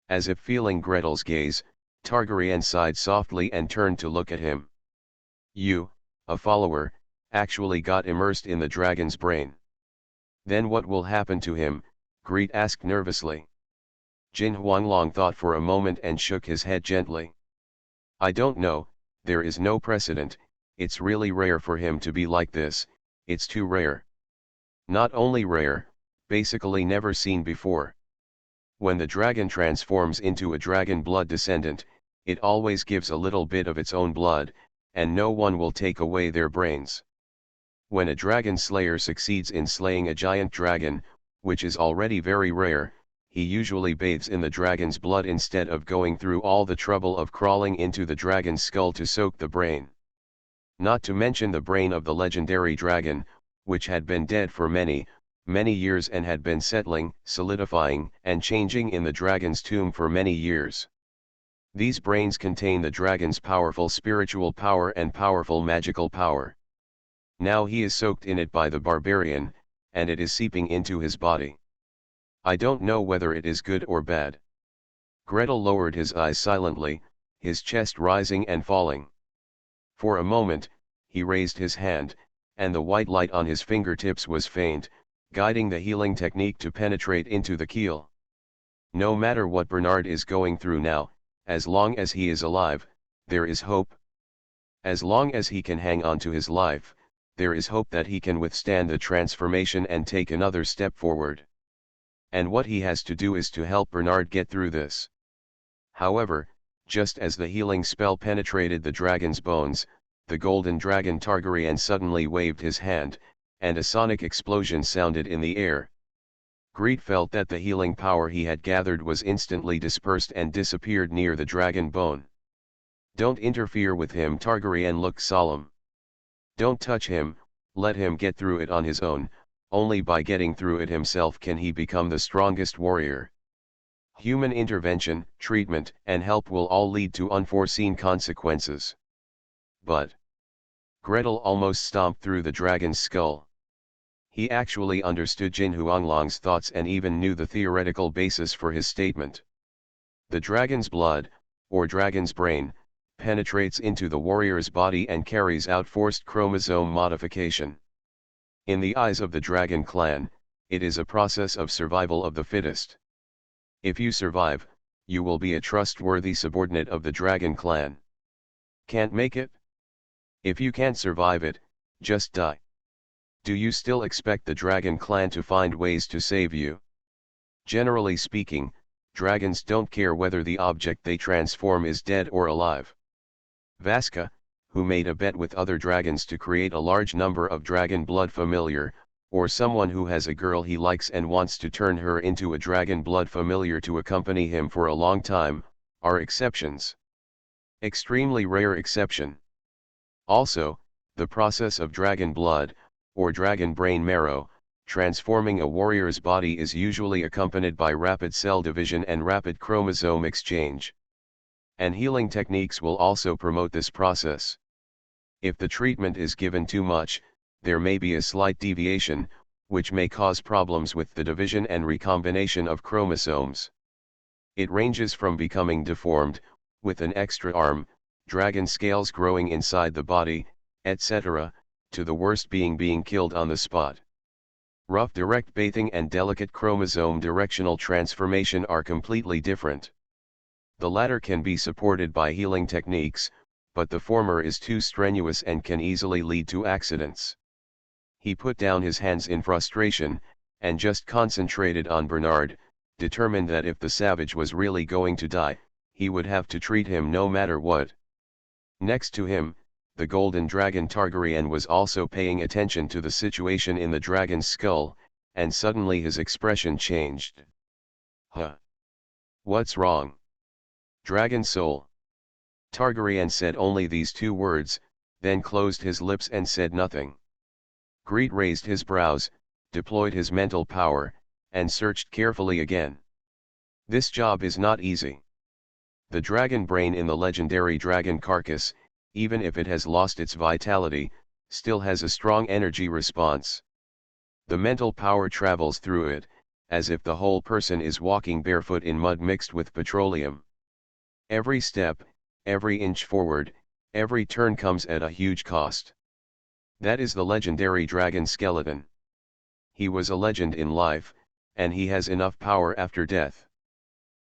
As if feeling Gretel's gaze, Targaryen sighed softly and turned to look at him. You, a follower, actually got immersed in the dragon's brain. Then what will happen to him? Greet asked nervously. Jin Huanglong thought for a moment and shook his head gently. I don't know, there is no precedent, it's really rare for him to be like this, it's too rare. Not only rare, basically never seen before. When the dragon transforms into a dragon blood descendant, it always gives a little bit of its own blood, and no one will take away their brains. When a dragon slayer succeeds in slaying a giant dragon, which is already very rare, he usually bathes in the dragon's blood instead of going through all the trouble of crawling into the dragon's skull to soak the brain. Not to mention the brain of the legendary dragon, which had been dead for many, many years and had been settling, solidifying, and changing in the dragon's tomb for many years. These brains contain the dragon's powerful spiritual power and powerful magical power. Now he is soaked in it by the barbarian, and it is seeping into his body. I don't know whether it is good or bad. Gretel lowered his eyes silently, his chest rising and falling. For a moment, he raised his hand, and the white light on his fingertips was faint, guiding the healing technique to penetrate into the keel. No matter what Bernard is going through now, as long as he is alive, there is hope. As long as he can hang on to his life, there is hope that he can withstand the transformation and take another step forward. And what he has to do is to help Bernard get through this. However, just as the healing spell penetrated the dragon's bones, the golden dragon Targaryen suddenly waved his hand, and a sonic explosion sounded in the air. Greet felt that the healing power he had gathered was instantly dispersed and disappeared near the dragon bone. Don't interfere with him. Targaryen looked solemn. Don't touch him, let him get through it on his own. Only by getting through it himself can he become the strongest warrior. Human intervention, treatment, and help will all lead to unforeseen consequences. But Gretel almost stomped through the dragon's skull. He actually understood Jin Huanglong's thoughts and even knew the theoretical basis for his statement. The dragon's blood, or dragon's brain, penetrates into the warrior's body and carries out forced chromosome modification. In the eyes of the dragon clan, it is a process of survival of the fittest. If you survive, you will be a trustworthy subordinate of the dragon clan. Can't make it? If you can't survive it, just die. Do you still expect the dragon clan to find ways to save you? Generally speaking, dragons don't care whether the object they transform is dead or alive. Vaska, who made a bet with other dragons to create a large number of dragon blood familiar, or someone who has a girl he likes and wants to turn her into a dragon blood familiar to accompany him for a long time, are exceptions. Extremely rare exception. Also, the process of dragon blood, or dragon brain marrow, transforming a warrior's body is usually accompanied by rapid cell division and rapid chromosome exchange. And healing techniques will also promote this process. If the treatment is given too much, there may be a slight deviation, which may cause problems with the division and recombination of chromosomes. It ranges from becoming deformed, with an extra arm, dragon scales growing inside the body, etc., to the worst being killed on the spot. Rough direct bathing and delicate chromosome directional transformation are completely different. The latter can be supported by healing techniques, but the former is too strenuous and can easily lead to accidents. He put down his hands in frustration, and just concentrated on Bernard, determined that if the savage was really going to die, he would have to treat him no matter what. Next to him, the golden dragon Targaryen was also paying attention to the situation in the dragon's skull, and suddenly his expression changed. Huh? What's wrong? Dragon soul. Targaryen said only these two words, then closed his lips and said nothing. Greet raised his brows, deployed his mental power, and searched carefully again. This job is not easy. The dragon brain in the legendary dragon carcass, even if it has lost its vitality, still has a strong energy response. The mental power travels through it, as if the whole person is walking barefoot in mud mixed with petroleum. Every step, every inch forward, every turn comes at a huge cost. That is the legendary dragon skeleton. He was a legend in life, and he has enough power after death.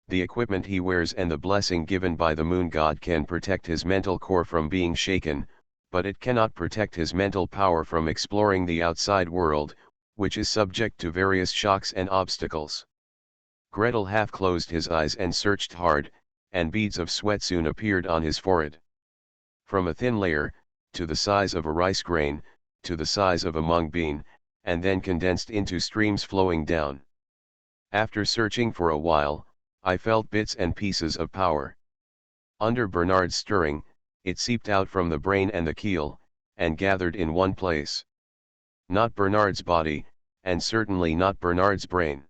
The equipment he wears and the blessing given by the moon god can protect his mental core from being shaken, but it cannot protect his mental power from exploring the outside world, which is subject to various shocks and obstacles. Gretel half closed his eyes and searched hard, and beads of sweat soon appeared on his forehead. From a thin layer, to the size of a rice grain, to the size of a mung bean, and then condensed into streams flowing down. After searching for a while, I felt bits and pieces of power. Under Bernard's stirring, it seeped out from the brain and the keel, and gathered in one place. Not Bernard's body, and certainly not Bernard's brain.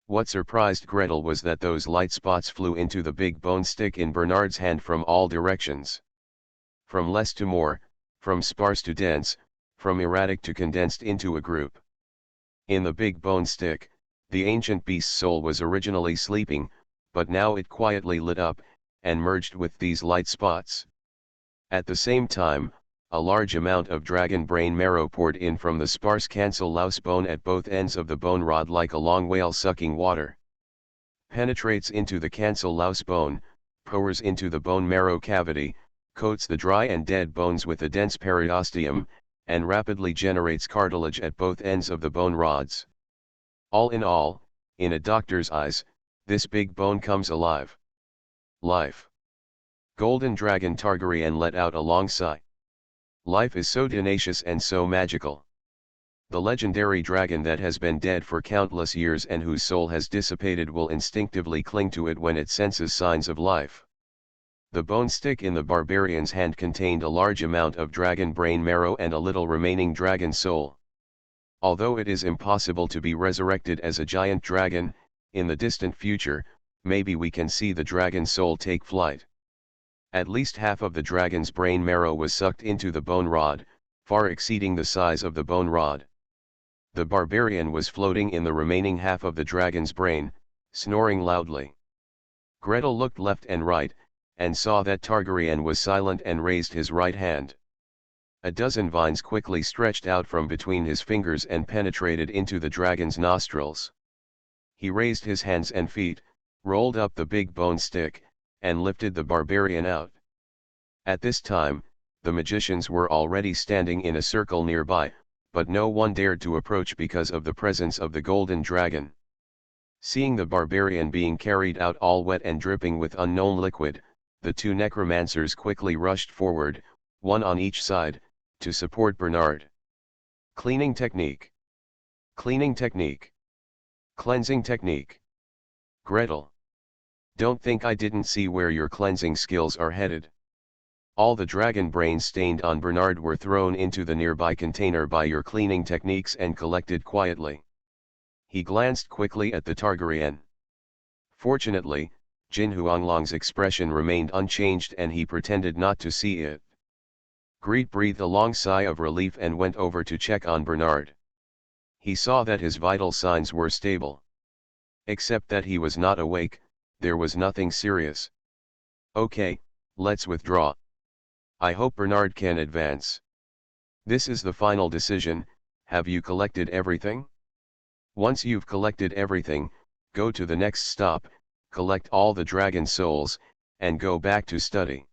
What surprised Gretel was that those light spots flew into the big bone stick in Bernard's hand from all directions. From less to more, from sparse to dense, from erratic to condensed into a group. In the big bone stick, the ancient beast's soul was originally sleeping, but now it quietly lit up, and merged with these light spots. At the same time, a large amount of dragon brain marrow poured in from the sparse cancel louse bone at both ends of the bone rod like a long whale sucking water. Penetrates into the cancel louse bone, pours into the bone marrow cavity, coats the dry and dead bones with a dense periosteum, and rapidly generates cartilage at both ends of the bone rods. All, in a doctor's eyes, this big bone comes alive. Life. Golden Dragon Targaryen let out a long sigh. Life is so tenacious and so magical. The legendary dragon that has been dead for countless years and whose soul has dissipated will instinctively cling to it when it senses signs of life. The bone stick in the barbarian's hand contained a large amount of dragon brain marrow and a little remaining dragon soul. Although it is impossible to be resurrected as a giant dragon, in the distant future, maybe we can see the dragon soul take flight. At least half of the dragon's brain marrow was sucked into the bone rod, far exceeding the size of the bone rod. The barbarian was floating in the remaining half of the dragon's brain, snoring loudly. Gretel looked left and right, and saw that Targaryen was silent and raised his right hand. A dozen vines quickly stretched out from between his fingers and penetrated into the dragon's nostrils. He raised his hands and feet, rolled up the big bone stick, and lifted the barbarian out. At this time, the magicians were already standing in a circle nearby, but no one dared to approach because of the presence of the golden dragon. Seeing the barbarian being carried out all wet and dripping with unknown liquid, the two necromancers quickly rushed forward, one on each side, to support Bernard. Cleaning technique. Cleaning technique. Cleansing technique. Gretel. Don't think I didn't see where your cleansing skills are headed. All the dragon brains stained on Bernard were thrown into the nearby container by your cleaning techniques and collected quietly. He glanced quickly at the Targaryen. Fortunately, Jin Huanglong's expression remained unchanged and he pretended not to see it. Greet breathed a long sigh of relief and went over to check on Bernard. He saw that his vital signs were stable. Except that he was not awake, there was nothing serious. Okay, let's withdraw. I hope Bernard can advance. This is the final decision. Have you collected everything? Once you've collected everything, go to the next stop, collect all the dragon souls, and go back to study.